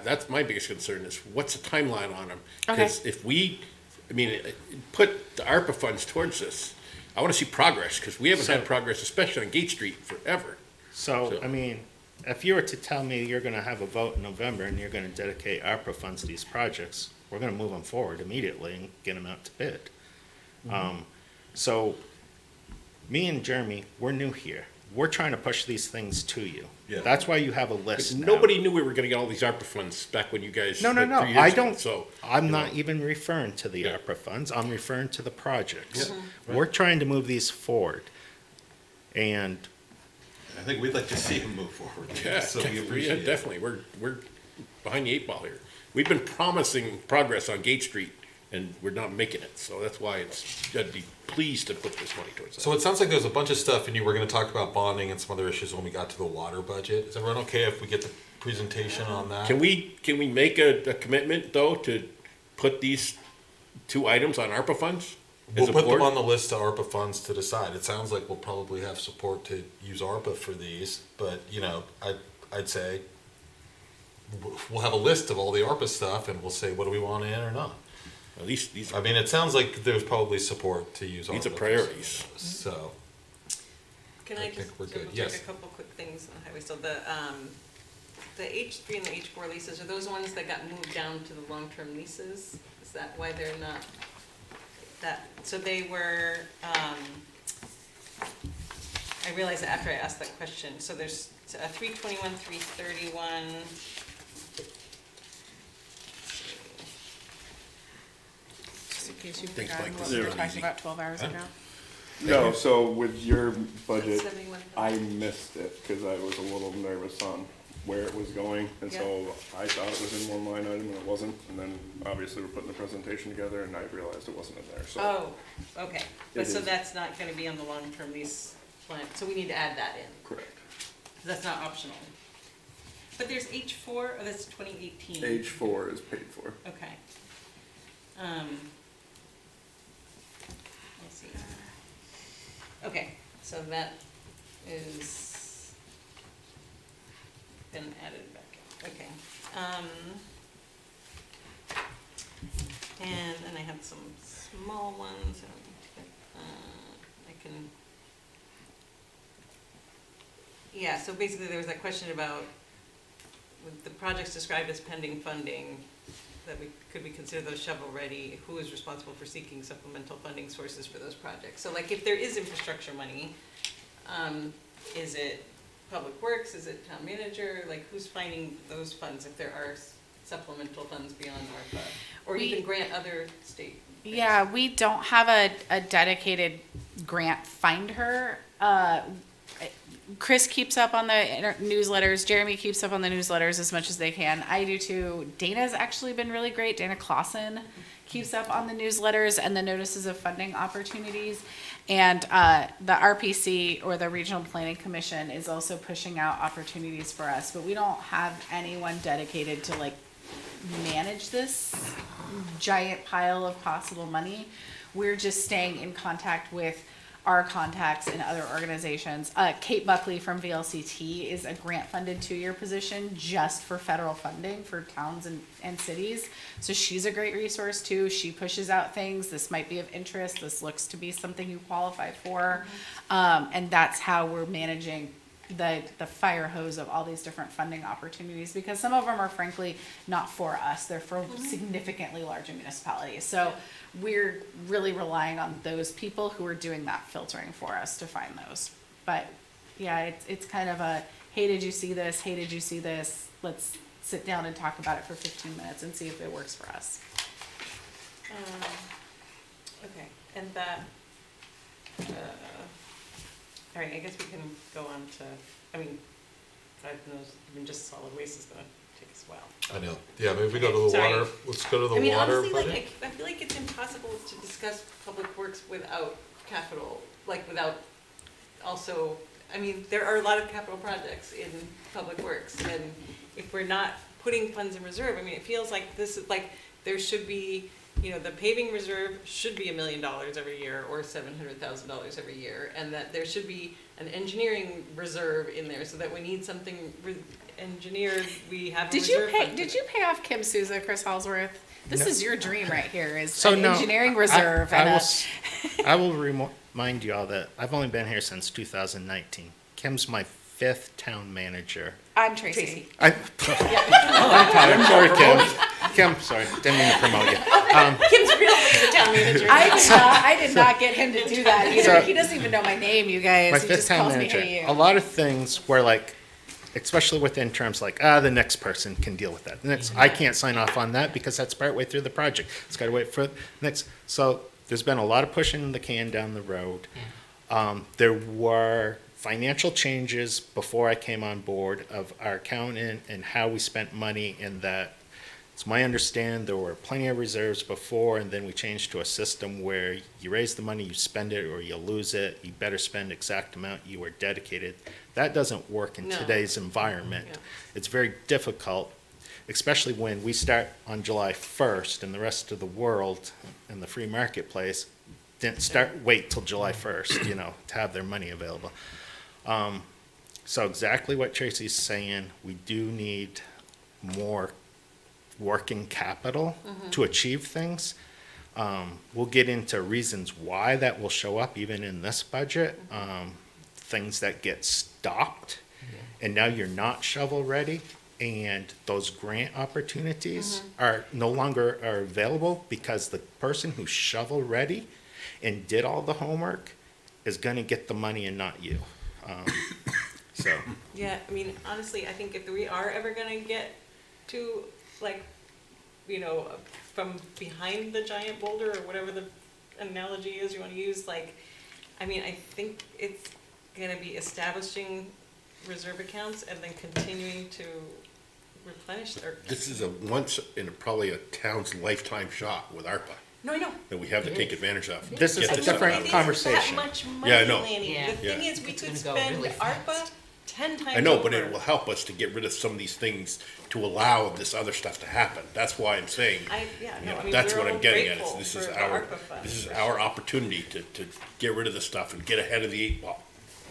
S8: That's my biggest concern is what's the timeline on them? Because if we, put the ARPA funds towards this, I want to see progress because we haven't had progress, especially on Gate Street, forever.
S6: So, if you were to tell me you're gonna have a vote in November and you're gonna dedicate ARPA funds to these projects, we're gonna move them forward immediately and get them out to bid. So, me and Jeremy, we're new here. We're trying to push these things to you.
S7: Yeah.
S6: That's why you have a list now.
S8: Nobody knew we were going to get all these ARPA funds back when you guys.
S6: No,
S8: like, 3 years
S6: I
S8: ago,
S6: don't,
S8: So.
S6: I'm
S8: you
S6: not
S8: know.
S6: even referring to the
S8: Yeah.
S6: ARPA funds, I'm referring to the projects.
S7: Yeah.
S6: We're trying to move these forward. And
S7: I think we'd like to see him move forward.
S8: Yeah,
S7: So we
S8: yeah,
S7: appreciate it.
S8: definitely. We're behind the 8 ball here. We've been promising progress on Gate Street, and we're not making it. So that's why I'd be pleased to put this money towards that.
S7: So it sounds like there's a bunch of stuff, and you were gonna talk about bonding and some other issues when we got to the water budget. Is everyone okay if we get the presentation on that?
S8: Can we make a commitment though to put these 2 items on ARPA funds?
S7: We'll
S8: as a
S7: put them
S8: board?
S7: on the list to ARPA funds to decide. It sounds like we'll probably have support to use ARPA for these, but, I'd say we'll have a list of all the ARPA stuff, and we'll say, what do we want in or not?
S8: At least these.
S7: It sounds like there's probably support to use ARPA.
S8: These are
S7: for
S8: priorities.
S7: some of those, So,
S12: Can
S7: I
S12: I
S7: think
S12: just
S7: we're good.
S12: double
S7: Yes.
S12: check a couple quick things on the highway? So the H3 and the H4 leases, are those ones that got moved down to the long-term leases? Is that why they're not so they were, I realized that after I asked that question. So there's a 321, 331.
S1: case you've
S8: Things
S1: forgotten
S8: like
S1: what
S8: this
S1: we were
S8: are
S1: talking
S8: easy.
S1: about 12 hours ago.
S3: No, so with your budget,
S12: 71,000.
S3: I missed it because I was a little nervous on where it was going. And so I thought it was in one line item and it wasn't. And then obviously we're putting the presentation together and I realized it wasn't in there, so.
S12: Oh, okay, but
S3: It
S12: so
S3: is.
S12: that's not gonna be on the long-term lease plan, so we need to add that in,
S3: Correct.
S12: that's not optional. But there's H4, oh, that's 2018.
S3: Age 4 is paid for.
S12: Okay. Let's see. Okay, so that is been added back, okay. And then I have some small ones, I can. Yeah, so basically there was that question about, with the projects described as pending funding, that could we consider those shovel-ready? Who is responsible for seeking supplemental funding sources for those projects? So like, if there is infrastructure money, is it Public Works, is it town manager? Like, who's finding those funds if there are supplemental funds beyond ARPA? Or even grant other state? things?
S1: Yeah, we don't have a dedicated grant finder. Chris keeps up on the newsletters. Jeremy keeps up on the newsletters as much as they can. I do too. Dana's actually been really great. Dana Clausen keeps up on the newsletters and the notices of funding opportunities. And the RPC, or the Regional Planning Commission, is also pushing out opportunities for us. But we don't have anyone dedicated to like manage this giant pile of possible money. We're just staying in contact with our contacts in other organizations. Kate Buckley from VLCT is a grant-funded 2-year position just for federal funding for towns and cities. So she's a great resource too. She pushes out things. This might be of interest. This looks to be something you qualify for. And that's how we're managing the fire hose of all these different funding opportunities, because some of them are frankly not for us. They're for significantly larger municipalities. So we're really relying on those people who are doing that filtering for us to find those. But yeah, it's kind of a, hey, did you see this? Hey, did you see this? Let's sit down and talk about it for 15 minutes and see if it works for us.
S12: Okay, and that, all right, I guess we can go on to, I mean, God knows, I mean, just solid waste is gonna take us a while.
S7: I know. Yeah, maybe we go to the
S12: Sorry.
S7: water. Let's go to the
S12: I mean,
S7: water
S12: honestly, like,
S7: budget.
S12: I feel like it's impossible to discuss public works without capital, like, without also, I mean, there are a lot of capital projects in public works, and if we're not putting funds in reserve, I mean, it feels like this is, like, there should be, you know, the paving reserve should be $1 million every year, or $700,000 every year, and that there should be an engineering reserve in there, so that we need something engineered, we have a
S1: Did you
S12: reserve fund for
S1: did you pay off Kim Souza, Chris Halsworth? This
S6: No.
S1: is your dream right here, is
S6: So
S1: an
S6: no,
S1: engineering reserve
S6: I
S1: and
S6: will, I will remind you all that I've only been here since 2019. Kim's my 5th town manager.
S1: I'm Tracy.
S6: I'm sorry, Kim. Kim, sorry, didn't mean to promote you.
S12: Kim's really the town manager.
S1: I did not get him to do that either.
S6: So-
S1: He doesn't even know my name, you guys.
S6: My
S1: He
S6: 5th
S1: just
S6: town
S1: calls me,
S6: manager.
S1: hey,
S6: A
S1: you.
S6: lot of things were like, especially within terms like, the next person can deal with that. The next, I can't sign off on that because that's partway through the project. It's got to wait for the next. So there's been a lot of pushing the can down the road. There were financial changes before I came on board of our accountant and how we spent money, in that it's my understanding there were plenty of reserves before, and then we changed to a system where you raise the money, you spend it, or you lose it. You better spend exact amount you are dedicated. That doesn't work in
S12: No.
S6: today's environment.
S12: Yeah.
S6: It's very difficult, especially when we start on July 1st and the rest of the world in the free marketplace didn't wait till July 1st, to have their money available. So exactly what Tracy's saying, we do need more working capital to achieve things. We'll get into reasons why that will show up even in this budget. Things that get stopped and now you're not shovel ready, and those grant opportunities are no longer are available because the person who's shovel ready and did all the homework is going to get the money and not you. So
S12: Yeah, I mean, honestly, I think if we are ever gonna get to, like, from behind the giant boulder, or whatever the analogy is you wanna use, like, I mean, I think it's gonna be establishing reserve accounts and then continuing to replenish or.
S8: This is a once in probably a town's lifetime shot with ARPA
S12: No, I know.
S8: that we have to take advantage of.
S6: This is
S8: Get
S6: a
S8: stuff
S6: different
S8: out of it.
S6: conversation.
S12: That much money,
S8: Yeah, I know.
S12: Lanny.
S4: Yeah.
S12: The thing
S8: Yeah.
S12: is, we
S4: It's
S12: could
S4: gonna go
S12: spend
S4: really
S12: ARPA
S4: fast.
S12: 10 times
S8: I know, but it
S12: over.
S8: will help us to get rid of some of these things to allow this other stuff to happen. That's why I'm saying,
S12: Yeah,
S8: you
S12: no,
S8: know,
S12: I mean,
S8: that's
S12: we're
S8: what
S12: all
S8: I'm getting at.
S12: grateful
S8: This
S12: for
S8: is
S12: the
S8: our,
S12: ARPA funds,
S8: this is
S12: for
S8: our
S12: sure.
S8: opportunity to get rid of this stuff and get ahead of the 8 ball.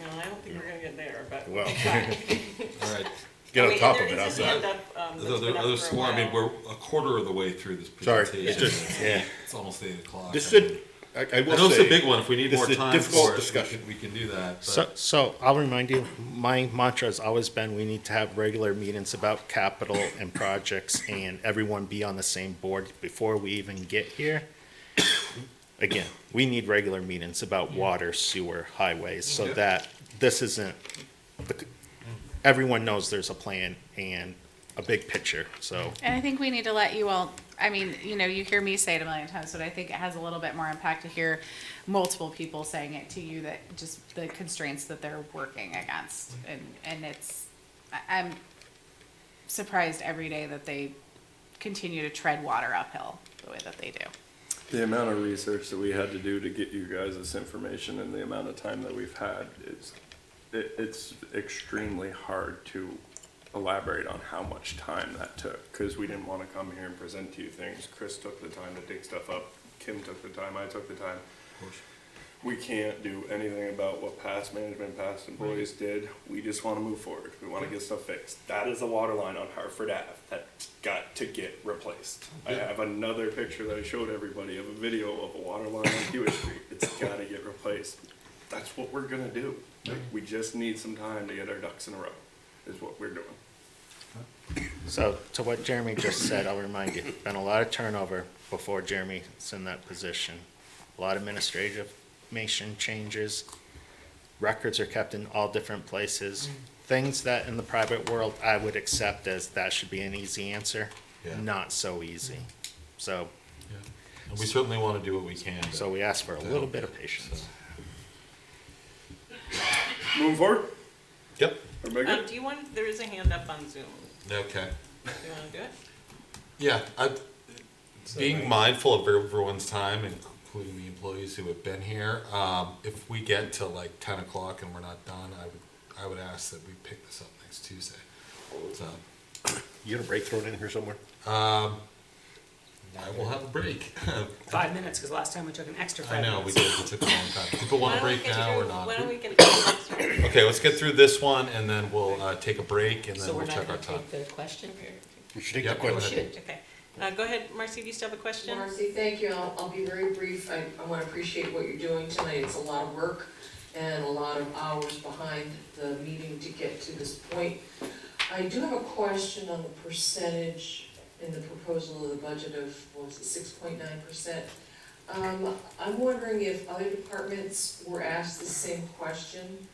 S12: No, I don't think we're gonna get there, but.
S8: Well,
S7: All right.
S8: get
S12: Oh,
S8: on
S12: wait,
S8: top
S12: and
S8: of it,
S12: there
S8: how's
S12: is a
S8: that?
S12: hand up, that's been up
S7: There's
S12: for a
S7: more, I mean,
S12: while.
S7: we're a quarter of the way through this
S8: Sorry,
S7: presentation.
S8: it's just, yeah.
S7: It's almost 8 o'clock.
S8: This
S7: I mean,
S8: is, I
S7: I
S8: will
S7: know it's a
S8: say,
S7: big one, if we need
S8: this
S7: more
S8: is a
S7: time
S8: difficult
S7: for it,
S8: discussion.
S7: we can do that,
S6: So I'll remind you, my mantra has always been, we need to have regular meetings about capital and projects and everyone be on the same board before we even get here. Again, we need regular meetings about water, sewer, highways, so
S7: Yeah.
S6: that this isn't, everyone knows there's a plan and a big picture, so.
S1: And I think we need to let you all, I mean, you know, you hear me say it a million times, but I think it has a little bit more impact to hear multiple people saying it to you, that just the constraints that they're working against. And it's, I'm surprised every day that they continue to tread water uphill the way that they do.
S3: The amount of research that we had to do to get you guys this information and the amount of time that we've had is, it's extremely hard to elaborate on how much time that took, because we didn't want to come here and present to you things. Chris took the time to dig stuff up, Kim took the time, I took the time. We can't do anything about what past management, past employees did. We just want to move forward. We want to get stuff fixed. That is a water line on Hartford Ave that's got to get replaced. I have another picture that I showed everybody of a video of a water line on Hewitt Street. It's got to get replaced. That's what we're gonna do. We just need some time to get our ducks in a row, is what we're doing.
S6: So, to what Jeremy just said, I'll remind you, been a lot of turnover before Jeremy's in that position. A lot of administrative changes, records are kept in all different places. Things that in the private world I would accept as that should be an easy answer,
S7: Yeah.
S6: not so easy. So,
S7: and we certainly want to do what we can.
S6: so we ask for a little bit of patience.
S3: Moving forward?
S7: Yep,
S3: Everybody good?
S12: Do you want, there is a hand up on Zoom.
S7: okay.
S12: Do you wanna do it?
S7: Yeah, being mindful of everyone's time, including the employees who have been here, if we get to like 10 o'clock and we're not done, I would ask that we pick this up next Tuesday. So,
S8: You got a break thrown in here somewhere?
S7: I will have a break.
S5: 5 minutes, because last time we took an extra 5
S7: I know,
S5: minutes.
S7: we did, we took a long time. People want
S12: Why
S7: a
S12: don't we
S7: break
S12: get
S7: now or
S12: through-
S7: not?
S12: Why don't we get through the next one?
S7: Okay, let's get through this one and then we'll take a break and
S4: So
S7: then
S4: we're
S7: we'll
S4: not
S7: check our
S4: gonna
S7: time.
S4: take the question?
S8: You should take the
S7: Yep, go
S8: question.
S7: ahead.
S12: Okay, go ahead, Marcy, do you still have a question?
S9: Marcy, thank you. I'll be very brief. I want to appreciate what you're doing tonight. It's a lot of work and a lot of hours behind the meeting to get to this point. I do have a question on the percentage in the proposal of the budget of, what was it, 6.9%? I'm wondering if other departments were asked the same question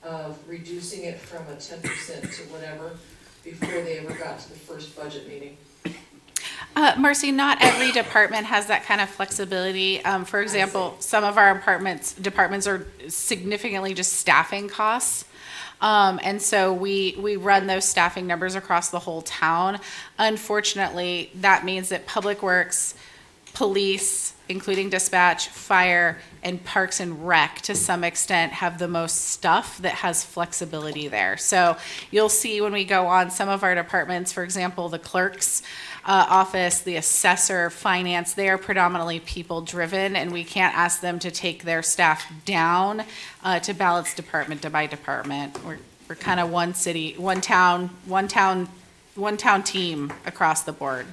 S9: of reducing it from a 10% to whatever before they ever got to the first budget meeting.
S1: Marcy, not every department has that kind of flexibility. For example, some of our departments are significantly just staffing costs. And so we run those staffing numbers across the whole town. Unfortunately, that means that Public Works, Police, including dispatch, fire, and Parks and Rec, to some extent, have the most stuff that has flexibility there. So you'll see when we go on some of our departments, for example, the clerk's office, the assessor, finance, they are predominantly people-driven, and we can't ask them to take their staff down to balance department by department. We're kind of one city, one town team across the board.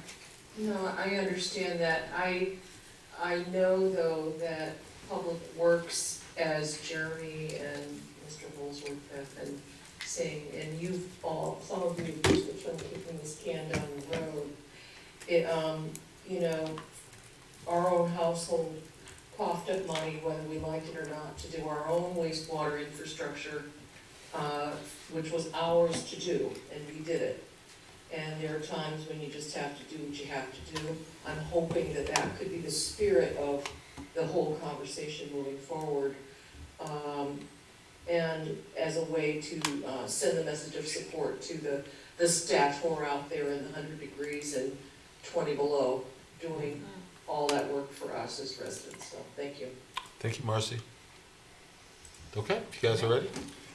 S9: No, I understand that. I know though that Public Works, as Jeremy and Mr. Holsworth have been saying, and you've all, some of you have used the term kicking this can down the road. It, you know, our own household coughed up money, whether we liked it or not, to do our own wastewater infrastructure, which was ours to do, and we did it. and there are times when you just have to do what you have to do. I'm hoping that that could be the spirit of the whole conversation moving forward. And as a way to send the message of support to the staff who are out there in the 100 degrees and 20 below, doing all that work for us as residents, so thank you.
S7: Thank you, Marcy. Okay, you guys are ready?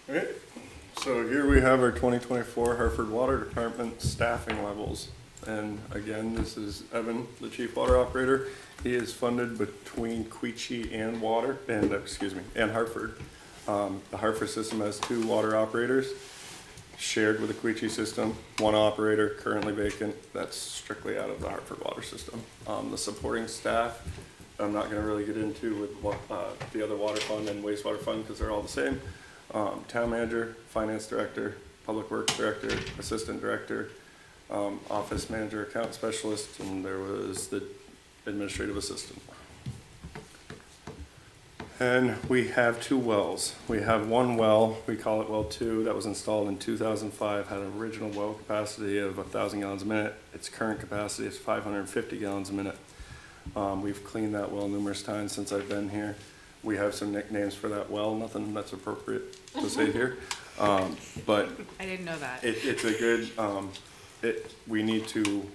S3: Okay, so here we have our 2024 Hartford Water Department staffing levels. And again, this is Evan, the chief water operator. He is funded between Quechee and and Hartford. The Hartford system has 2 water operators shared with the Quechee system. 1 operator currently vacant. That's strictly out of the Hartford water system. The supporting staff, I'm not going to really get into with what, the other water fund and wastewater fund because they're all the same. Town manager, finance director, public works director, assistant director, office manager, account specialist, and there was the administrative assistant. And we have 2 wells. We have 1 well, we call it well 2, that was installed in 2005, had an original well capacity of 1,000 gallons a minute. Its current capacity is 550 gallons a minute. We've cleaned that well numerous times since I've been here. We have some nicknames for that well, nothing that's appropriate to say here. But
S1: I didn't know that.
S3: it's a good, we need to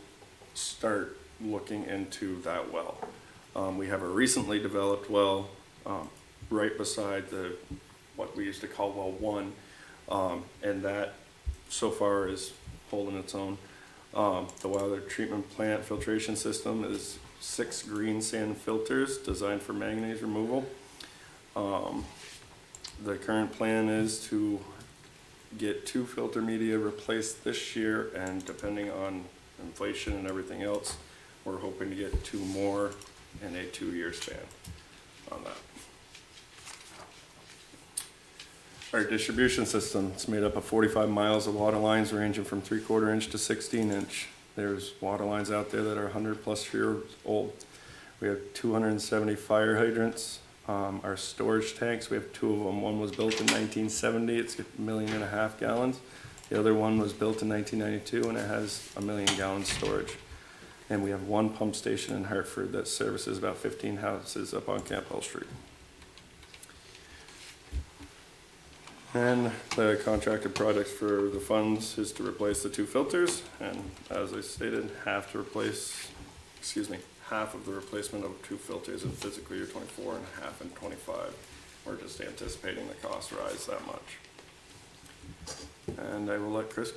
S3: start looking into that well. We have a recently developed well right beside what we used to call well 1, and that so far is holding its own. The water treatment plant filtration system is 6 green sand filters designed for manganese removal. The current plan is to get 2 filter media replaced this year, and depending on inflation and everything else, we're hoping to get 2 more in a 2-year span on that. Our distribution system, it's made up of 45 miles of water lines ranging from 3/4 inch to 16 inch. There's water lines out there that are 100+ years old. We have 270 fire hydrants. Our storage tanks, we have 2 of them. One was built in 1970, it's 1.5 million gallons. The other one was built in 1992 and it has 1 million gallons storage. And we have 1 pump station in Hartford that services about 15 houses up on Campbell Street. And the contracted project for the funds is to replace the 2 filters, and as I stated, half of the replacement of 2 filters in fiscal year 24 and half in 25. We're just anticipating the cost rise that much. And I will let Chris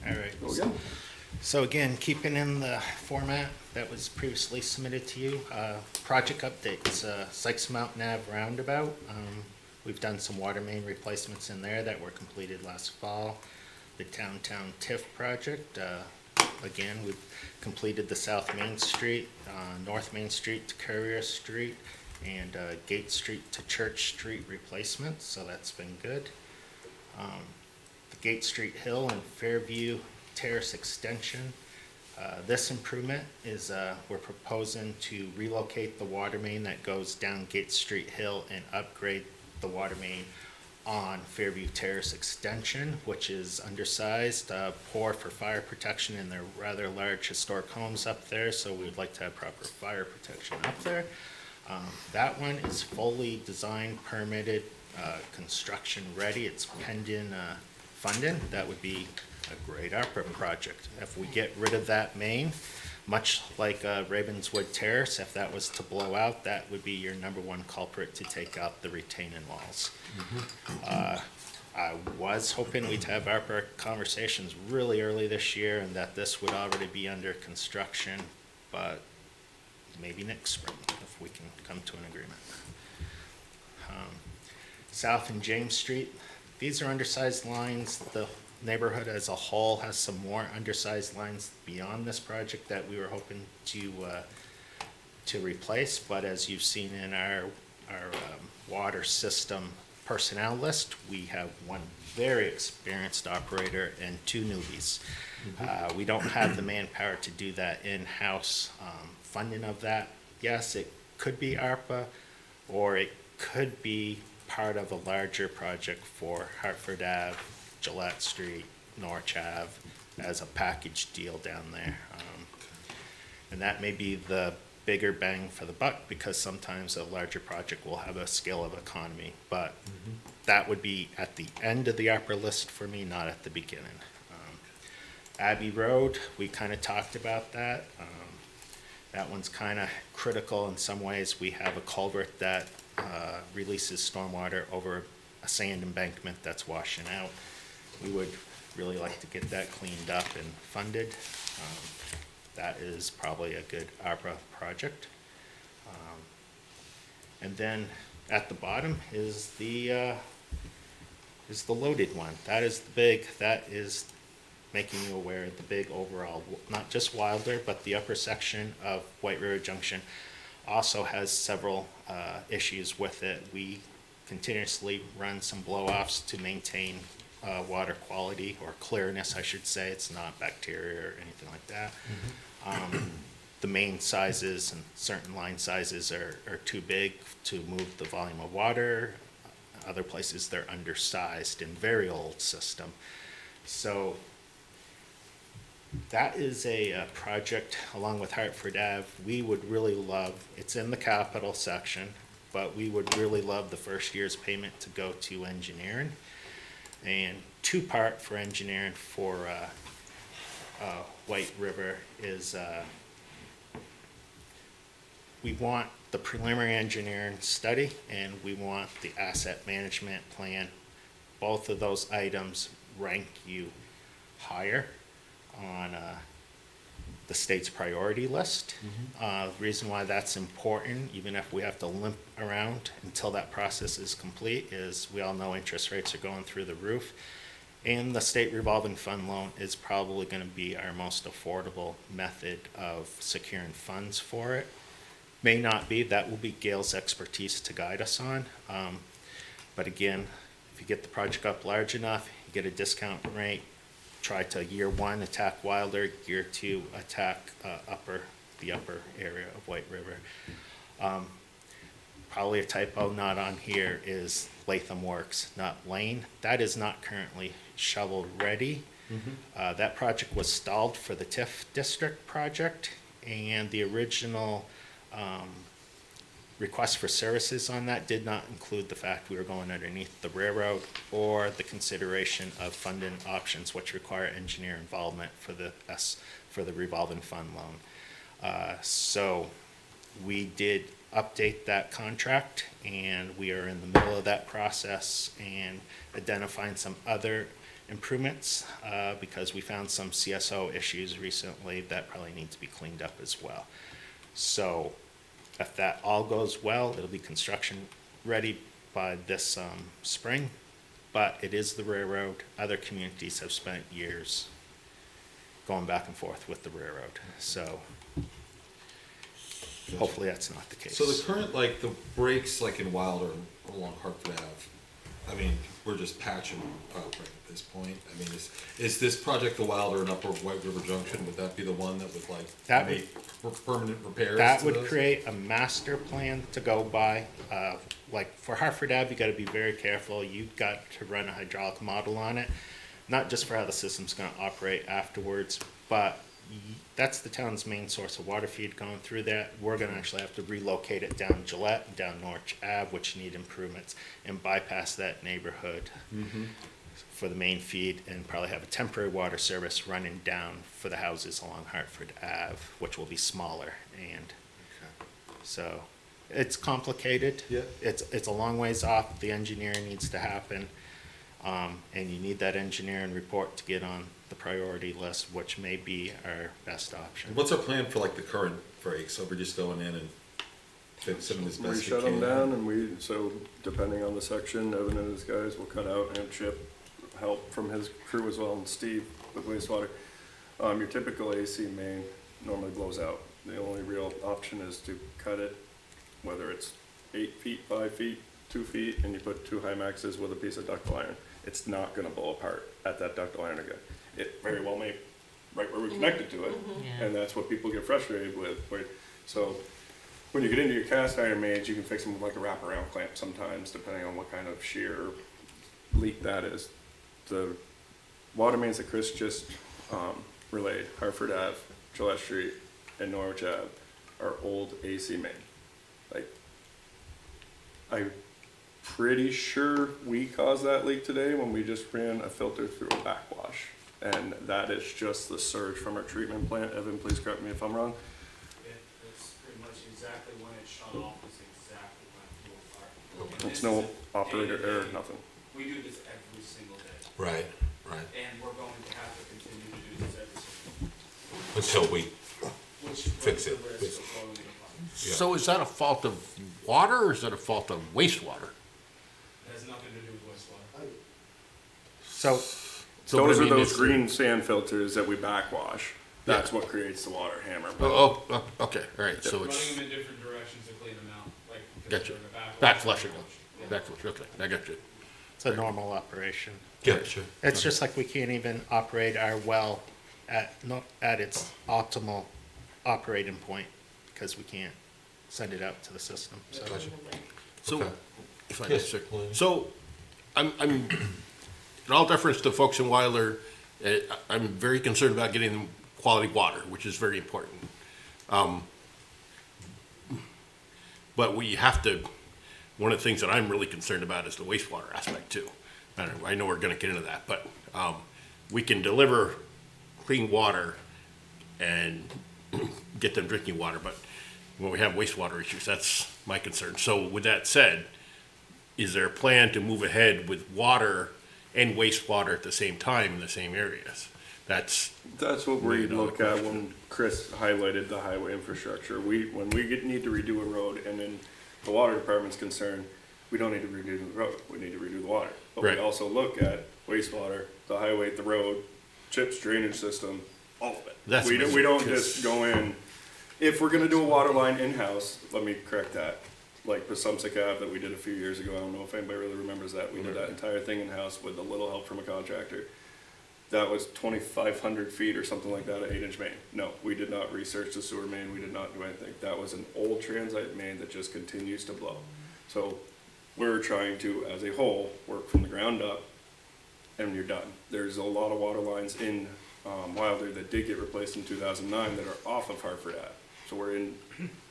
S6: All right.
S3: go again.
S6: So again, keeping in the format that was previously submitted to you, project updates, Sykes Mountain Ave roundabout. We've done some water main replacements in there that were completed last fall. The Town TIF project, again, we've completed the South Main Street, North Main Street to Courier Street, and Gate Street to Church Street replacements, so that's been good. The Gate Street Hill and Fairview Terrace extension. This improvement is we're proposing to relocate the water main that goes down Gate Street Hill and upgrade the water main on Fairview Terrace extension, which is undersized, poor for fire protection in their rather large historic homes up there, so we would like to have proper fire protection up there. That one is fully designed, permitted, construction ready. It's pending funding. That would be a great ARPA project. If we get rid of that main, much like Ravenswood Terrace, if that was to blow out, that would be your #1 culprit to take out the retaining walls. I was hoping we'd have ARPA conversations really early this year and that this would already be under construction, but maybe next spring if we can come to an agreement. South and James Street, these are undersized lines. The neighborhood as a whole has some more undersized lines beyond this project that we were hoping to replace, but as you've seen in our water system personnel list, we have 1 very experienced operator and 2 newbies. We don't have the manpower to do that in-house. Funding of that, yes, it could be ARPA, or it could be part of a larger project for Hartford Ave, Gillette Street, Norwich Ave, as a package deal down there. And that may be the bigger bang for the buck, because sometimes a larger project will have a scale of economy, but that would be at the end of the upper list for me, not at the beginning. Abbey Road, we kind of talked about that. That one's kind of critical in some ways. We have a culvert that releases stormwater over a sand embankment that's washing out. We would really like to get that cleaned up and funded. That is probably a good ARPA project. And then at the bottom is the loaded one. That is the big, that is making you aware of the big overall, not just Wilder, but the upper section of White River Junction also has several issues with it. We continuously run some blow-offs to maintain water quality, or clearness, I should say. It's not bacteria or anything like that. The main sizes and certain line sizes are too big to move the volume of water. Other places they're undersized and very old system. So that is a project along with Hartford Ave. We would really love, it's in the capital section, but we would really love the first year's payment to go to engineering. And two-part for engineering for White River is we want the preliminary engineering study and we want the asset management plan. Both of those items rank you higher on the state's priority list. The reason why that's important, even if we have to limp around until that process is complete, is we all know interest rates are going through the roof. And the state revolving fund loan is probably going to be our most affordable method of securing funds for it. May not be, that will be Gail's expertise to guide us on. But again, if you get the project up large enough, you get a discount rate. Try to year one attack Wilder, year two attack the upper area of White River. Probably a typo not on here is Latham Works, not Lane. That is not currently shovel ready. That project was stalled for the TIF district project, and the original request for services on that did not include the fact we were going underneath the railroad or the consideration of funding options which require engineer involvement for the revolving fund loan. So we did update that contract, and we are in the middle of that process and identifying some other improvements because we found some CSO issues recently that probably need to be cleaned up as well. So if that all goes well, it'll be construction ready by this spring, but it is the railroad. Other communities have spent years going back and forth with the railroad, so hopefully that's not the case.
S7: So the current, like, the breaks, like in Wilder along Hartford Ave, I mean, we're just patching right at this point. I mean, is this project the Wilder and Upper White River Junction, would that be the one that would make permanent repairs?
S6: That
S7: to
S6: would
S7: those?
S6: create a master plan to go by. Like for Hartford Ave, you gotta be very careful. You've got to run a hydraulic model on it, not just for how the system's gonna operate afterwards, but that's the town's main source of water feed going through that. We're gonna actually have to relocate it down Gillette and down Norwich Ave, which need improvements, and bypass that neighborhood for the main feed, and probably have a temporary water service running down for the houses along Hartford Ave, which will be smaller. And so it's complicated.
S7: Yeah.
S6: It's a long ways off. The engineering needs to happen. And you need that engineering report to get on the priority list, which may be our best option.
S7: What's our plan for like the current breaks? So we're just going in and fixing them as
S3: We
S7: best we
S3: shut
S7: can?
S3: them down, and so depending on the section, Evan and his guys will cut out and chip, help from his crew as well, and Steve with wastewater. Your typical AC main normally blows out. The only real option is to cut it, whether it's 8 feet, 5 feet, 2 feet, and you put 2 high maxes with a piece of ductile iron. It's not gonna blow apart at that ductile iron again. It very well may, right where we connected to it, and that's what people get frustrated with. So when you get into your cast iron mains, you can fix them with like a wraparound clamp sometimes, depending on what kind of shear leak that is. The water mains that Chris just relayed. Hartford Ave, Gillette Street, and Norwich Ave are old AC main. Like, I'm pretty sure we caused that leak today when we just ran a filter through a backwash. And that is just the surge from our treatment plant. Evan, please correct me if I'm wrong.
S2: It's pretty much exactly when it shut off is exactly when it blew apart.
S3: It's no operator error, nothing.
S2: We do this every single day,
S7: Right, right.
S2: and we're going to have to continue to do this every single day.
S7: Until we,
S2: Which
S7: Fix
S2: runs
S7: it,
S2: the
S7: fix
S2: risk
S7: it.
S2: of blowing it apart.
S7: Yeah.
S8: So is that a fault of water or is that a fault of wastewater?
S2: It has nothing to do with wastewater.
S11: So,
S3: Those
S8: but I
S3: are
S8: mean,
S3: those
S8: it's-
S3: green sand filters that we backwash. That's what creates the water hammer.
S8: Okay, all right, so
S2: Running
S8: it's
S2: them in different directions to clean them out, like. 'cause
S8: Gotcha.
S2: they're in the
S8: back flushing,
S2: Yeah.
S8: back flush, okay, I got you.
S6: It's a normal operation.
S7: yeah, sure.
S6: It's just like we can't even operate our well at its optimal operating point because we can't send it out to the system, so.
S7: Gotcha.
S8: So,
S7: Okay.
S8: if I may,
S7: Yes,
S8: sir.
S7: please.
S8: So, I'm, in all deference to folks in Weiler, I'm very concerned about getting them quality water, which is very important. But we have to, one of the things that I'm really concerned about is the wastewater aspect too. I know we're gonna get into that, but, we can deliver clean water and get them drinking water, but when we have wastewater issues, that's my concern. So with that said, is there a plan to move ahead with water and wastewater at the same time in the same areas? That's
S3: What we look at when Chris highlighted the highway infrastructure. When we need to redo a road and then the water department's concerned, we don't need to redo the road, we need to redo the water. But we
S8: Right.
S3: also look at wastewater, the highway, the road, CHIPS drainage system, all of it.
S8: That's
S3: We don't
S8: amazing,
S3: just go in, if we're gonna do a water line in-house, let me correct that. Like Pasumsic Ave that we did a few years ago, I don't know if anybody really remembers that, we did that entire thing in-house with a little help from a contractor. That was 2,500 feet or something like that, an 8-inch main. No, we did not research the sewer main, we did not do anything. That was an old transite main that just continues to blow. So we're trying to, as a whole, work from the ground up, and you're done. There's a lot of water lines in Wilder that did get replaced in 2009 that are off of Hartford Ave. So we're in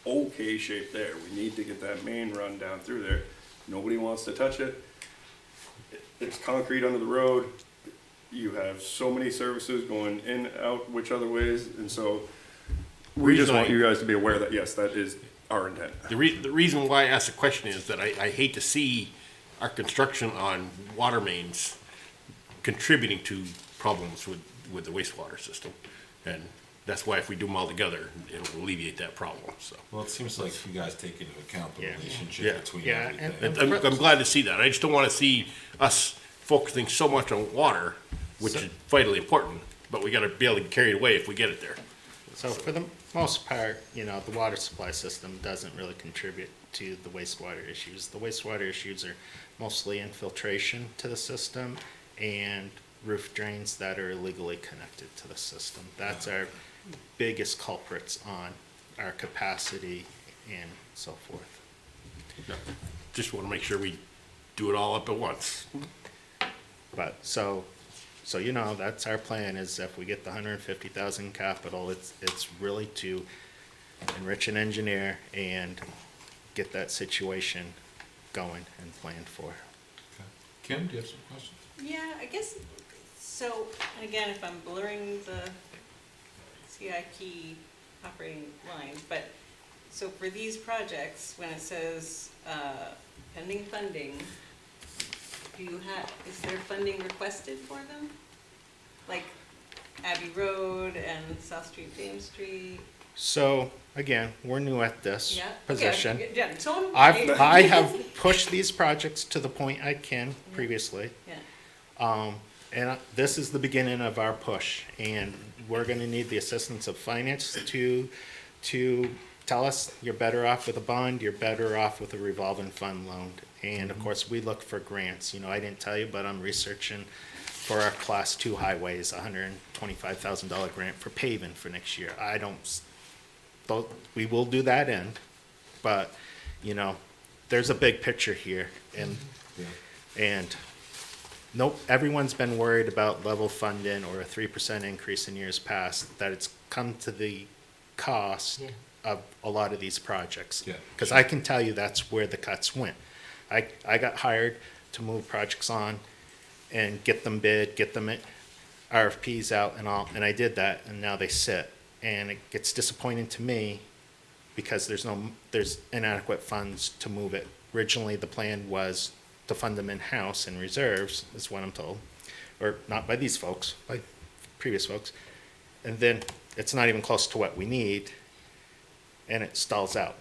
S3: okay shape there. We need to get that main run down through there. Nobody wants to touch it. There's concrete under the road. You have so many services going in, out, which other ways, and so we just want you guys to be aware that, yes, that is our intent.
S8: the reason why I asked the question is that I hate to see our construction on water mains contributing to problems with the wastewater system. And that's why if we do them all together, it'll alleviate that problem, so.
S7: Well, it seems like you guys take into account the
S6: Yeah.
S7: relationship
S8: Yeah.
S7: between
S6: Yeah,
S7: everything.
S6: and-
S8: I'm glad to see that. I just don't want to see us focusing so much on water, which is vitally important, but we got to be able to carry it away if we get it there.
S6: So for the most part, the water supply system doesn't really contribute to the wastewater issues. The wastewater issues are mostly infiltration to the system and roof drains that are illegally connected to the system. That's our biggest culprits on our capacity and so forth.
S8: Just want to make sure we do it all up at once.
S6: But so that's our plan, is if we get the 150,000 capital, it's really to enrich an engineer and get that situation going and planned for.
S7: Kim, do you have some questions?
S12: Yeah, I guess, so, and again, if I'm blurring the CIP operating lines, but, so for these projects, when it says, pending funding, is there funding requested for them? Like Abbey Road and South Street, James Street?
S6: So, again, we're new at this
S12: Yeah.
S6: position.
S12: Okay, yeah, so
S6: I have pushed these projects to the point I can previously.
S12: Yeah.
S6: This is the beginning of our push, and we're gonna need the assistance of finance to tell us, you're better off with a bond, you're better off with a revolving fund loan. And of course, we look for grants. I didn't tell you, but I'm researching for our class 2 highways, $125,000 grant for paving for next year. We will do that end, but, there's a big picture here, and nope, everyone's been worried about level funding or a 3% increase in years past, that it's come to the cost
S4: Yeah.
S6: of a lot of these projects.
S7: Yeah.
S6: Because I can tell you that's where the cuts went. I got hired to move projects on and get them bid, get them RFPs out and all, and I did that, and now they sit. And it gets disappointing to me because there's inadequate funds to move it. Originally, the plan was to fund them in-house in reserves, is what I'm told, or not by these folks, by previous folks. And then it's not even close to what we need, and it stalls out.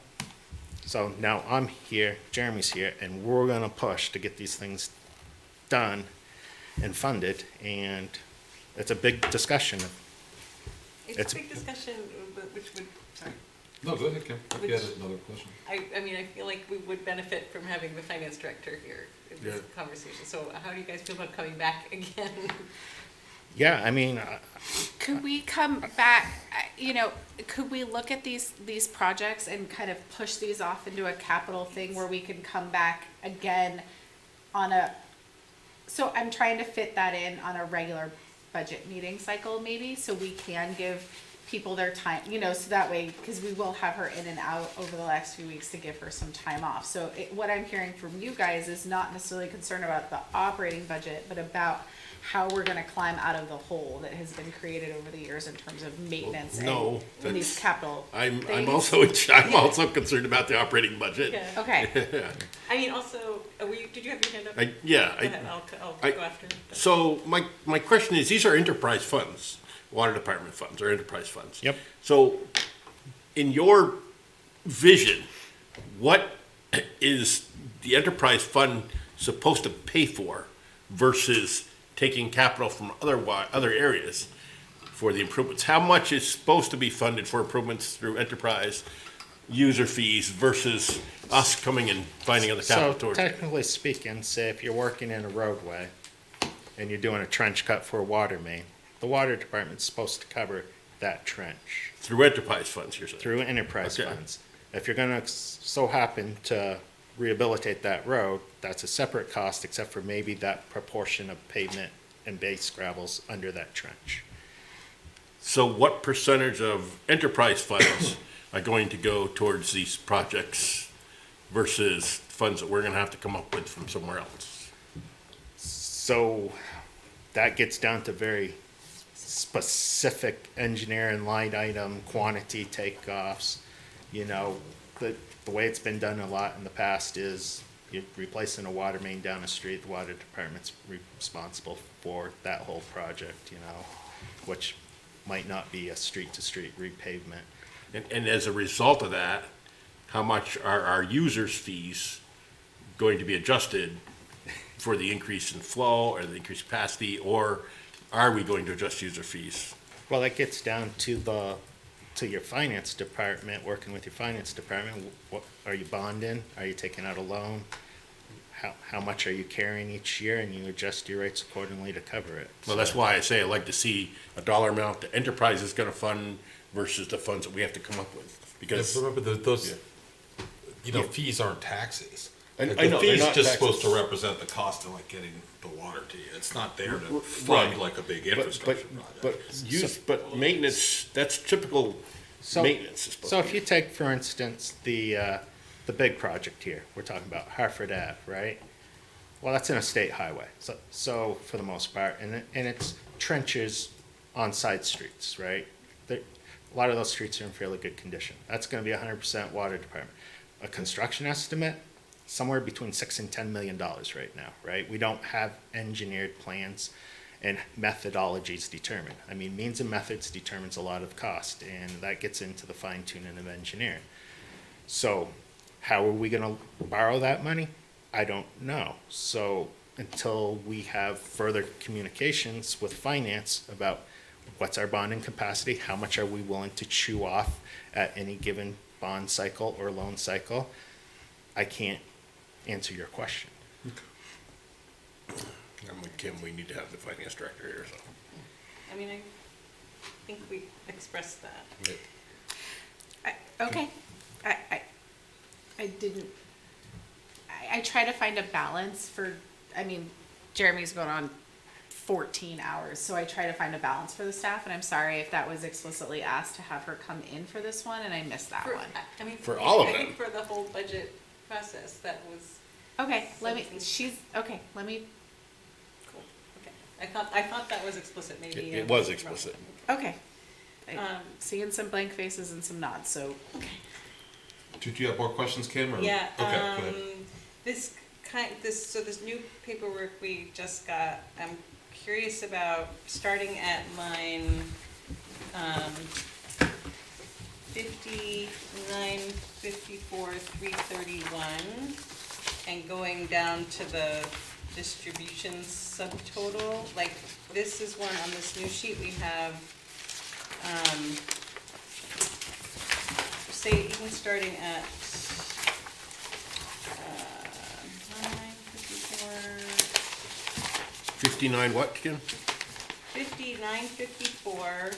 S6: So now I'm here, Jeremy's here, and we're gonna push to get these things done and funded, and it's a big discussion.
S12: It's a big discussion, which would, sorry.
S7: No, go ahead, Kim.
S12: Which-
S7: You had another question.
S12: I mean, I feel like we would benefit from having the finance director here in this
S8: Yeah.
S12: conversation. So how do you guys feel about coming back again?
S6: Yeah, I mean,
S1: Could we come back, could we look at these projects and kind of push these off into a capital thing where we can come back again on so I'm trying to fit that in on a regular budget meeting cycle maybe, so we can give people their time, so that way, because we will have her in and out over the last few weeks to give her some time off. So what I'm hearing from you guys is not necessarily concerned about the operating budget, but about how we're gonna climb out of the hole that has been created over the years in terms of maintenance
S8: No,
S1: and these
S8: that's-
S1: capital
S8: I'm
S1: things.
S8: also concerned about the operating budget.
S12: Yeah.
S1: Okay,
S12: I mean, also, did you have your hand up?
S8: Yeah,
S12: Go ahead, I'll
S8: I-
S12: go after.
S8: so my question is, these are enterprise funds, water department funds or enterprise funds.
S6: Yep.
S8: So in your vision, what is the enterprise fund supposed to pay for versus taking capital from other areas for the improvements? How much is supposed to be funded for improvements through enterprise user fees versus us coming and finding other capital
S6: so
S8: towards it?
S6: technically speaking, say if you're working in a roadway and you're doing a trench cut for a water main, the water department's supposed to cover that trench
S8: Through enterprise funds, you're saying?
S6: through enterprise
S8: Okay.
S6: funds. If you're gonna so happen to rehabilitate that road, that's a separate cost except for maybe that proportion of pavement and base gravels under that trench.
S8: So what percentage of enterprise funds are going to go towards these projects versus funds that we're gonna have to come up with from somewhere else?
S6: So that gets down to very specific engineering line item, quantity takeoffs. The way it's been done a lot in the past is you're replacing a water main down the street, the water department's responsible for that whole project, which might not be a street-to-street repavement.
S8: And as a result of that, how much are our users' fees going to be adjusted for the increase in flow or the increased capacity, or are we going to adjust user fees?
S6: Well, that gets down to your finance department, working with your finance department. What, are you bonding? Are you taking out a loan? How much are you carrying each year, and you adjust your rates accordingly to cover it.
S8: Well, that's why I say I'd like to see a dollar amount the enterprise is gonna fund versus the funds that we have to come up with. Because,
S7: Remember those,
S8: Yeah.
S7: fees aren't taxes.
S8: I
S7: The
S8: know, they're
S7: fee's
S8: not
S7: just
S8: taxes.
S7: supposed to represent the cost of like getting the water to you. It's not there to
S8: Right.
S7: fund like a big
S8: but,
S7: infrastructure
S8: but,
S7: project.
S8: but maintenance, that's typical
S6: So-
S8: maintenance is supposed
S6: So
S8: to
S6: if
S8: be.
S6: you take, for instance, the big project here, we're talking about Hartford Ave, right? Well, that's in a state highway, so for the most part, and it's trenches on side streets, right? A lot of those streets are in fairly good condition. That's gonna be 100% water department. A construction estimate, somewhere between $6 and $10 million right now, right? We don't have engineered plans and methodologies determined. I mean, means and methods determines a lot of cost, and that gets into the fine tuning of engineering. So how are we gonna borrow that money? I don't know. So until we have further communications with finance about what's our bonding capacity, how much are we willing to chew off at any given bond cycle or loan cycle, I can't answer your question.
S8: I'm with Kim, we need to have the finance director here, so.
S12: I mean, I think we expressed that.
S1: okay. I didn't, I try to find a balance for, Jeremy's going on 14 hours, so I try to find a balance for the staff, and I'm sorry if that was explicitly asked to have her come in for this one, and I missed that
S12: For,
S1: one.
S12: I mean,
S8: For all of
S12: I think
S8: it.
S12: for the whole budget process, that was
S1: Okay, let me,
S12: something-
S1: let me,
S12: cool, okay. I thought that was explicit, maybe.
S8: It was explicit.
S1: okay.
S12: Um,
S1: Seeing some blank faces and some nods, so,
S7: Did you have more questions, Kim, or?
S12: Yeah,
S7: Okay, go ahead.
S12: this new paperwork we just got, I'm curious about starting at line, 59, 54, 331, and going down to the distribution subtotal, like, this is one on this new sheet we have, say even starting at,
S8: 59 what, Kim?
S12: 59, 54,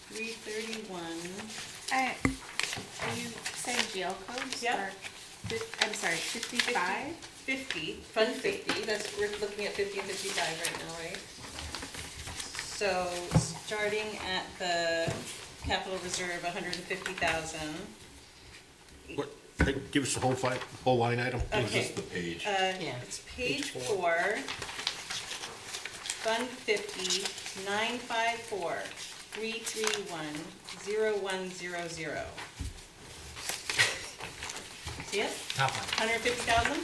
S12: 331.
S1: are you saying jail codes?
S12: Yep.
S1: Or I'm sorry, 55?
S12: 50, Fund 50, we're looking at 50 and 55 right now, right? So, starting at the capital reserve, 150,000.
S8: What, give us the whole line item?
S12: Okay.
S8: The page.
S4: Yeah.
S12: It's page
S5: Page
S12: 4, Fund 50, 954, 331, 0100. See it?
S11: Top line.
S12: 150,000?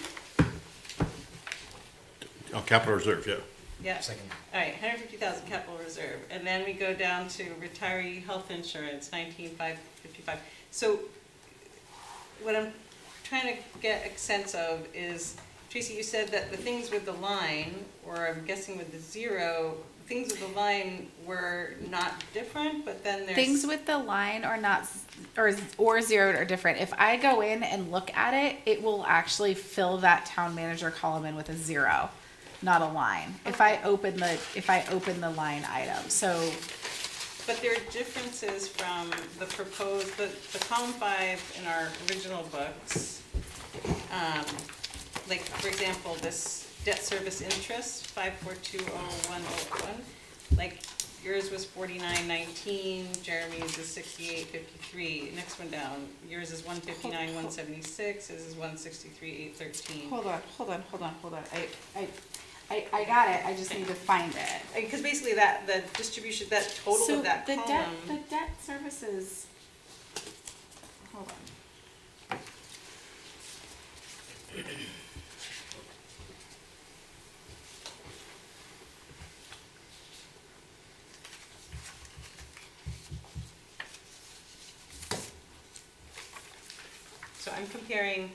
S8: Oh, capital reserve, yeah.
S12: Yeah.
S11: Second.
S12: All right, 150,000 capital reserve, and then we go down to retiree health insurance, 19,555. So, what I'm trying to get a sense of is, Tracy, you said that the things with the line, or I'm guessing with the zero, things with the line were not different, but then there's.
S1: Things with the line are not, or zeroed are different. If I go in and look at it, it will actually fill that town manager column in with a zero, not a line. If I open the line item, so
S12: But there are differences from the proposed, the column 5 in our original books. Like, for example, this debt service interest, 5420101, like, yours was 4919, Jeremy's is 6853. Next one down, yours is 159,176, his is 163,813.
S1: hold on. I got it, I just need to find it.
S12: Because basically that, the distribution, that total of that column.
S1: The debt services, hold on.
S12: So I'm comparing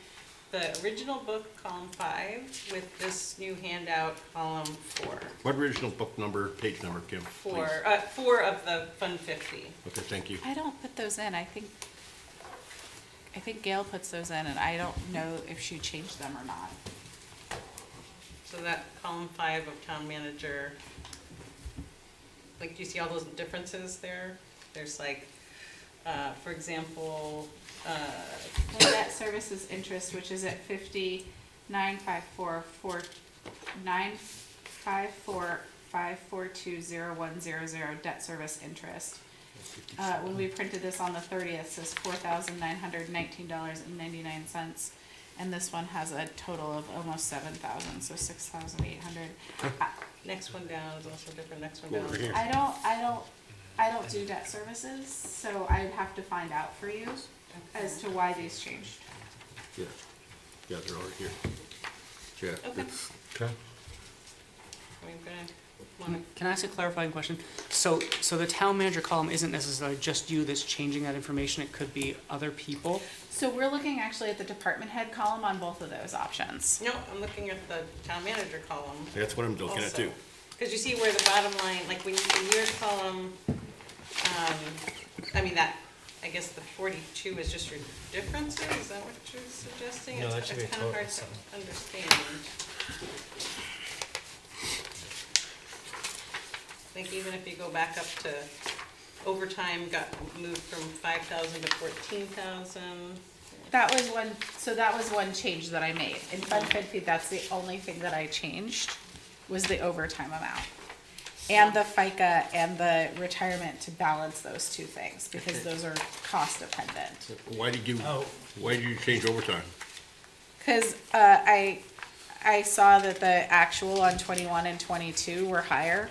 S12: the original book, column 5, with this new handout, column 4.
S8: What original book number, page number, Kim? please?
S12: 4 of the Fund 50.
S8: Okay, thank you.
S1: I don't put those in, I think Gail puts those in, and I don't know if she changed them or not.
S12: So that column 5 of town manager, like, do you see all those differences there? There's like, for example,
S1: The debt services interest, which is at 954,542,0100 debt service interest. When we printed this on the 30th, it says $4,919.99, and this one has a total of almost 7,000, so 6,800.
S12: next one down is also different, next one
S8: Go
S12: down.
S8: over here.
S1: I don't do debt services, so I'd have to find out for you as to why these changed.
S8: Yeah, yeah, they're all here. Yeah,
S12: Okay.
S8: it's,
S7: Okay.
S5: Can I ask a clarifying question? So the town manager column isn't necessarily just you that's changing that information, it could be other people?
S1: So we're looking actually at the department head column on both of those options.
S12: No, I'm looking at the town manager column.
S8: that's what I'm looking at too.
S12: Because you see where the bottom line, like when you, in your column, I mean that, I guess the 42 is just your differences, is that what you're suggesting?
S11: No, that
S12: It's
S11: should be a
S12: kind of hard
S11: total,
S12: to understand. Like even if you go back up to overtime got moved from 5,000 to 14,000.
S1: that was one change that I made. In Fund 50, that's the only thing that I changed, was the overtime amount. And the FICA and the retirement to balance those two things, because those are cost dependent.
S8: Why did you change overtime?
S1: Cause, I saw that the actual on 21 and 22 were higher.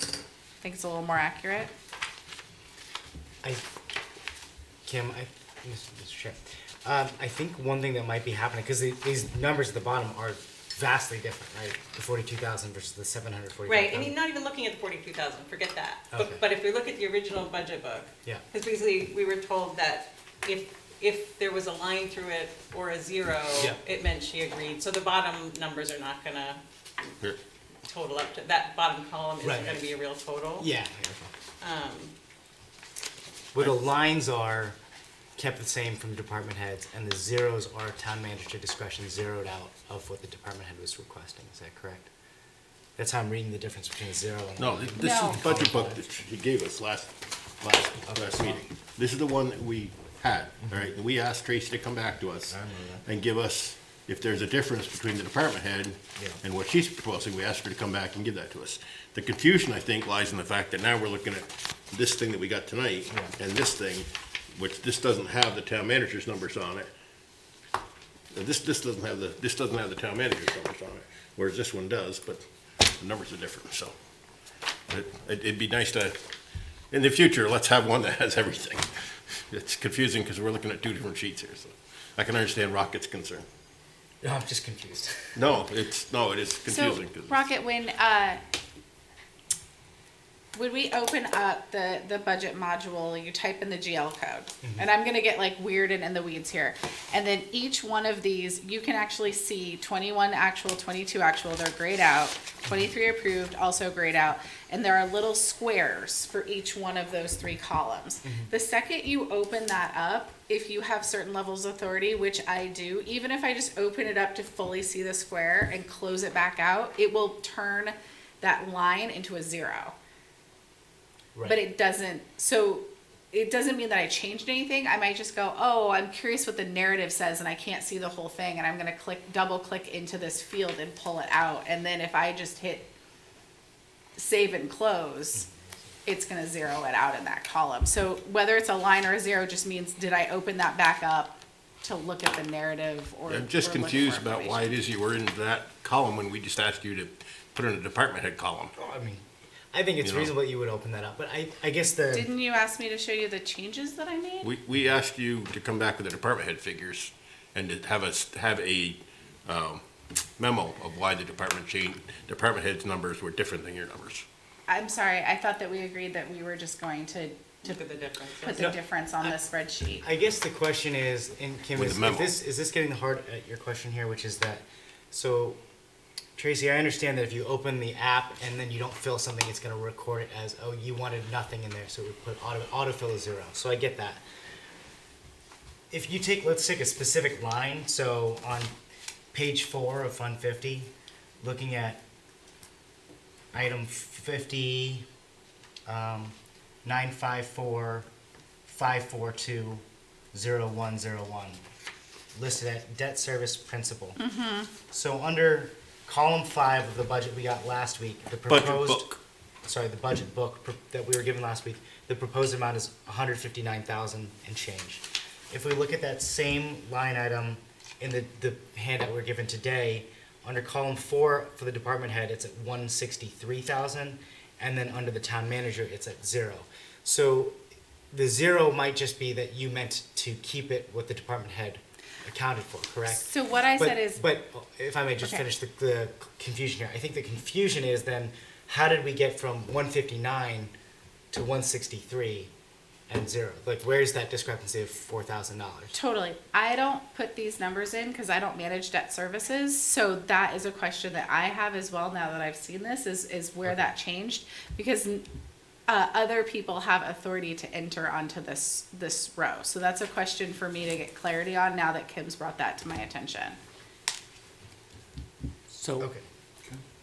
S1: I think it's a little more accurate.
S11: Mr. Chair, I think one thing that might be happening, because these numbers at the bottom are vastly different, right? The 42,000 versus the 745,000.
S12: Right, I mean, not even looking at the 42,000, forget that.
S11: Okay.
S12: But if we look at the original budget book.
S11: Yeah.
S12: Because basically, we were told that if there was a line through it or a zero,
S11: Yeah.
S12: it meant she agreed. So the bottom numbers are not gonna
S8: Here.
S12: total up to, that bottom column isn't
S11: Right.
S12: gonna be a real total.
S11: Yeah. Where the lines are kept the same from department heads, and the zeros are town manager discretion zeroed out of what the department head was requesting. Is that correct? That's how I'm reading the difference between a zero and.
S8: No, this
S1: No.
S8: is the budget book that you gave us last meeting. This is the one that we had, all right? And we asked Tracy to come back to us
S11: I remember that.
S8: and give us, if there's a difference between the department head
S11: Yeah.
S8: and what she's proposing, we asked her to come back and give that to us. The confusion, I think, lies in the fact that now we're looking at this thing that we got tonight
S11: Yeah.
S8: and this thing, which this doesn't have the town manager's numbers on it. This doesn't have the town manager's numbers on it, whereas this one does, but the numbers are different, so. It'd be nice to, in the future, let's have one that has everything. It's confusing because we're looking at two different sheets here, so I can understand Rocket's concern.
S11: No, I'm just confused.
S8: No, it is confusing. 'Cause
S1: Rocket, when we open up the budget module, you type in the GL code. And I'm gonna get like weird and in the weeds here. And then each one of these, you can actually see 21 actual, 22 actual, they're grayed out. 23 approved, also grayed out. And there are little squares for each one of those three columns. The second you open that up, if you have certain levels of authority, which I do, even if I just open it up to fully see the square and close it back out, it will turn that line into a zero.
S11: Right.
S1: But it doesn't mean that I changed anything. I might just go, oh, I'm curious what the narrative says and I can't see the whole thing, and I'm gonna double click into this field and pull it out. And then if I just hit save and close, it's gonna zero it out in that column. So whether it's a line or a zero just means, did I open that back up to look at the narrative or?
S8: I'm just
S1: or look for
S8: confused about why it
S1: information?
S8: is you were in that column when we just asked you to put in a department head column.
S11: I mean, I think it's
S8: You know.
S11: reasonable that you would open that up, but I guess the.
S1: Didn't you ask me to show you the changes that I made?
S8: We asked you to come back with the department head figures and to have a memo of why the department head's numbers were different than your numbers.
S1: I'm sorry, I thought that we agreed that we were just going to
S12: Look at the difference.
S1: put the difference on the spreadsheet.
S11: I guess the question is, and Kim,
S8: With
S11: is
S8: the memo.
S11: this getting the heart at your question here, which is that, so, Tracy, I understand that if you open the app and then you don't fill something, it's gonna record it as, oh, you wanted nothing in there, so it would put autofill as zero, so I get that. If you let's take a specific line, so on page 4 of Fund 50, looking at item 50, 954 542 0101, listed at debt service principal. So under column 5 of the budget we got last week, the proposed. The budget book that we were given last week, the proposed amount is $159,000 and change. If we look at that same line item in the handout we're given today, under column 4 for the department head, it's at $163,000, and then under the town manager, it's at 0. So the 0 might just be that you meant to keep it what the department head accounted for, correct?
S1: So what I said is,
S11: But if I may just
S1: Okay.
S11: finish the confusion here, I think the confusion is then, how did we get from 159 to 163 and 0? Like, where's that discrepancy of $4,000?
S1: totally, I don't put these numbers in because I don't manage debt services. So that is a question that I have as well now that I've seen this, is where that changed. Because other people have authority to enter onto this row. So that's a question for me to get clarity on now that Kim's brought that to my attention.
S5: So,
S11: Okay.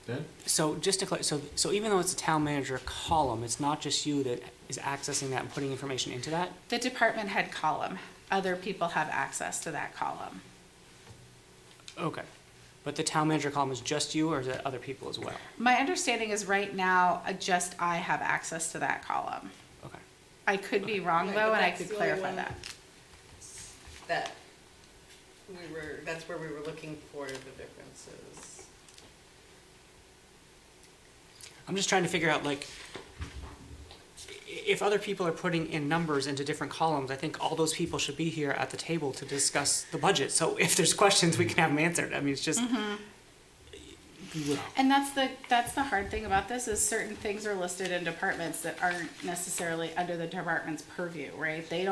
S7: Dan?
S5: so just to clarify, so even though it's a town manager column, it's not just you that is accessing that and putting information into that?
S1: The department head column. other people have access to that column.
S5: Okay. But the town manager column is just you, or is it other people as well?
S1: My understanding is right now, just I have access to that column.
S5: Okay.
S1: I could be wrong
S12: Right,
S1: though,
S12: but
S1: and I
S12: that's
S1: could
S12: the only
S1: clarify
S12: one
S1: that.
S12: That that's where we were looking for the differences.
S5: I'm just trying to figure out, like, if other people are putting in numbers into different columns, I think all those people should be here at the table to discuss the budget. So if there's questions, we can have them answered. I mean, it's just.
S1: And that's the hard thing about this is certain things are listed in departments that aren't necessarily under the department's purview, right? They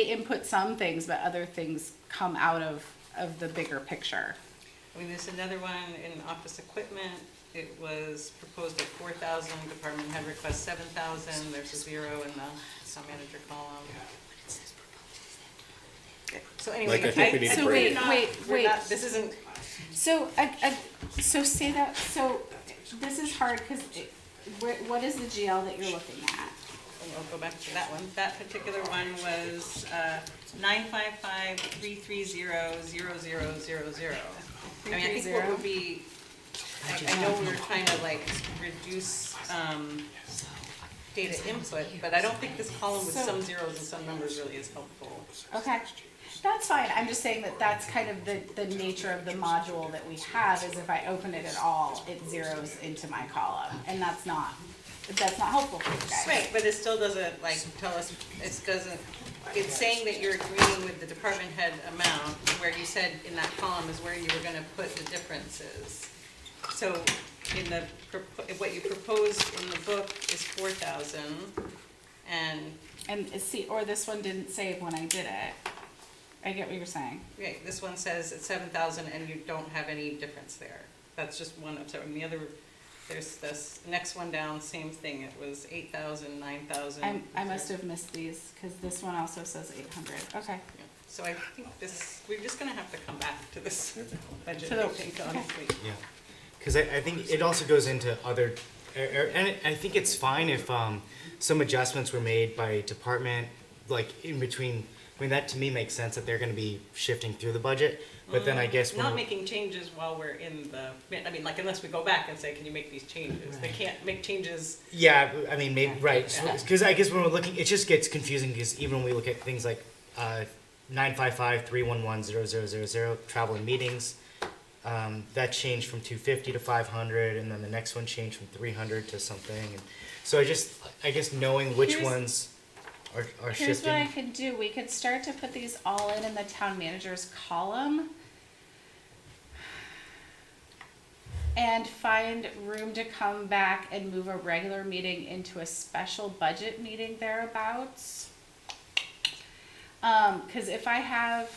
S1: input some things, but other things come out of the bigger picture.
S12: I mean, there's another one in office equipment. It was proposed at 4,000, department had request 7,000, there's a 0 in the town manager column. So anyway,
S8: Like, I think we need to
S1: So
S8: break
S1: wait.
S12: this isn't,
S1: So, so say that, so this is hard, cause what is the GL that you're looking at?
S12: I'll go back to that one. That particular one was 955-330-0000. I mean, I think what would be, I know we were trying to like reduce data input, but I don't think this column with some zeros and some numbers really is helpful.
S1: Okay, that's fine, I'm just saying that that's kind of the nature of the module that we have, is if I open it at all, it zeroes into my column, and that's not helpful for you guys.
S12: Right, but it still doesn't like tell us, it's saying that you're agreeing with the department head amount, where you said in that column is where you were gonna put the differences. So in what you proposed in the book is 4,000, and
S1: see, or this one didn't save when I did it. I get what you're saying.
S12: okay, this one says it's 7,000 and you don't have any difference there. That's just one of, so in the other, there's this next one down, same thing, it was 8,000, 9,000.
S1: I must have missed these, cause this one also says 800, okay.
S12: Yeah. So I think we're just gonna have to come back to this budget,
S1: To the-
S12: I think, honestly.
S11: Yeah, because I think it also goes into other, and I think it's fine if some adjustments were made by department, like in between. I mean, that to me makes sense that they're going to be shifting through the budget, but then I guess when
S12: Not making changes while we're in the, I mean, like, unless we go back and say, can you make these changes? They can't make changes.
S11: yeah, I mean, maybe right, because I guess when we're looking, it just gets confusing because even when we look at things like 955-311-0000 travel and meetings, that changed from 250 to 500, and then the next one changed from 300 to something. And so I guess knowing which
S1: Here's-
S11: ones are
S1: Here's what I
S11: shifting.
S1: could do, we could start to put these all in the town manager's column. And find room to come back and move a regular meeting into a special budget meeting thereabouts. Cause if I have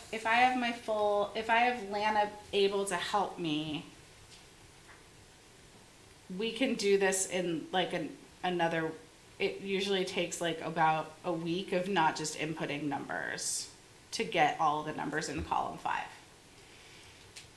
S1: Lana able to help me, we can do this in like another, it usually takes like about a week of not just inputting numbers to get all the numbers in column 5.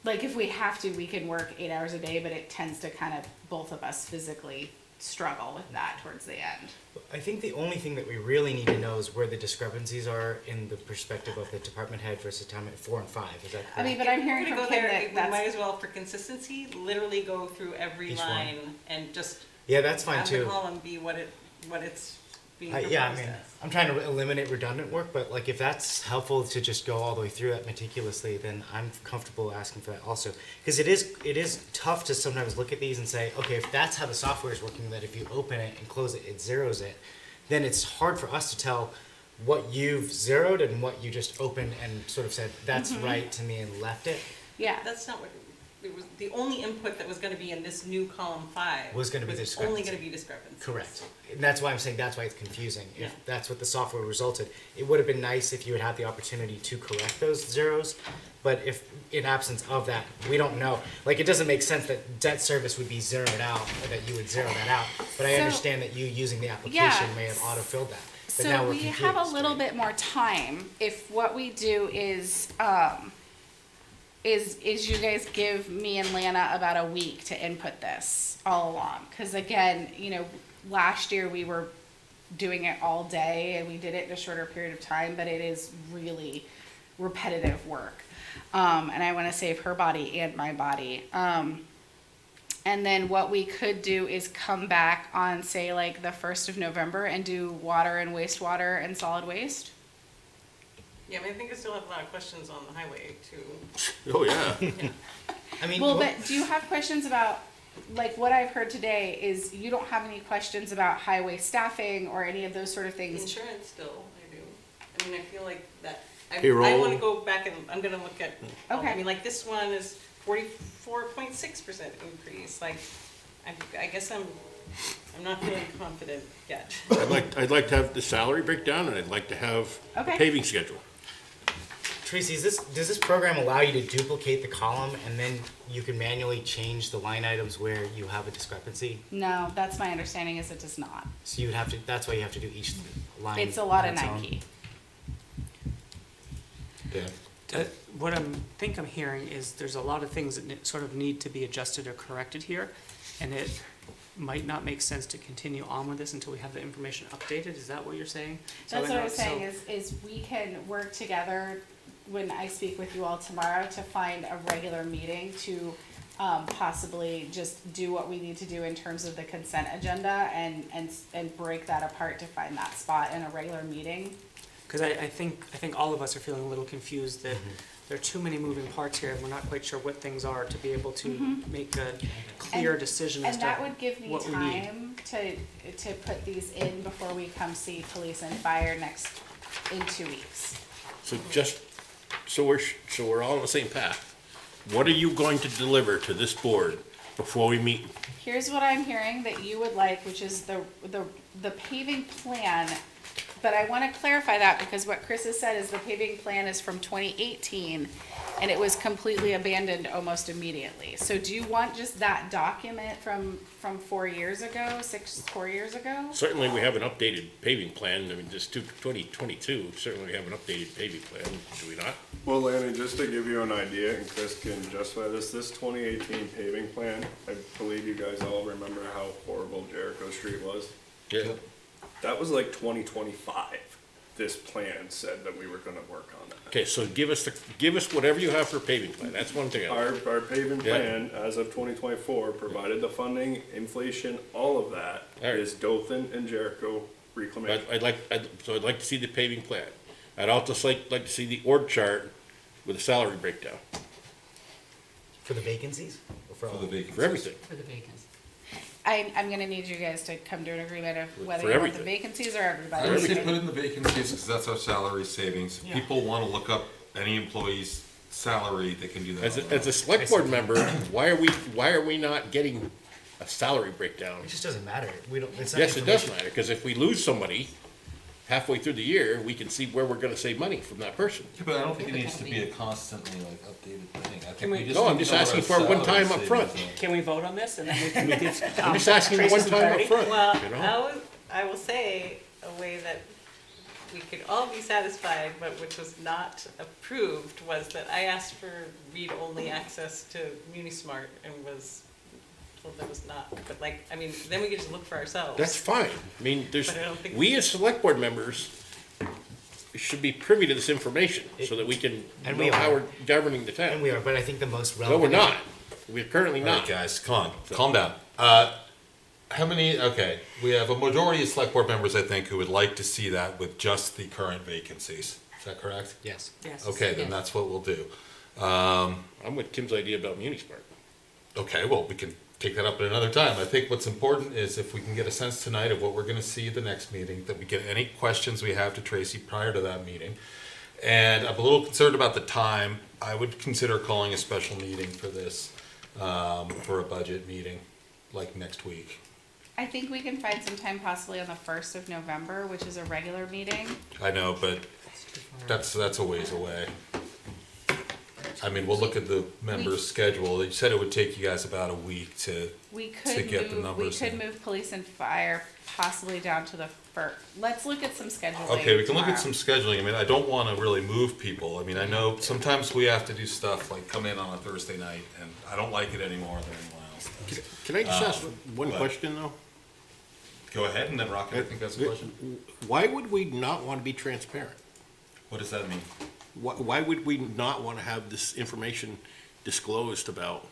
S1: Like if we have to, we can work 8 hours a day, but it tends to kind of, both of us physically struggle with that towards the end.
S11: I think the only thing that we really need to know is where the discrepancies are in the perspective of the department head versus town at 4 and 5. Is that correct?
S1: I mean, but I'm hearing
S12: If we're
S1: from
S12: gonna
S1: Kim
S12: go there,
S1: that
S12: we
S1: that's,
S12: might as well, for consistency, literally go through every
S11: Each one.
S12: line and just
S11: Yeah, that's fine
S12: have the
S11: too.
S12: column be what it's being proposed
S11: Yeah, I mean,
S12: as.
S11: I'm trying to eliminate redundant work, but like if that's helpful to just go all the way through that meticulously, then I'm comfortable asking for that also. Because it is tough to sometimes look at these and say, okay, if that's how the software is working, that if you open it and close it, it zeroes it, then it's hard for us to tell what you've zeroed and what you just opened and sort of said, that's right to me and left it.
S1: yeah.
S12: That's not what, it was, the only input that was gonna be in this new column 5
S11: Was gonna be
S12: only
S11: discrepancy.
S12: gonna be discrepancies.
S11: Correct. And that's why I'm saying that's why it's confusing.
S12: Yeah.
S11: If that's what the software resulted, it would have been nice if you had had the opportunity to correct those zeros. But if, in absence of that, we don't know. Like, it doesn't make sense that debt service would be zeroed out, or that you would zero that out. But I
S1: So-
S11: understand that you using the application
S1: Yeah.
S11: may have auto-filled that. But now
S1: So
S11: we're
S1: we
S11: confused.
S1: have a little bit more time if what we do is you guys give me and Lana about a week to input this all along. Cause again, you know, last year we were doing it all day, and we did it in a shorter period of time, but it is really repetitive work. And I want to save her body and my body. And then what we could do is come back on, say, like the 1st of November and do water and wastewater and solid waste.
S12: Yeah, I mean, I think I still have a lot of questions on the highway too.
S8: Oh, yeah.
S11: I mean,
S1: Well,
S11: what-
S1: but do you have questions about, like what I've heard today is you don't have any questions about highway staffing or any of those sort of things?
S12: Insurance still, I do. I mean, I feel like that, I
S8: Payroll.
S12: want to go back and, I'm gonna look at,
S1: Okay.
S12: I mean, like this one is 44.6% increase, like, I guess I'm not feeling confident yet.
S8: I'd like to have the salary breakdown, and I'd like to have a
S1: Okay.
S8: paving schedule.
S11: Tracy, does this program allow you to duplicate the column and then you can manually change the line items where you have a discrepancy?
S1: No, that's my understanding is it does not.
S11: So you would have to, that's why you have to do each line.
S1: It's a lot
S11: on
S1: of
S11: its own?
S1: Nike.
S7: Dan?
S5: What I'm hearing is there's a lot of things that sort of need to be adjusted or corrected here, and it might not make sense to continue on with this until we have the information updated. Is that what you're saying? So
S1: That's
S5: I
S1: what
S5: know-
S1: I'm saying
S5: so-
S1: is we can work together when I speak with you all tomorrow to find a regular meeting to possibly just do what we need to do in terms of the consent agenda and break that apart to find that spot in a regular meeting.
S5: Because I think all of us are feeling a little confused that there are too many moving parts here, and we're not quite sure what things are to be able to make a clear decision as
S1: And
S5: to
S1: that would give me
S5: what we need.
S1: time to put these in before we come see police and fire in 2 weeks.
S8: So just, so we're all on the same path. What are you going to deliver to this board before we meet?
S1: Here's what I'm hearing that you would like, which is the paving plan. But I want to clarify that because what Chris has said is the paving plan is from 2018 and it was completely abandoned almost immediately. So do you want just that document from 4 years ago, 4 years ago?
S8: Certainly, we have an updated paving plan. I mean, just 2022, certainly we have an updated paving plan, do we not?
S3: Well, Lanny, just to give you an idea, and Chris can justify this 2018 paving plan, I believe you guys all remember how horrible Jericho Street was.
S8: Yeah.
S3: That was like 2025. This plan said that we were gonna work on that.
S8: Okay, so give us whatever you have for a paving plan. That's one thing.
S3: Our paving
S8: Yeah.
S3: plan, as of 2024, provided the funding, inflation, all of that
S8: All right.
S3: is Dothan and Jericho reclamation.
S8: I'd like to see the paving plan. I'd also like to see the org chart with a salary breakdown
S11: For the vacancies? Or for all?
S8: for everything.
S4: For the vacancies.
S1: I'm gonna need you guys to come to an agreement of whether
S8: For
S1: you want the
S8: everything.
S1: vacancies or
S7: I
S1: everybody.
S7: would say put in the vacancies, because that's our salary savings.
S5: Yeah.
S7: People wanna look up any employee's salary, they can do that.
S8: As a select board member, why are we not getting a salary breakdown?
S11: It just doesn't matter. We don't, it's not
S8: Yes, it does
S11: information.
S8: matter, because if we lose somebody halfway through the year, we can see where we're gonna save money from that person.
S7: Yeah, but I don't think it needs to be a constantly like updated thing. I
S5: Can
S7: think
S5: we-
S7: we just.
S8: No, I'm
S7: need to
S8: just
S7: know what
S8: asking
S7: our
S8: for it one
S7: salary
S8: time up front.
S7: savings are.
S5: Can we vote on this and then we can give
S8: I'm just asking
S5: Tracy
S8: one
S5: some
S8: time up
S5: clarity?
S8: front,
S12: Well,
S8: you know?
S12: I will say a way that we could all be satisfied, but which was not approved, was that I asked for read-only access to Munismart and was told that was not, but like, I mean, then we could just look for ourselves.
S8: That's fine. I mean,
S12: But I don't think-
S8: we as select board members should be privy to this information so that we can
S11: And
S8: know
S11: we
S8: how
S11: are.
S8: we're governing the
S11: And
S8: town.
S11: we are, but I think the most
S8: No,
S11: relevant.
S8: we're not. We're currently
S7: All right,
S8: not.
S7: guys, come on, calm down. How many, okay, we have a majority of select board members, I think, who would like to see that with just the current vacancies. Is that correct?
S11: Yes.
S5: Yes.
S7: Okay, then that's what we'll do.
S8: I'm with Tim's idea about Munispark.
S7: Okay, well, we can take that up at another time. I think what's important is if we can get a sense tonight of what we're gonna see at the next meeting, that we get any questions we have to Tracy prior to that meeting. And I'm a little concerned about the time. I would consider calling a special meeting for this, for a budget meeting, like next week.
S1: I think we can find some time possibly on the 1st of November, which is a regular meeting.
S7: I know, but that's a ways away. I mean, we'll look at the members' schedule. You said it would take you guys about a week to,
S1: We
S7: To
S1: could
S7: get the
S1: move, we
S7: numbers
S1: could
S7: in.
S1: move police and fire possibly down to the first. Let's look at some scheduling
S7: okay, we can look at
S1: tomorrow.
S7: some scheduling. I mean, I don't wanna really move people. I mean, I know sometimes we have to do stuff like come in on a Thursday night, and I don't like it any more than anyone else does.
S8: Can I just ask one
S7: but-
S8: question though?
S7: Go ahead, and then Rocket, I think that's a question.
S8: Why would we not want to be transparent?
S7: What does that mean?
S8: Why would we not want to have this information disclosed about?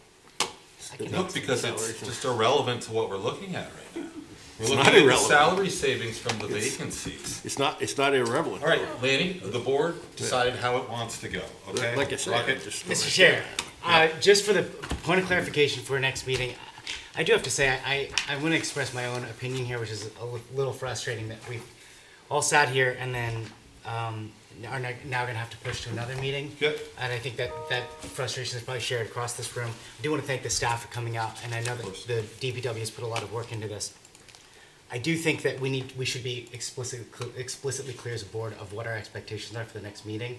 S7: Look, because it's just irrelevant to what we're looking at right now. We're
S8: It's
S7: looking
S8: not
S7: at the
S8: irrelevant.
S7: salary savings from the vacancies.
S8: It's not irrelevant.
S7: All right, Lanny, the board decided how it wants to go, okay?
S8: Like I said,
S7: Rocket?
S8: just.
S11: Mr. Chair, just for the point of clarification for next meeting, I do have to say, I want to express my own opinion here, which is a little frustrating that we've all sat here and then are now going to have to push to another meeting.
S7: Yep.
S11: And I think that frustration is probably shared across this room. I do want to thank the staff for coming out, and I know that the DPW has put a lot of work into this. I do think that we should be explicitly clear as a board of what our expectations are for the next meeting.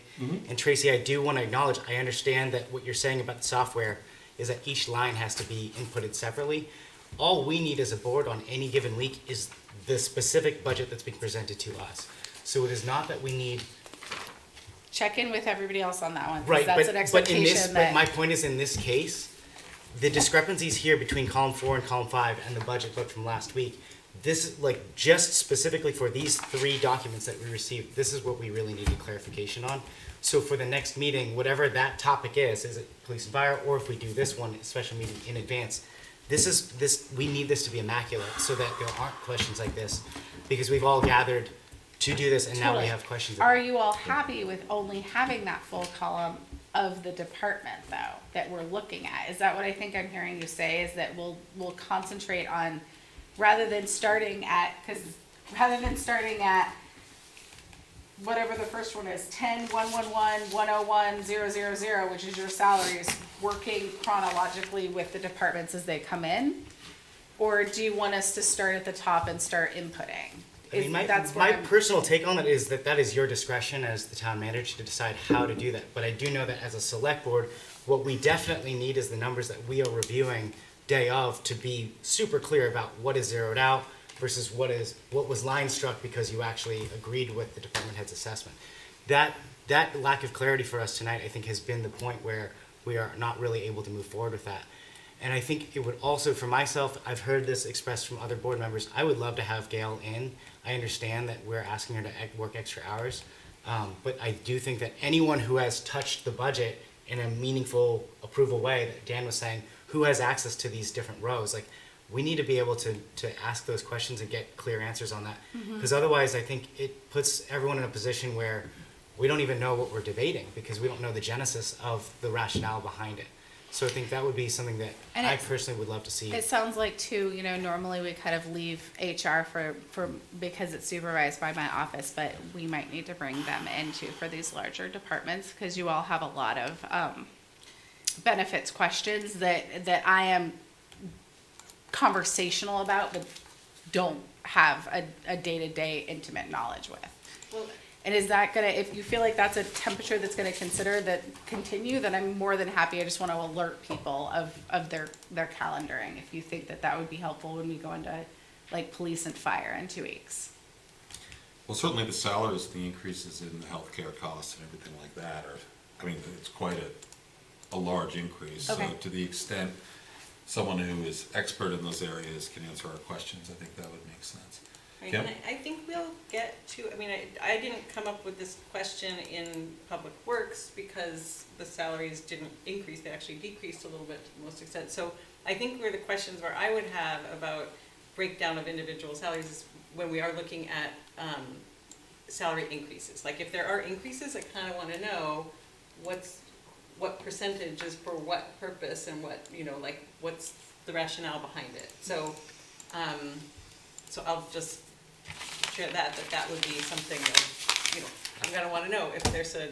S11: And Tracy, I do want to acknowledge, I understand that what you're saying about the software is that each line has to be inputted separately. All we need as a board on any given week is the specific budget that's being presented to us. So it is not that we need.
S1: Check in with everybody else on that one, 'cause
S11: Right,
S1: that's an
S11: but in this,
S1: expectation
S11: but
S1: that.
S11: my point is, in this case, the discrepancies here between column 4 and column 5 and the budget book from last week, this is like just specifically for these 3 documents that we received, this is what we really needed clarification on. So for the next meeting, whatever that topic is it police and fire, or if we do this one, special meeting in advance, we need this to be immaculate so that there aren't questions like this, because we've all gathered to do this and now we
S1: Totally.
S11: have questions.
S1: Are you all happy with only having that full column of the department though, that we're looking at? Is that what I think I'm hearing you say, is that we'll concentrate on, rather than starting at whatever the first one is, 10, 111, 101, 000, which is your salaries, working chronologically with the departments as they come in? Or do you want us to start at the top and start inputting?
S11: I mean, my
S1: I'm-
S11: personal take on it is that is your discretion as the town manager to decide how to do that. But I do know that as a select board, what we definitely need is the numbers that we are reviewing day of to be super clear about what is zeroed out versus what was line struck because you actually agreed with the department head's assessment. That lack of clarity for us tonight, I think, has been the point where we are not really able to move forward with that. And I think it would also, for myself, I've heard this expressed from other board members, I would love to have Gail in. I understand that we're asking her to work extra hours, but I do think that anyone who has touched the budget in a meaningful approval way, that Dan was saying, who has access to these different rows, like, we need to be able to ask those questions and get clear answers on that. Because otherwise, I think it puts everyone in a position where we don't even know what we're debating because we don't know the genesis of the rationale behind it. So I think that would be something that
S1: And
S11: I
S1: it-
S11: personally would love to see.
S1: It sounds like too, normally we kind of leave HR for because it's supervised by my office, but we might need to bring them into for these larger departments, because you all have a lot of benefits questions that I am conversational about, but don't have a day-to-day intimate knowledge with.
S12: Well,
S1: And is that gonna, if you feel like that's a temperature that's gonna continue, then I'm more than happy. I just wanna alert people of their calendaring, if you think that would be helpful when we go into like police and fire in 2 weeks.
S7: Well, certainly the salaries, the increases in the healthcare costs and everything like that it's quite a large increase. So
S1: Okay.
S7: to the extent someone who is expert in those areas can answer our questions, I think that would make sense.
S12: right,
S7: Kim?
S12: and I think we'll get to, I didn't come up with this question in Public Works because the salaries didn't increase, they actually decreased a little bit to the most extent. So I think where the questions where I would have about breakdown of individual salaries is when we are looking at salary increases. Like if there are increases, I kind of want to know what percentage is for what purpose and what, what's the rationale behind it. So, so I'll just share that would be something that, I'm gonna want to know if there's a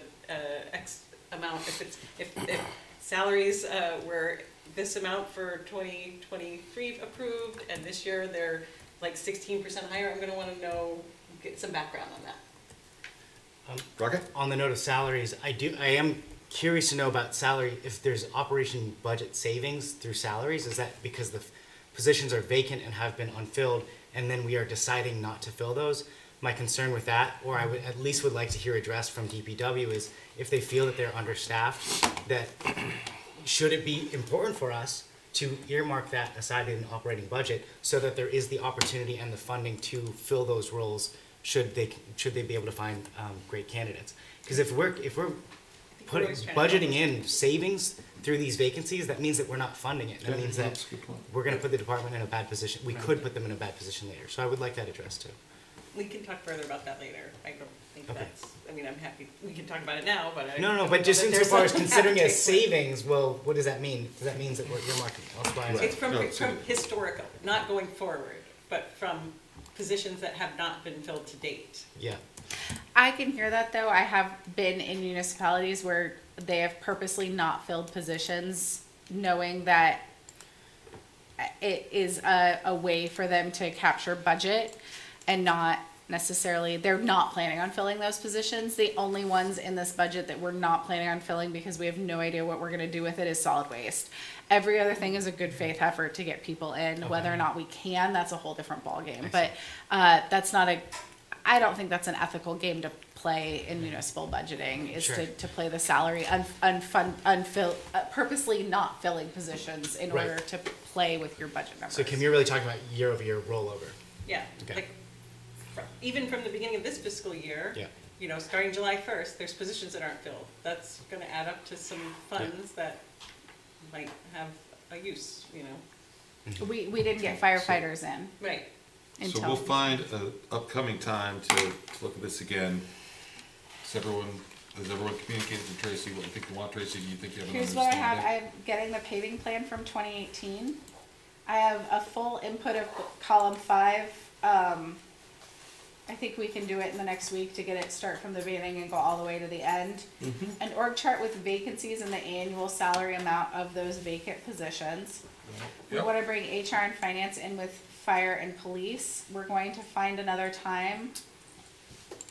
S12: X amount, if salaries were this amount for 2023 approved, and this year they're like 16% higher, I'm gonna want to get some background on that.
S7: Rocket?
S11: On the note of salaries, I am curious to know about salary, if there's operation budget savings through salaries. Is that because the positions are vacant and have been unfilled, and then we are deciding not to fill those? My concern with that, or I would at least would like to hear addressed from DPW, is if they feel that they're understaffed, that should it be important for us to earmark that aside in the operating budget so that there is the opportunity and the funding to fill those roles should they be able to find great candidates. Because if we're putting
S12: always trying to
S11: budgeting in savings through these vacancies, that means that we're not funding it. That means that
S3: That's a good point.
S11: we're going to put the department in a bad position. We could put them in a bad position later. So I would like that addressed too.
S12: We can talk further about that later. I don't think
S11: Okay.
S12: that's, I mean, I'm happy, we can talk about it now, but I.
S11: No,
S12: I
S11: but
S12: know
S11: just
S12: that there's
S11: insofar as
S12: a
S11: considering it as
S12: appetite for it.
S11: savings, well, what does that mean? Does that mean that we're earmarking elsewhere?
S12: It's from,
S8: No,
S12: from historical, not going forward, but from positions that have not been filled to date.
S11: Yeah.
S1: I can hear that though. I have been in municipalities where they have purposely not filled positions, knowing that it is a way for them to capture budget and not necessarily, they're not planning on filling those positions. The only ones in this budget that we're not planning on filling because we have no idea what we're gonna do with it is solid waste. Every other thing is a good faith effort to get people in. Whether or not we can, that's a whole different ballgame. But that's not I don't think that's an ethical game to play in municipal budgeting, is
S11: Sure.
S1: to play the salary, purposely not filling positions in
S11: Right.
S1: order to play with your budget numbers.
S11: So Kim, you're really talking about year-over-year rollover.
S12: Yeah,
S11: Okay.
S12: like, even from the beginning of this fiscal year.
S11: Yeah.
S12: You know, starting July 1st, there's positions that aren't filled. That's gonna add up to some funds that might have a use, you know?
S1: We didn't get firefighters in
S12: Right.
S7: So
S1: until.
S7: we'll find an upcoming time to look at this again. Has everyone communicated to Tracy what you think you want, Tracy? Do you think you have an
S1: Here's what I have.
S7: understanding?
S1: I'm getting the paving plan from 2018. I have a full input of column 5. I think we can do it in the next week to get it start from the beginning and go all the way to the end. An org chart with vacancies and the annual salary amount of those vacant positions. We
S7: Yep.
S1: want to bring HR and finance in with fire and police. We're going to find another time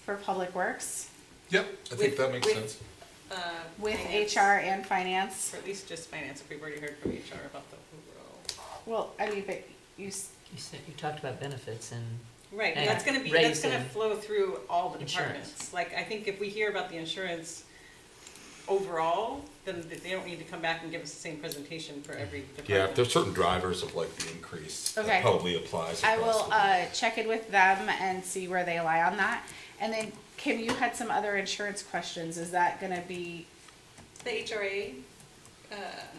S1: for public works
S7: Yep, I think that makes
S12: with-
S7: sense.
S1: with
S12: Finance,
S1: HR and finance.
S12: Or at least just finance, if we've already heard from HR about the overall.
S1: Well, I mean, but
S4: You said, you talked about benefits and,
S12: Right,
S4: And
S12: that's gonna
S4: raising
S12: flow through all the
S4: insurance.
S12: departments. Like, I think if we hear about the insurance overall, then they don't need to come back and give us the same presentation for every department.
S7: Yeah, if there's certain drivers of like the increase,
S1: Okay.
S7: that probably applies
S1: I
S7: across
S1: will
S7: the board.
S1: check in with them and see where they lie on that. And then, Kim, you had some other insurance questions. Is that gonna be,
S12: The HRA,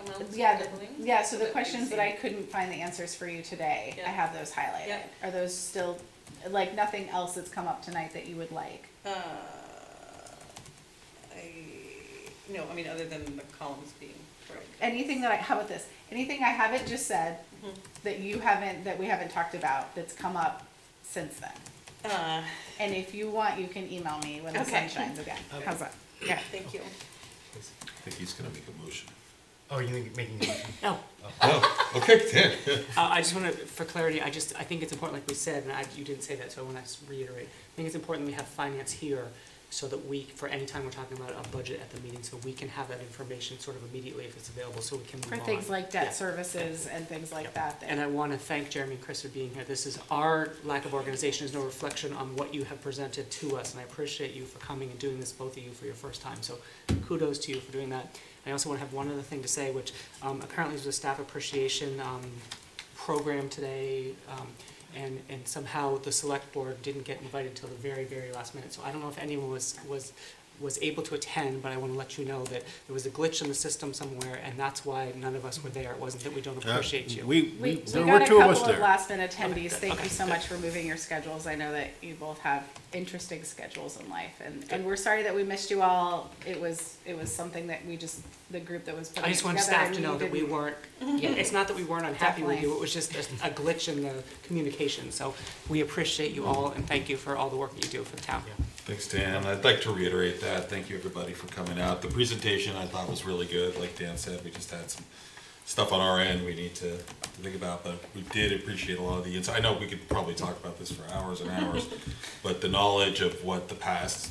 S12: amounts.
S1: yeah,
S12: doubling?
S1: yeah, so the
S12: That
S1: questions
S12: we
S1: that I
S12: see.
S1: couldn't find the answers for you today, I
S12: Yeah.
S1: have those highlighted.
S12: Yeah.
S1: Are those still, like, nothing else that's come up tonight that you would like?
S12: No, I mean, other than the columns being correct.
S1: Anything that how about this? Anything I haven't just said
S12: Mhm.
S1: that we haven't talked about that's come up since then? And if you want, you can email me when the sun
S12: Okay.
S1: shines again.
S11: Okay.
S1: How's that? Yeah.
S12: Thank you.
S7: I think he's gonna make a motion.
S11: Oh, are you making a motion?
S5: No,
S7: Oh, okay, Dan.
S5: I just want to, for clarity, I think it's important, like we said, and you didn't say that, so I want to reiterate. I think it's important we have finance here so that we, for any time we're talking about a budget at the meeting, so we can have that information sort of immediately if it's available, so we can move
S1: For
S5: on.
S1: things like
S5: Yeah.
S1: debt services and things like that.
S5: And I want to thank Jeremy and Chris for being here. This is, our lack of organization is no reflection on what you have presented to us, and I appreciate you for coming and doing this, both of you, for your first time. So kudos to you for doing that. I also want to have one other thing to say, which apparently was a staff appreciation program today, and somehow the select board didn't get invited till the very, very last minute. So I don't know if anyone was able to attend, but I want to let you know that there was a glitch in the system somewhere, and that's why none of us were there. It wasn't that we don't appreciate you.
S1: We
S8: there
S1: got
S8: were
S1: a
S8: two of us
S1: couple of
S8: there.
S1: last minute attendees. Thank
S5: Okay,
S1: you so
S5: good.
S1: much for moving your schedules. I know that you both have interesting schedules in life, and we're sorry that we missed you all. It was something that the group that was putting
S5: I
S1: it
S5: just want
S1: together
S5: staff
S1: and
S5: to know that we
S1: didn't-
S5: weren't, it's not that we weren't unhappy with you,
S1: Definitely.
S5: it was just a glitch in the communication. So we appreciate you all, and thank you for all the work that you do for the town.
S7: Thanks, Dan. I'd like to reiterate that. Thank you, everybody, for coming out. The presentation I thought was really good. Like Dan said, we just had some stuff on our end we need to think about, but we did appreciate a lot of the insight. I know we could probably talk about this for hours and hours, but the knowledge of what the past,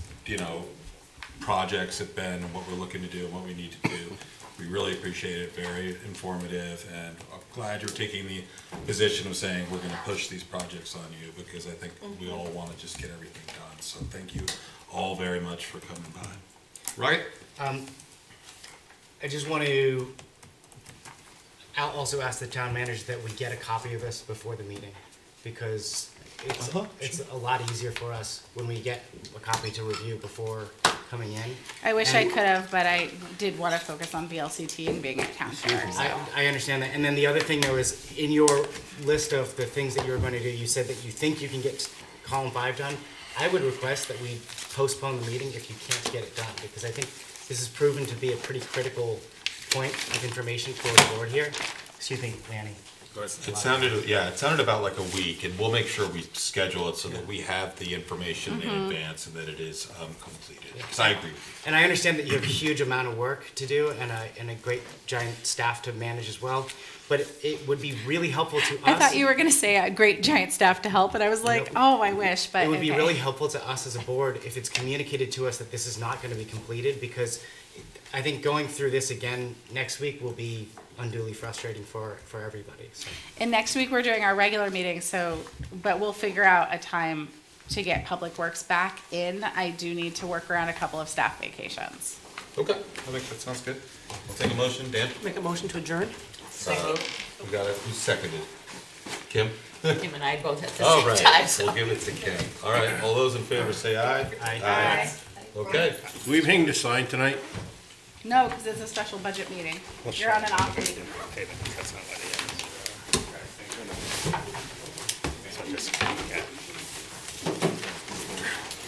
S7: projects have been and what we're looking to do and what we need to do, we really appreciate it. Very informative, and I'm glad you're taking the position of saying we're gonna push these projects on you, because I think we all wanna just get everything done. So thank you all very much for coming by. Right?
S11: I just want to I'll also ask the town manager that we get a copy of this before the meeting, because it's a lot easier for us when we get a copy to review before coming in.
S1: I wish I
S11: And-
S1: could have, but I did want to focus on VLCT and being at town fair, so.
S11: I understand that. And then the other thing though is, in your list of the things that you were going to do, you said that you think you can get column 5 done. I would request that we postpone the meeting if you can't get it done, because I think this has proven to be a pretty critical point of information for the board here. Excuse me, Lanny.
S7: It sounded about like a week, and we'll make sure we schedule it so that we have the information in advance and that it is completed. Because I agree with you.
S11: And I understand that you have a huge amount of work to do and a great giant staff to manage as well, but it would be really helpful to us.
S1: I thought you were gonna say a great giant staff to help, and I was like, oh, I wish, but
S11: It would be
S1: okay.
S11: really helpful to us as a board if it's communicated to us that this is not going to be completed, because I think going through this again next week will be unduly frustrating for everybody. So.
S1: And next week, we're doing our regular meeting, so, but we'll figure out a time to get Public Works back in. I do need to work around a couple of staff vacations.
S7: Okay, I think that sounds good. We'll take a motion, Dan?
S5: Make a motion to adjourn?
S7: We got it, who seconded? Kim?
S4: Kim and I both at the
S7: All
S4: same
S7: right,
S4: time, so.
S7: we'll give it to Kim. All right, all those in favor say aye.
S11: Aye.
S7: Okay.
S8: Do we have anything to sign tonight?
S1: No, because it's a special budget meeting. You're on an off week.
S8: Okay, then, that's not like.